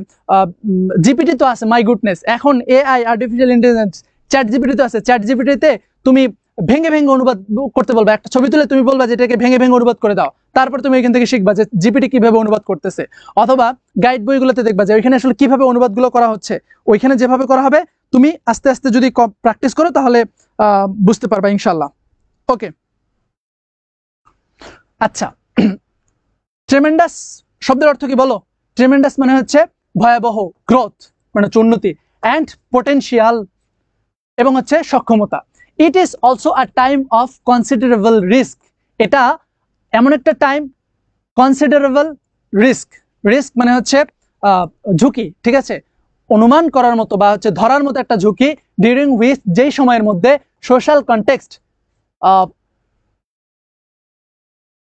জিপিটি তো আছে, মাই গুডনেস, এখন AI artificial intelligence chat GPT তো আছে, চ্যাট জিপিটিতে তুমি ভেঙে ভেঙে অনুবাদ করতে বলবা, একটা ছবি তুলে তুমি বলবা যে এটাকে ভেঙে ভেঙে অনুবাদ করে দাও, তারপর তুমি এখান থেকে শিখবা যে জিপিটি কিভাবে অনুবাদ করতেছে, অথবা গাইড বইগুলোতে দেখবা যে ওইখানে আসলে কিভাবে অনুবাদগুলো করা হচ্ছে, ওইখানে যেভাবে করা হবে তুমি আস্তে আস্তে যদি প্র্যাকটিস করো তাহলে বুঝতে পারবা ইনশাল্লাহ। ওকে, আচ্ছা, ট্রেমেন্ডাস শব্দের অর্থ কি বলো? ট্রেমেন্ডাস মানে হচ্ছে ভয়াবহ, গ্রোথ মানে হচ্ছে উন্নতি, অ্যান্ড পোটেনশিয়াল এবং হচ্ছে সক্ষমতা। It is also a time of considerable risk, এটা এমন একটা টাইম, কনসিডারেবল রিস্ক, রিস্ক মানে হচ্ছে ঝুঁকি, ঠিক আছে, অনুমান করার মতো বা হচ্ছে ধরার মতো একটা ঝুঁকি, ডিউরিং হুইচ যেই সময়ের মধ্যে সোশ্যাল কনটেক্সট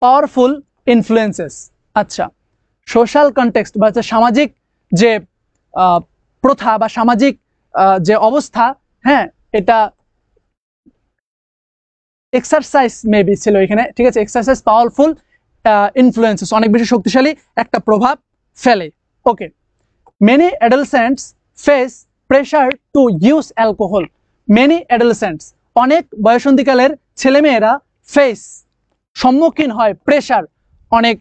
পাওয়ারফুল ইনফ্লুয়েন্সেস, আচ্ছা সোশ্যাল কনটেক্সট বা হচ্ছে সামাজিক যে প্রথা বা সামাজিক যে অবস্থা, হ্যাঁ এটা এক্সারসাইজ মেবি ছিল এখানে, ঠিক আছে, এক্সারসাইজ পাওয়ারফুল ইনফ্লুয়েন্সেস অনেক বেশি শক্তিশালী একটা প্রভাব ফেলে। Okay, many adolescents face pressure to use alcohol, many adolescents অনেক বয়সন্ধিকালের ছেলেমেয়েরা ফেস সম্মুখীন হয়, প্রেশার অনেক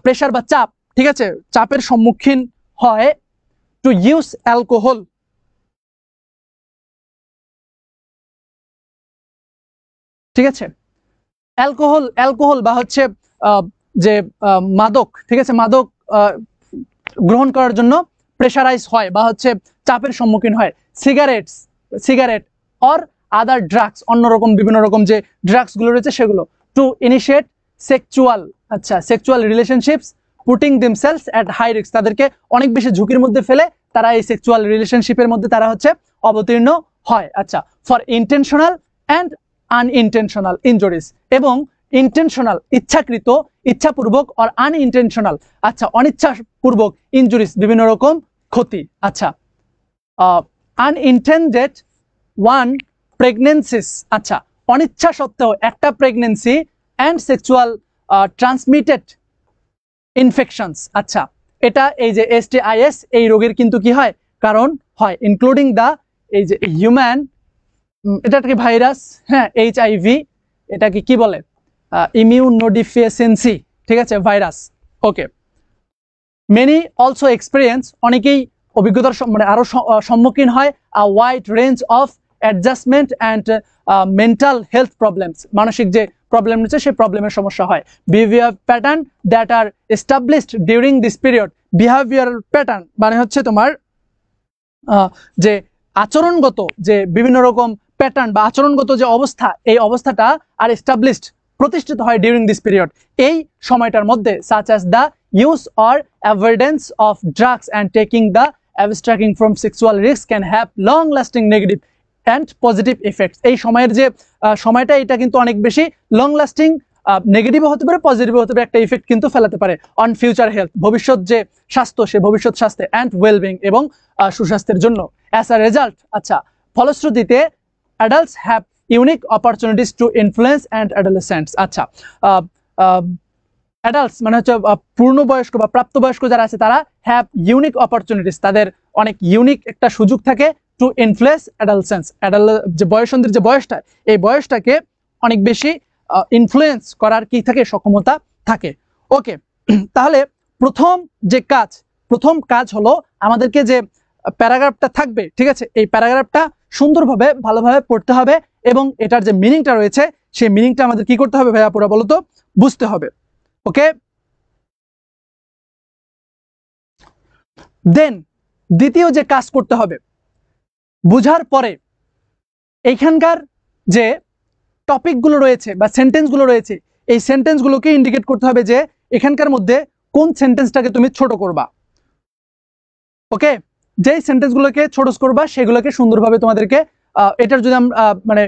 প্রেশার বা চাপ, ঠিক আছে, চাপের সম্মুখীন হয়, টু ইউজ অ্যালকোহল, ঠিক আছে, অ্যালকোহল, অ্যালকোহল বা হচ্ছে যে মাদক, ঠিক আছে, মাদক গ্রহণ করার জন্য প্রেশারাইজ হয় বা হচ্ছে চাপের সম্মুখীন হয়। Cigarettes, cigarette or other drugs, অন্যরকম বিভিন্ন রকম যে ড্রাগসগুলো রয়েছে সেগুলো, টু ইনিশিয়েট সেক্সুয়াল, আচ্ছা sexual relationships, putting themselves at high risk, তাদেরকে অনেক বেশি ঝুঁকির মধ্যে ফেলে তারা এই সেক্সুয়াল রিলেশনশিপের মধ্যে তারা হচ্ছে অবতীর্ণ হয়। আচ্ছা, for intentional and unintentional injuries, এবং ইন্টেনশনাল ইচ্ছাকৃত, ইচ্ছাপূর্বক, আর আনইনটেনশনাল আচ্ছা অনিচ্ছাপূর্বক, ইনজুরিজ বিভিন্ন রকম ক্ষতি। আচ্ছা, আনইনটেন্ডেড ওয়ান প্রেগনেন্সিস, আচ্ছা অনিচ্ছা সত্ত্বেও একটা pregnancy, and sexual transmitted infections, আচ্ছা এটা এই যে STIs এই রোগের কিন্তু কি হয় কারণ হয়, ইনক্লুডিং দা এই যে হিউম্যান, এটা কি ভাইরাস, হ্যাঁ HIV, এটা কি বলে ইমিউনোডিফিসিয়েন্সি, ঠিক আছে virus. Okay, many also experience, অনেকেই অভিজ্ঞতার মানে আরো সম্মুখীন হয়, a wide range of adjustment and mental health problems, মানসিক যে প্রবলেম রয়েছে সেই প্রবলেমের সমস্যা হয়। Behaviour pattern that are established during this period, behavioural pattern মানে হচ্ছে তোমার যে আচরণগত যে বিভিন্ন রকম প্যাটার্ন বা আচরণগত যে অবস্থা, এই অবস্থাটা আর এস্টাবলিশড প্রতিষ্ঠিত হয় ডিউরিং দিস পিরিয়ড, এই সময়টার মধ্যে, such as the use or avoidance of drugs and taking the abstracting from sexual risk can have long lasting negative and positive effects। এই সময়ের যে সময়টা, এটা কিন্তু অনেক বেশি লং লাস্টিং, নেগেটিভও হতে পারে, পজিটিভও হতে পারে, একটা ইফেক্ট কিন্তু ফেলাতে পারে অন ফিউচার হেলথ, ভবিষ্যৎ যে স্বাস্থ্য, সে ভবিষ্যৎ স্বাস্থ্যে, অ্যান্ড ওয়েলবিং, এবং সুস্বাস্থ্যের জন্য। অ্যাজ আ রেজাল্ট, আচ্ছা, ফলশ্রুতিতে adults have unique opportunities to influence and adolescents. আচ্ছা, অ্যাডাল্টস মানে হচ্ছে পূর্ণবয়স্ক বা প্রাপ্তবয়স্ক যারা আছে, তারা হ্যাভ ইউনিক অপরচুনিটিস, তাদের অনেক ইউনিক একটা সুযোগ থাকে টু ইনফ্লুয়েন্স অ্যাডালসেন্স, যে বয়সন্ধির যে বয়সটা, এই বয়সটাকে অনেক বেশি ইনফ্লুয়েন্স করার কি থাকে, সক্ষমতা থাকে। ওকে, তাহলে প্রথম কাজ হলো আমাদেরকে যে প্যারাগ্রাফটা থাকবে, ঠিক আছে, এই প্যারাগ্রাফটা সুন্দরভাবে ভালোভাবে পড়তে হবে, এবং এটার যে মিনিংটা রয়েছে, সেই মিনিংটা আমাদের কি করতে হবে ভাইয়া, পুরো বলো তো, বুঝতে হবে। ওকে, দেন দ্বিতীয় যে কাজ করতে হবে, বুঝার পরে এইখানকার যে টপিকগুলো রয়েছে বা সেন্টেন্সগুলো রয়েছে, এই সেন্টেন্সগুলোকে ইন্ডিকেট করতে হবে যে এখানকার মধ্যে কোন সেন্টেন্সটাকে তুমি ছোট করবা। ওকে, যেই সেন্টেন্সগুলোকে ছোট করবা সেগুলোকে সুন্দরভাবে তোমাদেরকে এটার যদি মানে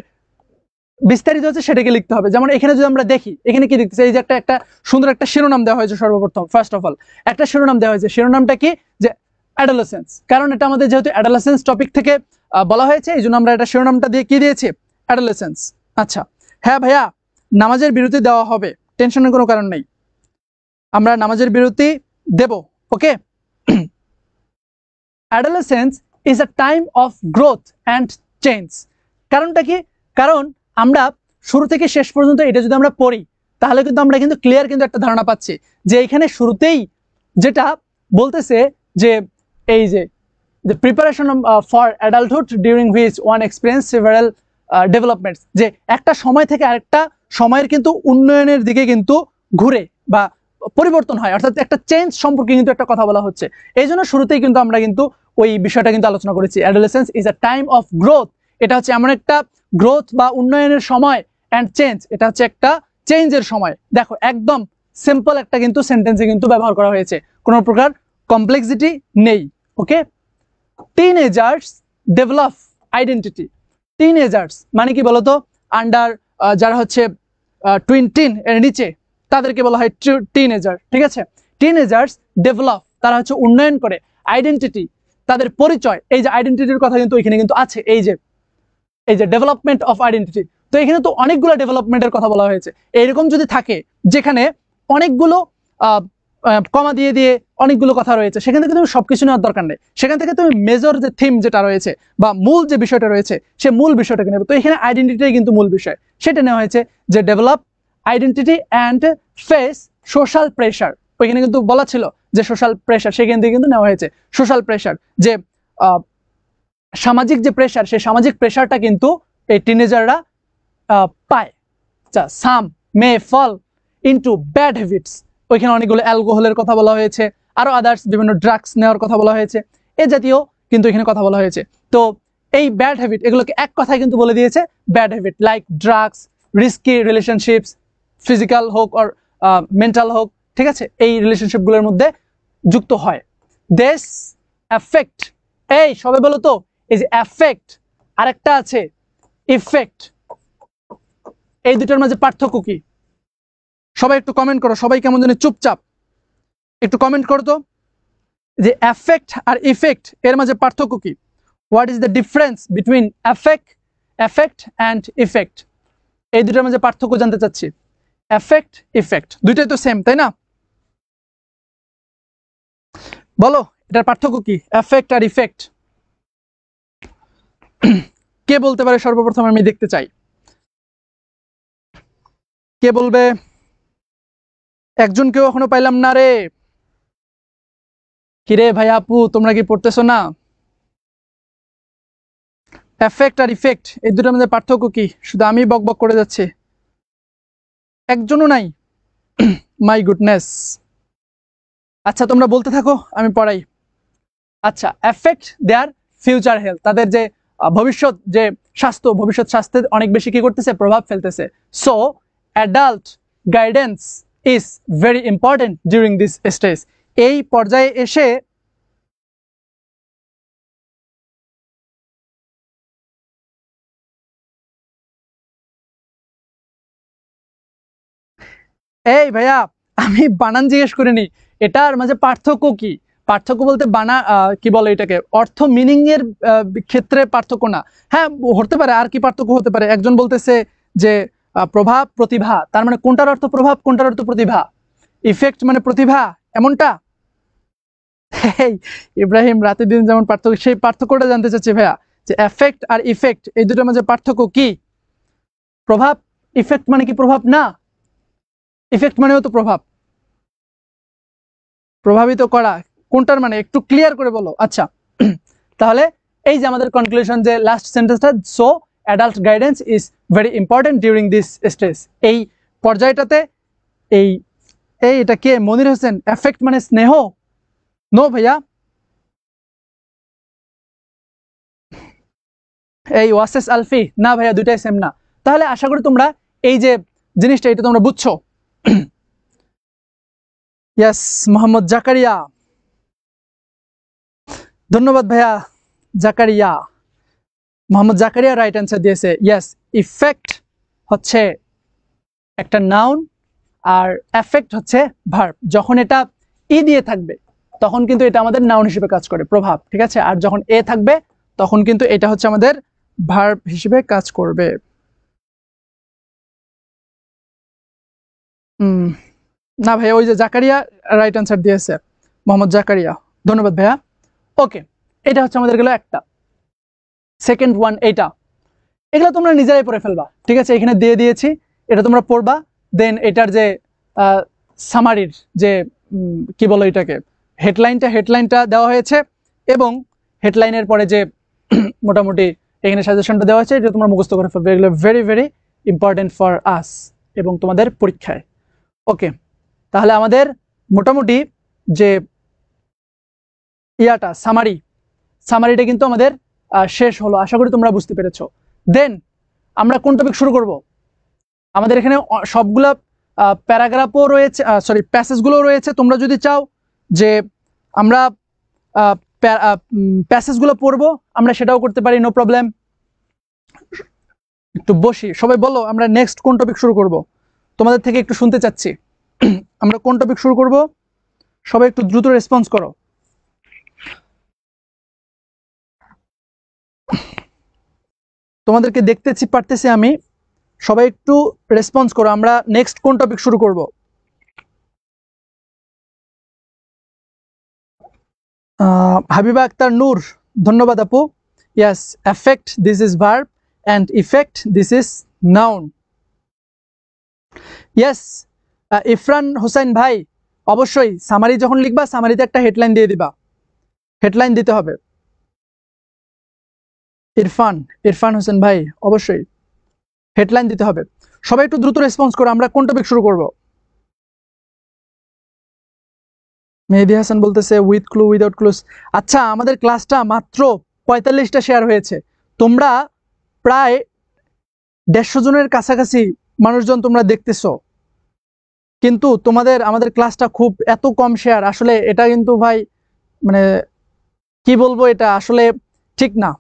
বিস্তারিত হচ্ছে সেটাকে লিখতে হবে। যেমন এখানে যদি আমরা দেখি, এখানে কি দেখতেছি, এই যে একটা সুন্দর একটা শিরোনাম দেওয়া হয়েছে। সর্বপ্রথম ফার্স্ট অফ অল একটা শিরোনাম দেওয়া হয়েছে, শিরোনামটা কি, যে অ্যাডোলেসেন্স, কারণ এটা আমাদের যেহেতু অ্যাডোলেসেন্স টপিক থেকে বলা হয়েছে, এই জন্য আমরা এটা শিরোনামটা দিয়ে কি দিয়েছি, অ্যাডোলেসেন্স। আচ্ছা, হ্যাঁ ভাইয়া, নামাজের বিরতি দেওয়া হবে, টেনশনের কোনো কারণ নেই, আমরা নামাজের বিরতি দেব। Okay, adolescence is a time of growth and change. কারণটা কি, কারণ আমরা শুরু থেকে শেষ পর্যন্ত এটা যদি আমরা পড়ি, তাহলে কিন্তু আমরা কিন্তু ক্লিয়ার কিন্তু একটা ধারণা পাচ্ছি যে এখানে শুরুতেই যেটা বলতেছে যে এই যে preparation for adulthood during which one experience several developments, যে একটা সময় থেকে আরেকটা সময়ের কিন্তু উন্নয়নের দিকে কিন্তু ঘুরে বা পরিবর্তন হয়, অর্থাৎ একটা চেঞ্জ সম্পর্কে কিন্তু একটা কথা বলা হচ্ছে। এই জন্য শুরুতেই কিন্তু আমরা কিন্তু ওই বিষয়টা কিন্তু আলোচনা করেছি, adolescence is a time of growth. এটা হচ্ছে এমন একটা গ্রোথ বা উন্নয়নের সময়, অ্যান্ড চেঞ্জ, এটা হচ্ছে একটা চেঞ্জের সময়। দেখো, একদম সিম্পল একটা কিন্তু সেন্টেন্সে কিন্তু ব্যবহার করা হয়েছে, কোনো প্রকার কমপ্লেক্সিটি নেই। ওকে, টিনএজার্স ডেভেলপ আইডেন্টিটি। টিনএজার্স মানে কি বলতো, আন্ডার যারা হচ্ছে 20 এর নিচে, তাদেরকে বলা হয় টিনএজার, ঠিক আছে। টিনএজার্স ডেভেলপ, তারা হচ্ছে উন্নয়ন করে, আইডেন্টিটি, তাদের পরিচয়। এই যে আইডেন্টিটির কথা কিন্তু এখানে কিন্তু আছে, এই যে ডেভেলপমেন্ট অফ আইডেন্টিটি। তো এখানে তো অনেকগুলো ডেভেলপমেন্টের কথা বলা হয়েছে। এইরকম যদি থাকে যেখানে অনেকগুলো কমা দিয়ে দিয়ে অনেকগুলো কথা রয়েছে, সেখান থেকে তুমি সবকিছু নেওয়ার দরকার নেই, সেখান থেকে তুমি মেজর যে থিম যেটা রয়েছে বা মূল যে বিষয়টা রয়েছে, সে মূল বিষয়টাকে নেবে। তো এখানে আইডেন্টিটিটাই কিন্তু মূল বিষয়, সেটা নেওয়া হয়েছে যে develop identity and face social pressure. ওইখানে কিন্তু বলা ছিল যে সোশ্যাল প্রেশার, সেখান থেকে কিন্তু নেওয়া হয়েছে সোশ্যাল প্রেশার, যে সামাজিক যে প্রেশার, সেই সামাজিক প্রেশারটা কিন্তু এই টিনেজাররা পায়। সাম মে ফল ইনটু ব্যাড হ্যাবিটস, ওইখানে অনেকগুলো অ্যালকোহলের কথা বলা হয়েছে, আরো আদার্স বিভিন্ন ড্রাগস নেওয়ার কথা বলা হয়েছে, এ জাতীয় কিন্তু এখানে কথা বলা হয়েছে। তো এই ব্যাড হ্যাবিট, এগুলোকে এক কথায় কিন্তু বলে দিয়েছে bad habit, like drugs, risky relationships, physical হোক আর মেন্টাল হোক, ঠিক আছে, এই রিলেশনশিপগুলোর মধ্যে যুক্ত হয়। দিস এফেক্ট, এই সবে বলো তো, এই যে এফেক্ট, আরেকটা আছে ইফেক্ট, এই দুটোর মাঝে পার্থক্য কি? সবাই একটু কমেন্ট করো, সবাই কেমন জানি চুপচাপ, একটু কমেন্ট করো তো, যে এফেক্ট আর ইফেক্ট এর মাঝে পার্থক্য কি? What is the difference between effect and effect? এই দুটোর মাঝে পার্থক্য জানতে চাচ্ছি। এফেক্ট, ইফেক্ট দুইটাই তো সেম, তাই না? বলো এটার পার্থক্য কি, এফেক্ট আর ইফেক্ট? কে বলতে পারে সর্বপ্রথম? আমি দেখতে চাই কে বলবে। একজন কেউ এখনো পাইলাম না রে। কিরে ভাই আপু, তোমরা কি পড়তেছো না? এফেক্ট আর ইফেক্ট এই দুটোর মধ্যে পার্থক্য কি? শুধু আমি বকবক করে যাচ্ছি, একজনও নাই। My goodness. আচ্ছা তোমরা বলতে থাকো, আমি পড়াই। আচ্ছা, এফেক্ট দেয়ার ফিউচার হেলথ, তাদের যে ভবিষ্যৎ যে স্বাস্থ্য, ভবিষ্যৎ স্বাস্থ্যে অনেক বেশি কি করতেছে, প্রভাব ফেলতেছে। So adult guidance is very important during this stage. এই পর্যায়ে এসে এই ভাইয়া আমি বানান জিজ্ঞেস করিনি, এটার মাঝে পার্থক্য কি? পার্থক্য বলতে কি বলে এটাকে, অর্থ মিনিং এর ক্ষেত্রে পার্থক্য না। হ্যাঁ হতে পারে, আর কি পার্থক্য হতে পারে, একজন বলতেছে যে প্রভাব প্রতিভা, তার মানে কোনটার অর্থ প্রভাব, কোনটার অর্থ প্রতিভা। ইফেক্ট মানে প্রতিভা, এমনটা। এই ইব্রাহিম রাতে দিন যেমন পার্থক্য, সেই পার্থক্যটা জানতে চাচ্ছি ভাইয়া, যে এফেক্ট আর ইফেক্ট এই দুটোর মাঝে পার্থক্য কি? প্রভাব, ইফেক্ট মানে কি প্রভাব না? ইফেক্ট মানেও তো প্রভাব, প্রভাবিত করা, কোনটার মানে একটু ক্লিয়ার করে বলো। আচ্ছা তাহলে এই যে আমাদের কনক্লুশন, যে লাস্ট সেন্টেন্সটা, so adult guidance is very important during this stage, এই পর্যায়টাতে। এই এটা কে? মনির হোসেন। এফেক্ট মানে স্নেহ? নো ভাইয়া। এই ওয়াসেস আলফি, না ভাইয়া, দুইটাই সেম না। তাহলে আশা করি তোমরা এই যে জিনিসটা এটা তোমরা বুঝছো। ইয়াস, মোহাম্মদ জাকারিয়া, ধন্যবাদ ভাইয়া জাকারিয়া। মোহাম্মদ জাকারিয়া রাইট অ্যান্সার দিয়েছে। ইয়েস, ইফেক্ট হচ্ছে একটা নাউন আর এফেক্ট হচ্ছে ভার্ব। যখন এটা দিয়ে থাকবে তখন কিন্তু এটা আমাদের নাউন হিসেবে কাজ করে, প্রভাব, ঠিক আছে। আর যখন থাকবে তখন কিন্তু এটা হচ্ছে আমাদের ভার্ব হিসেবে কাজ করবে। না ভাইয়া, ওই যে জাকারিয়া রাইট অ্যান্সার দিয়েছে, মোহাম্মদ জাকারিয়া, ধন্যবাদ ভাইয়া। ওকে, এটা হচ্ছে আমাদের গেল একটা। সেকেন্ড ওয়ান এইটা, এগুলো তোমরা নিজেরাই পড়ে ফেলবা, ঠিক আছে, এখানে দিয়ে দিয়েছি, এটা তোমরা পড়বা। দেন এটার যে সামারির যে কি বলো এটাকে, হেডলাইনটা দেওয়া হয়েছে, এবং হেডলাইনের পরে যে মোটামুটি এখানে সাজেশনটা দেওয়া হয়েছে, এটা তোমরা মুখস্থ করে ফেলবে। এগুলো very very important for us এবং তোমাদের পরীক্ষায়। ওকে, তাহলে আমাদের মোটামুটি যে সামারিটা কিন্তু আমাদের শেষ হলো। আশা করি তোমরা বুঝতে পেরেছো। দেন আমরা কোন টপিক শুরু করব? আমাদের এখানে সবগুলা প্যারাগ্রাফও রয়েছে, সরি প্যাসেজগুলো রয়েছে। তোমরা যদি চাও যে আমরা প্যাসেজগুলো পড়বো, আমরা সেটাও করতে পারি, নো প্রবলেম। একটু বসি, সবাই বলো আমরা নেক্সট কোন টপিক শুরু করব? তোমাদের থেকে একটু শুনতে চাচ্ছি, আমরা কোন টপিক শুরু করব? সবাই একটু দ্রুত রেসপন্স করো। তোমাদেরকে দেখতেছি, পারতেছি আমি, সবাই একটু রেসপন্স করো, আমরা নেক্সট কোন টপিক শুরু করব? হাবিবা আক্তার নূর, ধন্যবাদ আপু। Yes, effect this is verb and effect this is noun. Yes, Ifran Hossain ভাই, অবশ্যই সামারি যখন লিখবা, সামারিতে একটা হেডলাইন দিয়ে দিবা, হেডলাইন দিতে হবে। ইরফান হোসেন ভাই, অবশ্যই হেডলাইন দিতে হবে। সবাই একটু দ্রুত রেসপন্স করো, আমরা কোন টপিক শুরু করব? মেহেদি হাসান বলতেছে উইথ ক্লু উইদাউট ক্লুজ। আচ্ছা, আমাদের ক্লাসটা মাত্র 45টা শেয়ার হয়েছে, তোমরা প্রায় 150 জনের কাছাকাছি মানুষজন তোমরা দেখতেছো, কিন্তু আমাদের ক্লাসটা খুব এত কম শেয়ার, আসলে এটা কিন্তু ভাই মানে কি বলবো, এটা আসলে ঠিক না।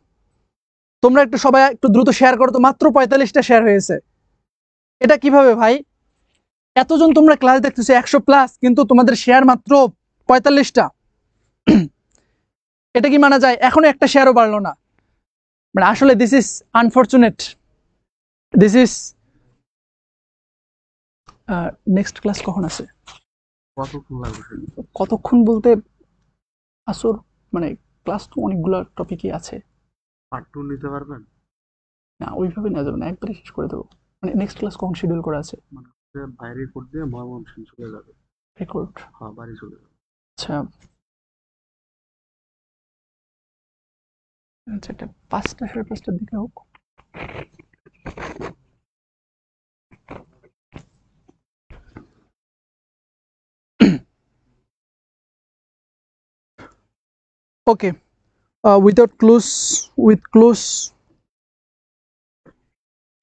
তোমরা একটু সবাই একটু দ্রুত শেয়ার করো তো, মাত্র 45টা শেয়ার হয়েছে, এটা কিভাবে ভাই? এতজন তোমরা ক্লাস দেখতেছো, 100+, কিন্তু তোমাদের শেয়ার মাত্র 45টা। এটা কি মানা যায়? এখনো একটা শেয়ারও বাড়লো না, মানে আসলে this is unfortunate, this is. Next class কখন আছে? কতক্ষণ বলতে আসর, মানে ক্লাস তো অনেকগুলো টপিকই আছে। পার্ট 2 নিতে পারবেন না? ওইভাবে নেওয়া যাবে না, একবারে শেষ করে দেবো। মানে নেক্সট ক্লাস কখন শিডিউল করা আছে? মানে বাইরে রেকর্ড দিয়ে ময়মনসিংহ চলে যাবে। রেকর্ড? হ্যাঁ, বাড়ি চলে যাবে। আচ্ছা আচ্ছা, এটা 5টা 5:30টার দিকে হোক। ওকে, উইদাউট ক্লুজ, উইথ ক্লুজ,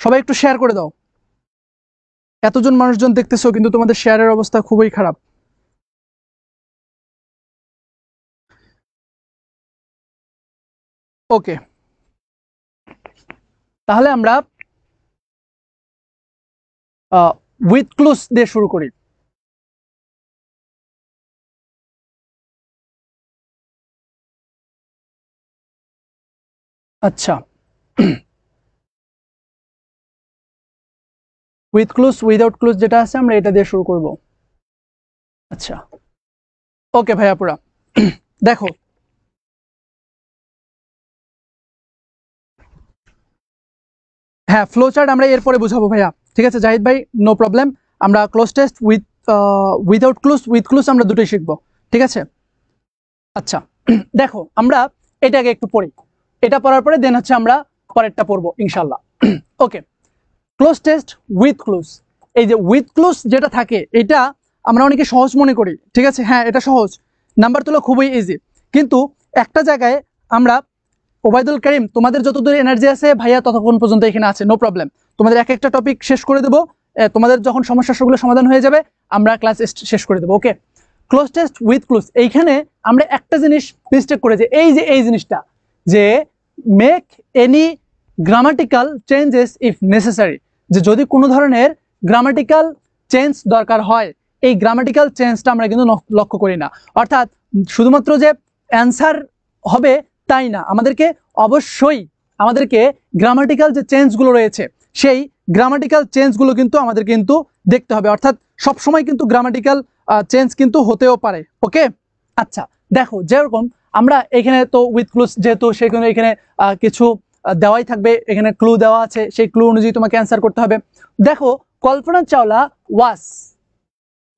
সবাই একটু শেয়ার করে দাও। এতজন মানুষজন দেখতেছো কিন্তু তোমাদের শেয়ারের অবস্থা খুবই খারাপ। ওকে, তাহলে আমরা উইথ ক্লুজ দিয়ে শুরু করি। আচ্ছা, উইথ ক্লুজ উইদাউট ক্লুজ যেটা আছে আমরা এটা দিয়ে শুরু করব। আচ্ছা, ওকে ভাইয়াপুরা, দেখো হ্যাঁ, ফ্লো চার্ট আমরা এরপরে বুঝাবো ভাইয়া। ঠিক আছে জাহিদ ভাই, নো প্রবলেম। আমরা cloze test without clues with clues আমরা দুটোই শিখবো। ঠিক আছে, আচ্ছা দেখো আমরা এটাকে একটু পড়ি, এটা পড়ার পরে দেন হচ্ছে আমরা পরেরটা পড়বো ইনশাল্লাহ। ওকে, ক্লোজ টেস্ট উইথ ক্লুজ। এই যে উইথ ক্লুজ যেটা থাকে এটা আমরা অনেকে সহজ মনে করি। ঠিক আছে, হ্যাঁ এটা সহজ, নাম্বার তোলা খুবই ইজি। কিন্তু একটা জায়গায় আমরা, ওবায়দুল করিম তোমাদের যতদূর এনার্জি আছে ভাইয়া ততক্ষণ পর্যন্ত এখানে আছে, নো প্রবলেম। তোমাদের এক একটা টপিক শেষ করে দেবো, তোমাদের যখন সমস্যাগুলো সমাধান হয়ে যাবে আমরা ক্লাস শেষ করে দেবো। ওকে, ক্লোজ টেস্ট উইথ ক্লুজ। এইখানে আমরা একটা জিনিস মিস্টেক করেছি, এই জিনিসটা যে make any grammatical changes if necessary, যে যদি কোনো ধরনের গ্রামাটিক্যাল চেঞ্জ দরকার হয়, এই গ্রামাটিক্যাল চেঞ্জটা আমরা কিন্তু লক্ষ্য করি না। অর্থাৎ শুধুমাত্র যে অ্যান্সার হবে তাই না, আমাদেরকে গ্রামাটিক্যাল যে চেঞ্জগুলো রয়েছে সেই গ্রামাটিক্যাল চেঞ্জগুলো কিন্তু আমাদের কিন্তু দেখতে হবে। অর্থাৎ সবসময় কিন্তু গ্রামাটিক্যাল চেঞ্জ কিন্তু হতেও পারে। ওকে, আচ্ছা দেখো যেরকম আমরা এখানে তো উইথ ক্লুজ যেহেতু সেখানে এখানে কিছু দেওয়াই থাকবে, এখানে ক্লু দেওয়া আছে, সেই ক্লু অনুযায়ী তোমাকে অ্যান্সার করতে হবে। দেখো কল্পনা চাওলা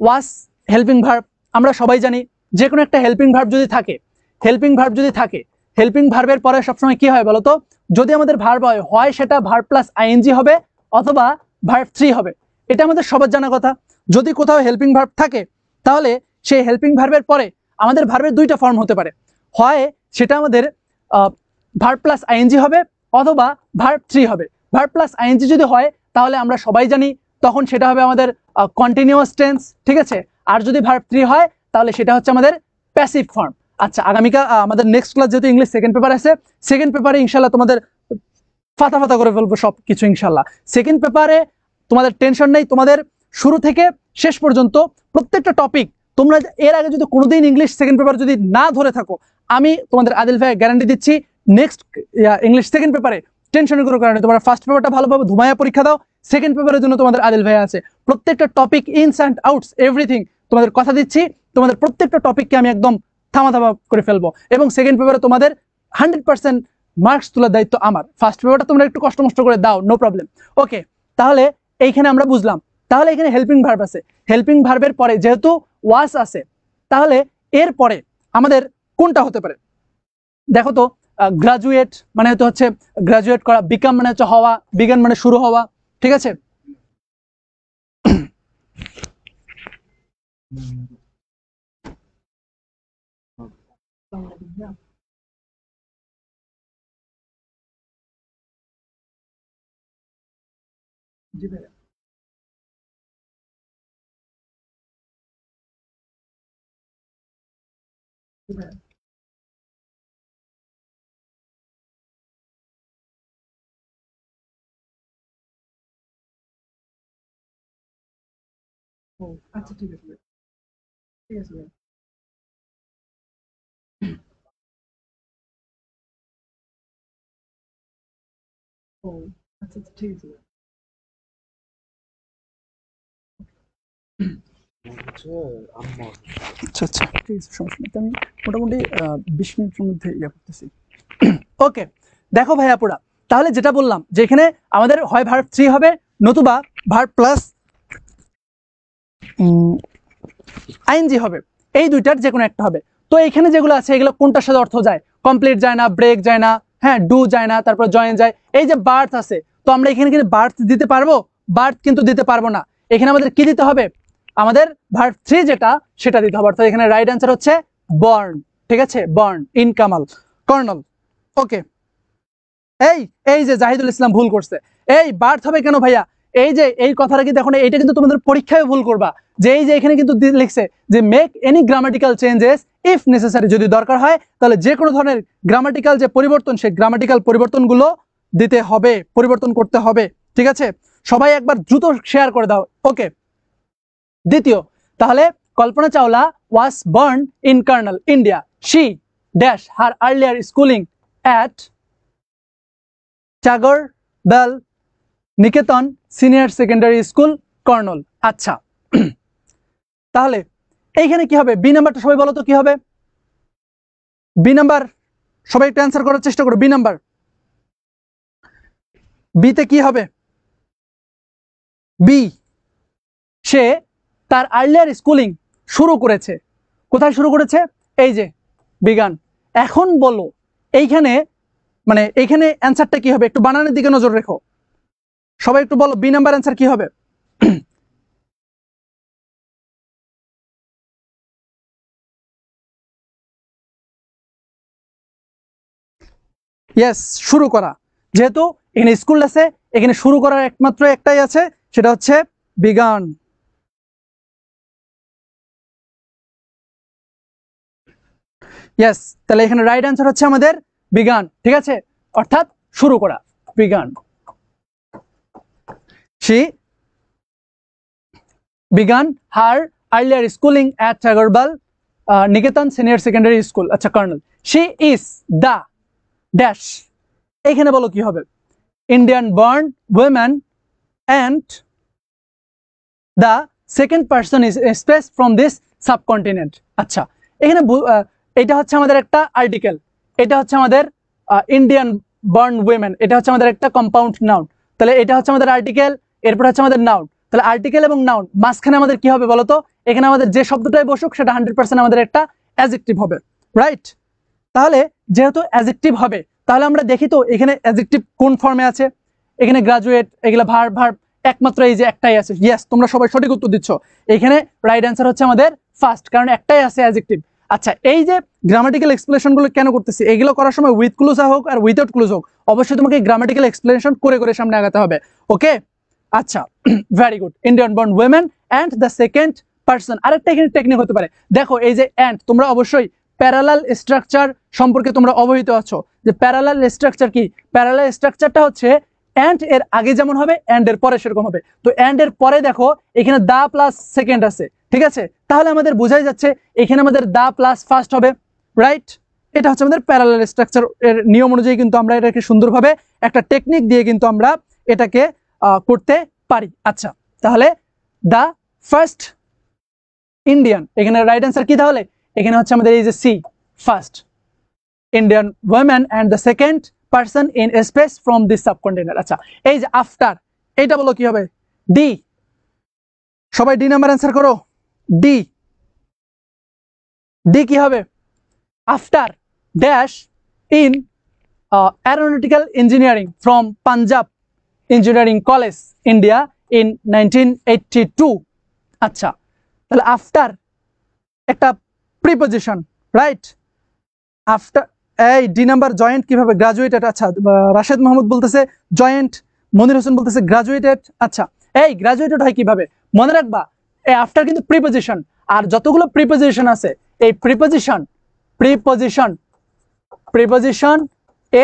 ওয়াস হেল্পিং ভার্ব, আমরা সবাই জানি যে কোনো একটা হেল্পিং ভার্ব যদি থাকে, হেল্পিং ভার্বের পরে সবসময় কি হয় বলতো, যদি আমাদের ভার্ব হয় সেটা ভার্ব প্লাস আইএনজি হবে অথবা ভার্ব 3 হবে। এটা আমাদের সবার জানা কথা। যদি কোথাও হেল্পিং ভার্ব থাকে তাহলে সেই হেল্পিং ভার্বের পরে আমাদের ভার্বের দুইটা ফর্ম হতে পারে, হয় সেটা আমাদের ভার্ব প্লাস আইএনজি হবে অথবা ভার্ব 3 হবে। ভার্ব প্লাস আইএনজি যদি হয় তাহলে আমরা সবাই জানি তখন সেটা হবে আমাদের কন্টিনিউয়াস টেন্স। ঠিক আছে, আর যদি ভার্ব 3 হয় তাহলে সেটা হচ্ছে আমাদের প্যাসিভ ফর্ম। আচ্ছা, আগামীকাল আমাদের নেক্সট ক্লাস যেহেতু ইংলিশ সেকেন্ড পেপার আছে, সেকেন্ড পেপারে ইনশাল্লাহ তোমাদের ফাতা করে ফেলবো সব কিছু ইনশাল্লাহ। সেকেন্ড পেপারে তোমাদের টেনশন নেই, তোমাদের শুরু থেকে শেষ পর্যন্ত প্রত্যেকটা টপিক তোমরা এর আগে যদি কোনোদিন ইংলিশ সেকেন্ড পেপার যদি না ধরে থাকো, আমি তোমাদের আদিল ভাই গ্যারান্টি দিচ্ছি নেক্সট ইংলিশ সেকেন্ড পেপারে টেনশনের কোনো কারণে তোমরা ফার্স্ট পেপারটা ভালোভাবে ধুমায়া পরীক্ষা দাও, সেকেন্ড পেপারের জন্য তোমাদের আদিল ভাই আছে। প্রত্যেকটা topic ins and outs everything তোমাদের কথা দিচ্ছি, তোমাদের প্রত্যেকটা টপিককে আমি একদম থামা করে ফেলবো এবং সেকেন্ড পেপারে তোমাদের 100% মার্কস তোলার দায়িত্ব আমার। ফার্স্ট পেপারটা তোমরা একটু কষ্ট করে দাও, নো প্রবলেম। ওকে, তাহলে এইখানে আমরা বুঝলাম, তাহলে এখানে হেল্পিং ভার্ব আছে, হেল্পিং ভার্বের পরে যেহেতু ওয়াস আছে তাহলে এর পরে আমাদের কোনটা হতে পারে দেখো তো। গ্রাজুয়েট মানে হচ্ছে গ্রাজুয়েট করা, বিকাম মানে হচ্ছে হওয়া, বিগান মানে শুরু হওয়া। ঠিক আছে, আচ্ছা ঠিক আছে, ঠিক আছে, ও আচ্ছা ঠিক আছে, আচ্ছা আচ্ছা ঠিক আছে, সমস্যা নেই। আমি মোটামুটি 20 মিনিটের মধ্যে ইয়ে করতেছি। ওকে, দেখো ভাইয়াপুরা, তাহলে যেটা বললাম যে এখানে আমাদের হয় ভার্ব 3 হবে নতুবা ভার্ব প্লাস আইএনজি হবে, এই দুইটার যে কোনো একটা হবে। তো এখানে যেগুলো আছে এগুলো কোনটার সাথে অর্থ যায়, কমপ্লিট যায় না, ব্রেক যায় না, হ্যাঁ ডু যায় না, তারপর জয়েন যায়। এই যে বার্থ আছে, তো আমরা এখানে কিন্তু বার্থ দিতে পারবো, বার্থ কিন্তু দিতে পারবো না। এখানে আমাদের কি দিতে হবে, আমাদের ভার্ব 3 যেটা সেটা দিতে হবে। অর্থাৎ এখানে রাইট অ্যান্সার হচ্ছে বর্ন। ঠিক আছে, বর্ন ইন কামাল কর্নল। ওকে, এই এই যে জাহিদুল ইসলাম ভুল করছে, এই বার্থ হবে কেন ভাইয়া? এই যে এই কথাটা কিন্তু এখন এইটা কিন্তু তোমাদের পরীক্ষায় ভুল করবা, যে এই যে এখানে কিন্তু লিখছে যে make any grammatical changes if necessary, যদি দরকার হয় তাহলে যে কোনো ধরনের গ্রামাটিক্যাল যে পরিবর্তন, সেই গ্রামাটিক্যাল পরিবর্তনগুলো দিতে হবে, পরিবর্তন করতে হবে। ঠিক আছে, সবাই একবার দ্রুত শেয়ার করে দাও। ওকে, দ্বিতীয়, তাহলে Kalpana Chawla was born in Karnal, India. She dash her earlier schooling at Tagore Bal Niketan senior secondary school, Karnal. আচ্ছা, তাহলে এইখানে কি হবে? বি নাম্বারটা সবাই বলো তো কি হবে? বি নাম্বার সবাই একটু অ্যান্সার করার চেষ্টা করো। বি নাম্বার, বিতে কি হবে? বি, সে তার আর্লিয়ার স্কুলিং শুরু করেছে। কোথায় শুরু করেছে? এই যে বিজ্ঞান। এখন বলো এইখানে মানে এইখানে অ্যান্সারটা কি হবে? একটু বানানের দিকে নজর রেখো, সবাই একটু বলো বি নাম্বার অ্যান্সার কি হবে? ইয়েস, শুরু করা। যেহেতু এখানে স্কুল আছে, এখানে শুরু করার একমাত্র একটাই আছে, সেটা হচ্ছে বিজ্ঞান। ইয়েস, তাহলে এখানে রাইট অ্যান্সার হচ্ছে আমাদের বিজ্ঞান। ঠিক আছে, অর্থাৎ শুরু করা, বিজ্ঞান। She began her earlier schooling at Tagore Niketan Senior Secondary School. আচ্ছা, কর্নাল। She is the dash, এখানে বলো কি হবে? Indian born woman and the second person is spaced from this subcontinent. আচ্ছা, এখানে এটা হচ্ছে আমাদের একটা আর্টিকেল, এটা হচ্ছে আমাদের ইন্ডিয়ান বর্ন উইমেন, এটা হচ্ছে আমাদের একটা কম্পাউন্ড নাউন। তাহলে এটা হচ্ছে আমাদের আর্টিকেল, এরপর হচ্ছে আমাদের নাউন। তাহলে আর্টিকেল এবং নাউন মাঝখানে আমাদের কি হবে বলতো? এখানে আমাদের যে শব্দটাই বসুক সেটা 100% আমাদের একটা অ্যাডজেক্টিভ হবে, রাইট? তাহলে যেহেতু অ্যাডজেক্টিভ হবে, তাহলে আমরা দেখি তো এখানে অ্যাডজেক্টিভ কোন ফর্মে আছে। এখানে গ্রাজুয়েট, এগুলা ভার্ব ভার্ব, একমাত্র এই যে একটাই আছে। ইয়েস, তোমরা সবাই সঠিক উত্তর দিচ্ছ। এখানে রাইট অ্যান্সার হচ্ছে আমাদের ফার্স্ট, কারণ একটাই আছে অ্যাডজেক্টিভ। আচ্ছা, এই যে গ্রামাটিক্যাল এক্সপ্লেনেশনগুলো কেন করতেছি? এগুলো করার সময় উইথ ক্লুজ হোক আর উইথাউট ক্লুজ হোক, অবশ্যই তোমাকে গ্রামাটিক্যাল এক্সপ্লেনেশন করে করে সামনে আগাতে হবে। ওকে, আচ্ছা, very good. Indian born women and the second person. আরেকটা এখানে টেকনিক হতে পারে, দেখো এই যে অ্যান্ড, তোমরা অবশ্যই প্যারালাল স্ট্রাকচার সম্পর্কে তোমরা অবহিত আছো যে প্যারালাল স্ট্রাকচার কি? প্যারালাল স্ট্রাকচারটা হচ্ছে অ্যান্ড এর আগে যেমন হবে অ্যান্ড এর পরে সেরকম হবে। তো অ্যান্ড এর পরে দেখো এখানে দা প্লাস সেকেন্ড আছে, ঠিক আছে? তাহলে আমাদের বোঝাই যাচ্ছে এখানে আমাদের দা প্লাস ফার্স্ট হবে, রাইট? এটা হচ্ছে আমাদের প্যারালাল স্ট্রাকচার এর নিয়ম অনুযায়ী কিন্তু আমরা এটাকে সুন্দরভাবে একটা টেকনিক দিয়ে কিন্তু আমরা এটাকে করতে পারি। আচ্ছা, তাহলে দা ফার্স্ট ইন্ডিয়ান, এখানে রাইট অ্যান্সার কি? তাহলে এখানে হচ্ছে আমাদের এই যে C, first Indian women and the second person in space from this subcontinent. আচ্ছা, এই যে আফটার, এইটা বলো কি হবে? ডি, সবাই ডি নাম্বার অ্যান্সার করো। ডি, ডি কি হবে? After dash in aeronautical engineering from Punjab engineering college India in 1982। আচ্ছা, তাহলে আফটার একটা প্রিপোজিশন, রাইট? আফটার, এই ডি নাম্বার জয়েন্ট কিভাবে? গ্রাজুয়েটেড। আচ্ছা, রাশেদ মাহমুদ বলতেছে জয়েন্ট, মনির হোসেন বলতেছে গ্রাজুয়েটেড। আচ্ছা, এই গ্রাজুয়েটেড হয় কিভাবে? মনে রাখবা, এই আফটার কিন্তু প্রিপোজিশন, আর যতগুলো প্রিপোজিশন আছে এই প্রিপোজিশন প্রিপোজিশন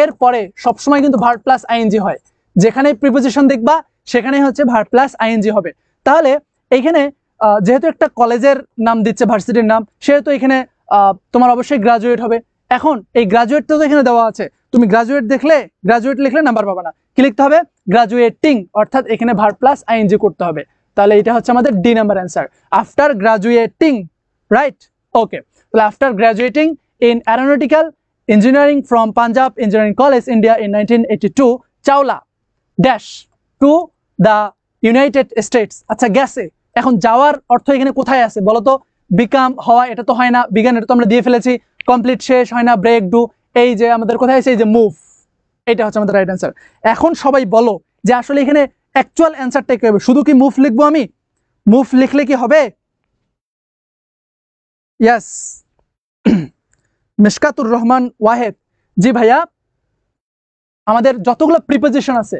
এর পরে সবসময় কিন্তু ভার্ব প্লাস আইএনজি হয়। যেখানে প্রিপোজিশন দেখবা সেখানেই হচ্ছে ভার্ব প্লাস আইএনজি হবে। তাহলে এইখানে যেহেতু একটা কলেজের নাম দিচ্ছে, ভার্সিটির নাম, সেহেতু এখানে তোমার অবশ্যই গ্রাজুয়েট হবে। এখন এই গ্রাজুয়েট তো এখানে দেওয়া আছে, তুমি গ্রাজুয়েট লিখলে নাম্বার পাবে না। কি লিখতে হবে? গ্রাজুয়েটিং, অর্থাৎ এখানে ভার্ব প্লাস আইএনজি করতে হবে। তাহলে এটা হচ্ছে আমাদের D number answer, after graduating, right? Okay, তাহলে after graduating in aeronautical engineering from Punjab engineering college India in 1982, Chawla dash to the United States. আচ্ছা, গেছে। এখন যাওয়ার অর্থ এখানে কোথায় আছে বলতো? বিকাম, হওয়া, এটা তো হয় না। বিজ্ঞান, এটা তো আমরা দিয়ে ফেলেছি। কমপ্লিট, শেষ, হয় না। ব্রেক, ডু, এই যে আমাদের কোথায় আছে? এই যে মুভ, এটা হচ্ছে আমাদের রাইট অ্যান্সার। এখন সবাই বলো যে আসলে এখানে অ্যাকচুয়াল অ্যান্সারটা কি হবে? শুধু কি মুভ লিখবো আমি? মুভ লিখলে কি হবে? ইয়েস, মিশকাতুর রহমান ওয়াহেদ, জি ভাইয়া, আমাদের যতগুলো প্রিপোজিশন আছে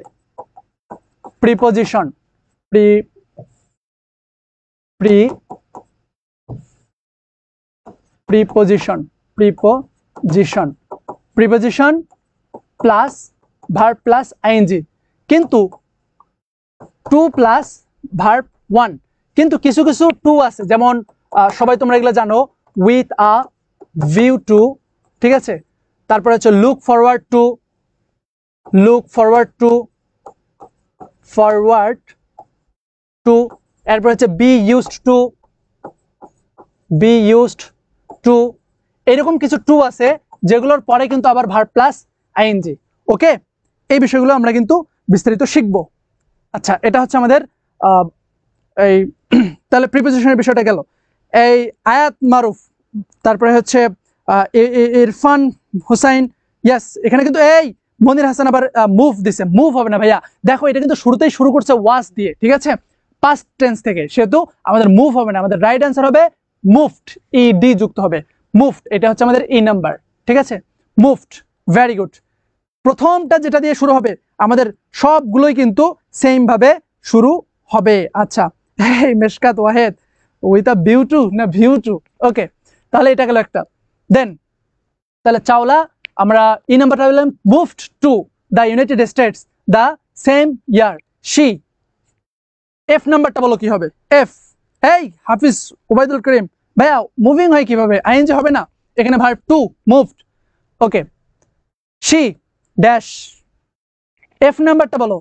preposition preposition plus verb plus ING, কিন্তু টু প্লাস ভার্ব ওয়ান। কিন্তু কিছু কিছু টু আছে, যেমন সবাই তোমরা এগুলো জানো, উইথ আ ভিউ টু, ঠিক আছে, তারপরে হচ্ছে লুক ফরওয়ার্ড টু, এরপর হচ্ছে বি ইউজড টু, এরকম কিছু টু আছে যেগুলোর পরে কিন্তু আবার ভার্ব প্লাস আইএনজি। ওকে, এই বিষয়গুলো আমরা কিন্তু বিস্তারিত শিখবো। আচ্ছা, এটা হচ্ছে আমাদের এই তাহলে প্রিপোজিশনের বিষয়টা গেল। এই আয়াত মারুফ, তারপরে হচ্ছে ইরফান হুসাইন, ইয়েস, এখানে কিন্তু এই মনির হাসান আবার মুভ দিছে, মুভ হবে না ভাইয়া, দেখো এটা কিন্তু শুরুতেই শুরু করছে ওয়াজ দিয়ে, ঠিক আছে, পাস্ট টেন্স থেকে, সেহেতু আমাদের মুভ হবে না, আমাদের রাইট অ্যান্সার হবে মুভড, ইডি যুক্ত হবে, মুভড, এটা হচ্ছে আমাদের ই নাম্বার, ঠিক আছে, মুভড, ভেরি গুড। প্রথমটা যেটা দিয়ে শুরু হবে আমাদের সবগুলোই কিন্তু সেম ভাবে শুরু হবে। আচ্ছা, এই Meshkat Wahed with a view to না ভিউ টু, ওকে, তাহলে এটা গেল একটা। দেন তাহলে চাওলা, আমরা ই নাম্বারটা বললাম moved two the United states the same year she. F নাম্বারটা বলো কি হবে? এফ, এই হাফিজ ওবায়দুল করিম ভাইয়া, মুভিং হয় কিভাবে? আইএনজি হবে না, এখানে verb two, moved, okay. She dash, F নাম্বারটা বলো,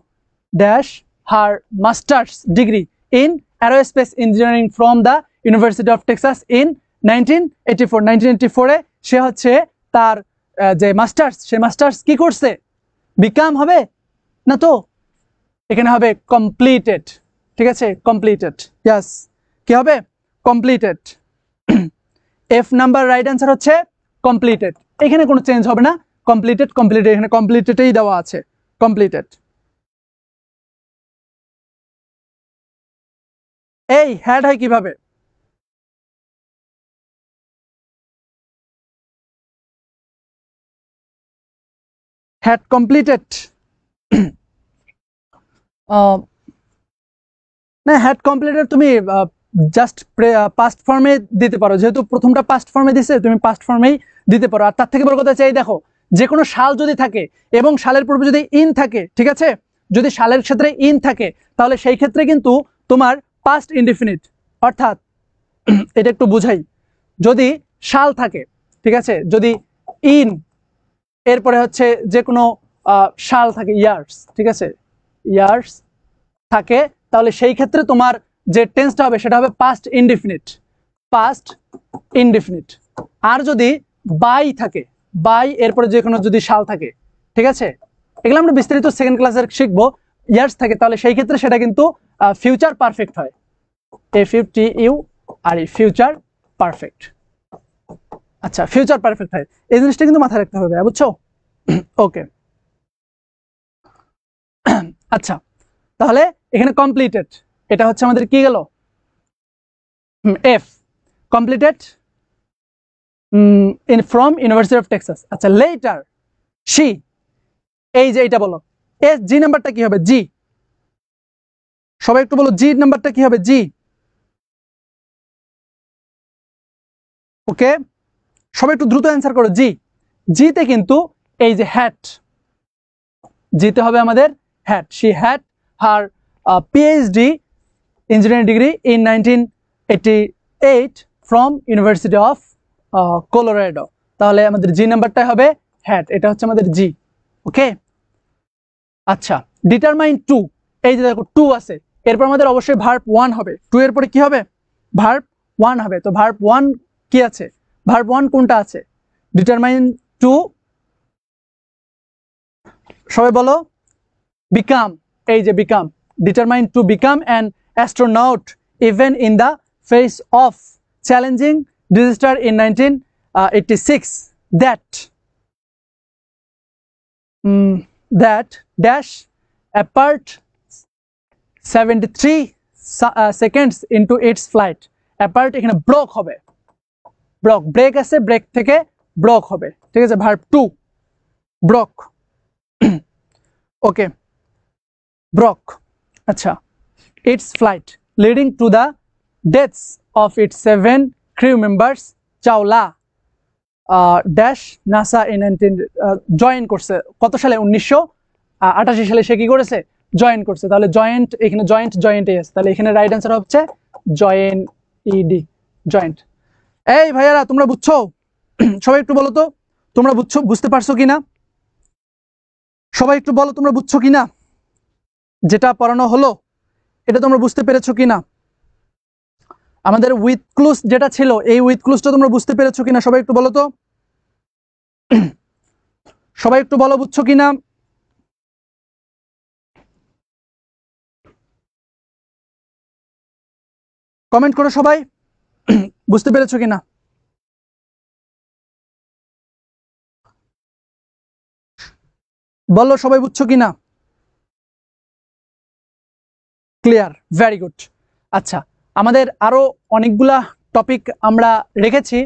dash her master's degree in aerospace engineering from the University of Texas in 1984 সে হচ্ছে তার যে মাস্টার্স, সে মাস্টার্স কি করছে? বিকাম হবে না, তো এখানে হবে কমপ্লিটেড, ঠিক আছে, কমপ্লিটেড, ইয়েস, কি হবে? Completed. F number right answer হচ্ছে কমপ্লিটেড, এখানে কোনো চেঞ্জ হবে না, কমপ্লিটেড, এখানে কমপ্লিটেডই দেওয়া আছে, কমপ্লিটেড। এই হ্যাড হয় কিভাবে? হ্যাড কমপ্লিটেড, না, হ্যাড কমপ্লিটেড তুমি জাস্ট পাস্ট ফর্মে দিতে পারো, যেহেতু প্রথমটা পাস্ট ফর্মে দিছে, তুমি পাস্ট ফর্মেই দিতে পারো। আর তার থেকে বড় কথা চাই, দেখো যে কোনো সাল যদি থাকে এবং সালের পূর্বে যদি ইন থাকে, ঠিক আছে, যদি সালের ক্ষেত্রে ইন থাকে তাহলে সেই ক্ষেত্রে কিন্তু তোমার পাস্ট ইনডিফিনিট, অর্থাৎ এটা একটু বুঝাই, যদি সাল থাকে, ঠিক আছে, যদি ইন এরপরে হচ্ছে যে কোনো সাল থাকে, ইয়ার্স, ঠিক আছে, ইয়ার্স থাকে, তাহলে সেই ক্ষেত্রে তোমার যে টেন্সটা হবে সেটা হবে পাস্ট ইনডিফিনিট, পাস্ট ইনডিফিনিট। আর যদি বাই থাকে, বাই এরপরে যে কোনো যদি সাল থাকে, ঠিক আছে, এগুলো আমরা বিস্তারিত সেকেন্ড ক্লাসের শিখবো, ইয়ার্স থাকে, তাহলে সেই ক্ষেত্রে সেটা কিন্তু ফিউচার পারফেক্ট হয়, FUTURE, ফিউচার পারফেক্ট। আচ্ছা, ফিউচার পারফেক্ট হয়, এই জিনিসটা কিন্তু মাথায় রাখতে হবে, বুঝছো? ওকে, আচ্ছা, তাহলে এখানে কমপ্লিটেড, এটা হচ্ছে আমাদের কি গেল? F, completed in from University of Texas. আচ্ছা, লেটার শি, এই যে এটা বলো, এস জি নাম্বারটা কি হবে? জি, সবাই একটু বলো, জি নাম্বারটা কি হবে? জি, ওকে, সবাই একটু দ্রুত অ্যান্সার করো। জি, জিতে কিন্তু এই যে হ্যাট, জিতে হবে আমাদের had, she had her PhD engineering degree in 1988 from University of Colorado, তাহলে আমাদের জি নাম্বারটা হবে হ্যাট, এটা হচ্ছে আমাদের জি, ওকে। আচ্ছা, ডিটারমাইন টু, এই যে দেখো টু আছে, এরপর আমাদের অবশ্যই ভার্ব ওয়ান হবে, টু এর পরে কি হবে? ভার্ব ওয়ান হবে, তো ভার্ব ওয়ান কি আছে? ভার্ব ওয়ান কোনটা আছে? ডিটারমাইন টু, সবাই বলো, বিকাম, এই যে become, determine to become an astronaut even in the face of challenging disaster in 1986 that dash apart 73 seconds into its flight, apart এখানে ব্লক হবে, ব্রেক আছে, ব্রেক থেকে ব্লক হবে, ঠিক আছে, ভার্ব টু, ব্লক, ওকে, ব্লক, আচ্ছা, it's flight leading to the deaths of its 7 crew members Chawla dash NASA in join করছে কত সালে? 1988 সালে সে কি করেছে? জয়েন করছে। তাহলে জয়েন্ট, এখানে জয়েন্টে আছে, তাহলে এখানে রাইট অ্যান্সার হচ্ছে জয়েন, ইডি, জয়েন্ট। এই ভাইয়ারা তোমরা বুঝছো? সবাই একটু বলো তো তোমরা বুঝতে পারছো কিনা? সবাই একটু বলো তোমরা বুঝছো কিনা? যেটা পড়ানো হলো এটা তোমরা বুঝতে পেরেছো কিনা? আমাদের উইথ ক্লুজ যেটা ছিল, এই উইথ ক্লুজটা তোমরা বুঝতে পেরেছো কিনা? সবাই একটু বলো তো, সবাই একটু বলো বুঝছো কিনা? কমেন্ট করো সবাই, বুঝতে পেরেছো কিনা? বলো সবাই বুঝছো কিনা? Clear, very good. আচ্ছা, আমাদের আরো অনেকগুলা টপিক আমরা রেখেছি।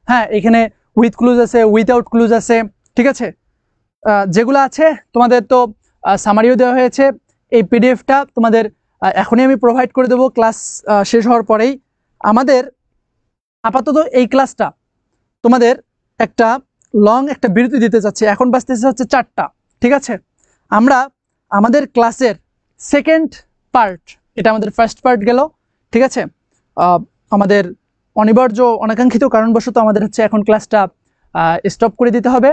হ্যাঁ, এখানে উইথ ক্লুজ আছে, উইথআউট ক্লুজ আছে, ঠিক আছে? যেগুলো আছে তোমাদের তো সামারিও দেওয়া হয়েছে। এই পিডিএফটা তোমাদের এখনই আমি প্রোভাইড করে দেবো ক্লাস শেষ হওয়ার পরেই। আমাদের আপাতত এই ক্লাসটা তোমাদের একটা লং একটা বিরতি দিতে চাচ্ছি। এখন বাজতেছে হচ্ছে 4টা, ঠিক আছে? আমরা আমাদের ক্লাসের সেকেন্ড পার্ট, এটা আমাদের ফার্স্ট পার্ট গেল, ঠিক আছে? আমাদের অনিবার্য অনাকাঙ্ক্ষিত কারণবশত আমাদের হচ্ছে এখন ক্লাসটা স্টপ করে দিতে হবে,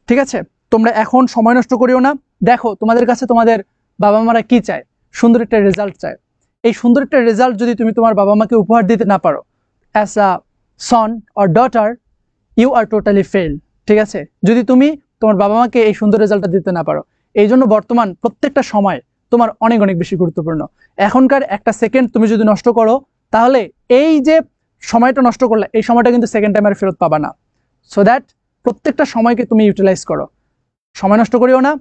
ঠিক আছে? তোমরা এখন সময় নষ্ট করিও না। দেখো তোমাদের কাছে তোমাদের বাবা মারা কি চায়? সুন্দর একটা রেজাল্ট চায়। এই সুন্দর একটা রেজাল্ট যদি তুমি তোমার বাবা মাকে উপহার দিতে না পারো, as a son or daughter you are totally fail, ঠিক আছে? যদি তুমি তোমার বাবা মাকে এই সুন্দর রেজাল্টটা দিতে না পারো। এই জন্য বর্তমান প্রত্যেকটা সময় তোমার অনেক অনেক বেশি গুরুত্বপূর্ণ। এখনকার একটা সেকেন্ড তুমি যদি নষ্ট করো, তাহলে এই যে সময়টা নষ্ট করলে, এই সময়টা কিন্তু সেকেন্ড টাইম আর ফেরত পাবা না। সো দ্যাট প্রত্যেকটা সময়কে তুমি ইউটিলাইজ করো, সময় নষ্ট করিও না,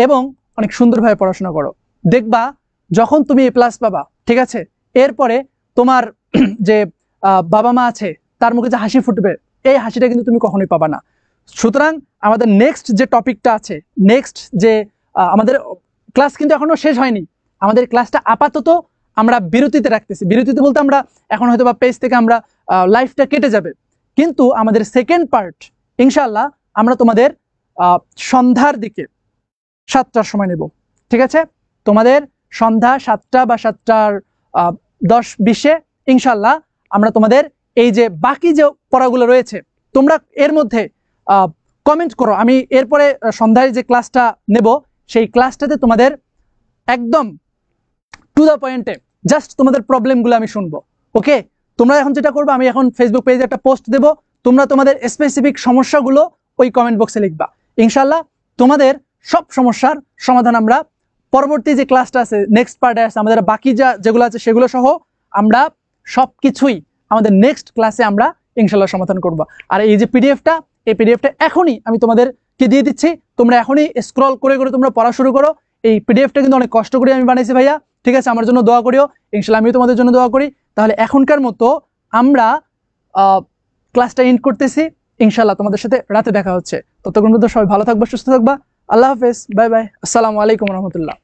এবং অনেক সুন্দরভাবে পড়াশোনা করো। দেখবা যখন তুমি এ প্লাস পাবা, ঠিক আছে, এরপরে তোমার যে বাবা মা আছে তার মুখে যে হাসি ফুটবে, এই হাসিটা কিন্তু তুমি কখনোই পাবা না। সুতরাং আমাদের নেক্সট যে টপিকটা আছে, নেক্সট যে আমাদের ক্লাস কিন্তু এখনো শেষ হয়নি। আমাদের ক্লাসটা আপাতত আমরা বিরতিতে রাখতেছি। বিরতিতে বলতে আমরা এখন হয়তো বা পেজ থেকে আমরা লাইফটা কেটে যাবে, কিন্তু আমাদের সেকেন্ড পার্ট ইনশাআল্লাহ আমরা তোমাদের সন্ধ্যার দিকে 7টার সময় নেব, ঠিক আছে? তোমাদের সন্ধ্যা 7টা বা 7টার 10-20-এ ইনশাআল্লাহ আমরা তোমাদের এই যে বাকি যে পড়াগুলো রয়েছে, তোমরা এর মধ্যে কমেন্ট করো। আমি এরপরে সন্ধ্যায় যে ক্লাসটা নেব, সেই ক্লাসটাতে তোমাদের একদম টু দ্য পয়েন্টে জাস্ট তোমাদের প্রবলেমগুলো আমি শুনবো, ওকে? তোমরা এখন যেটা করবে, আমি এখন ফেসবুক পেজে একটা পোস্ট দেব, তোমরা তোমাদের স্পেসিফিক সমস্যাগুলো ওই কমেন্ট বক্সে লিখবা। ইনশাআল্লাহ তোমাদের সব সমস্যার সমাধান আমরা পরবর্তী যে ক্লাসটা আছে, নেক্সট পার্টে আছে, আমাদের বাকি যেগুলো আছে সেগুলো সহ আমরা সব কিছুই আমাদের নেক্সট ক্লাসে আমরা ইনশাআল্লাহ সমাধান করব। আর এই যে পিডিএফটা, এই পিডিএফটা এখনই আমি তোমাদেরকে দিয়ে দিচ্ছি। তোমরা এখনই স্ক্রল করে করে তোমরা পড়া শুরু করো। এই পিডিএফটা কিন্তু অনেক কষ্ট করে আমি বানাইছি ভাইয়া, ঠিক আছে? আমার জন্য দোয়া করিও, ইনশাআল্লাহ আমিও তোমাদের জন্য দোয়া করি। তাহলে এখনকার মতো আমরা ক্লাসটা এন্ড করতেছি। ইনশাআল্লাহ তোমাদের সাথে রাতে দেখা হচ্ছে। ততক্ষণ পর্যন্ত সবাই ভালো থাকবা, সুস্থ থাকবা। আল্লাহ হাফেজ, বাই বাই, আসসালামু আলাইকুম রহমতুল্লাহ।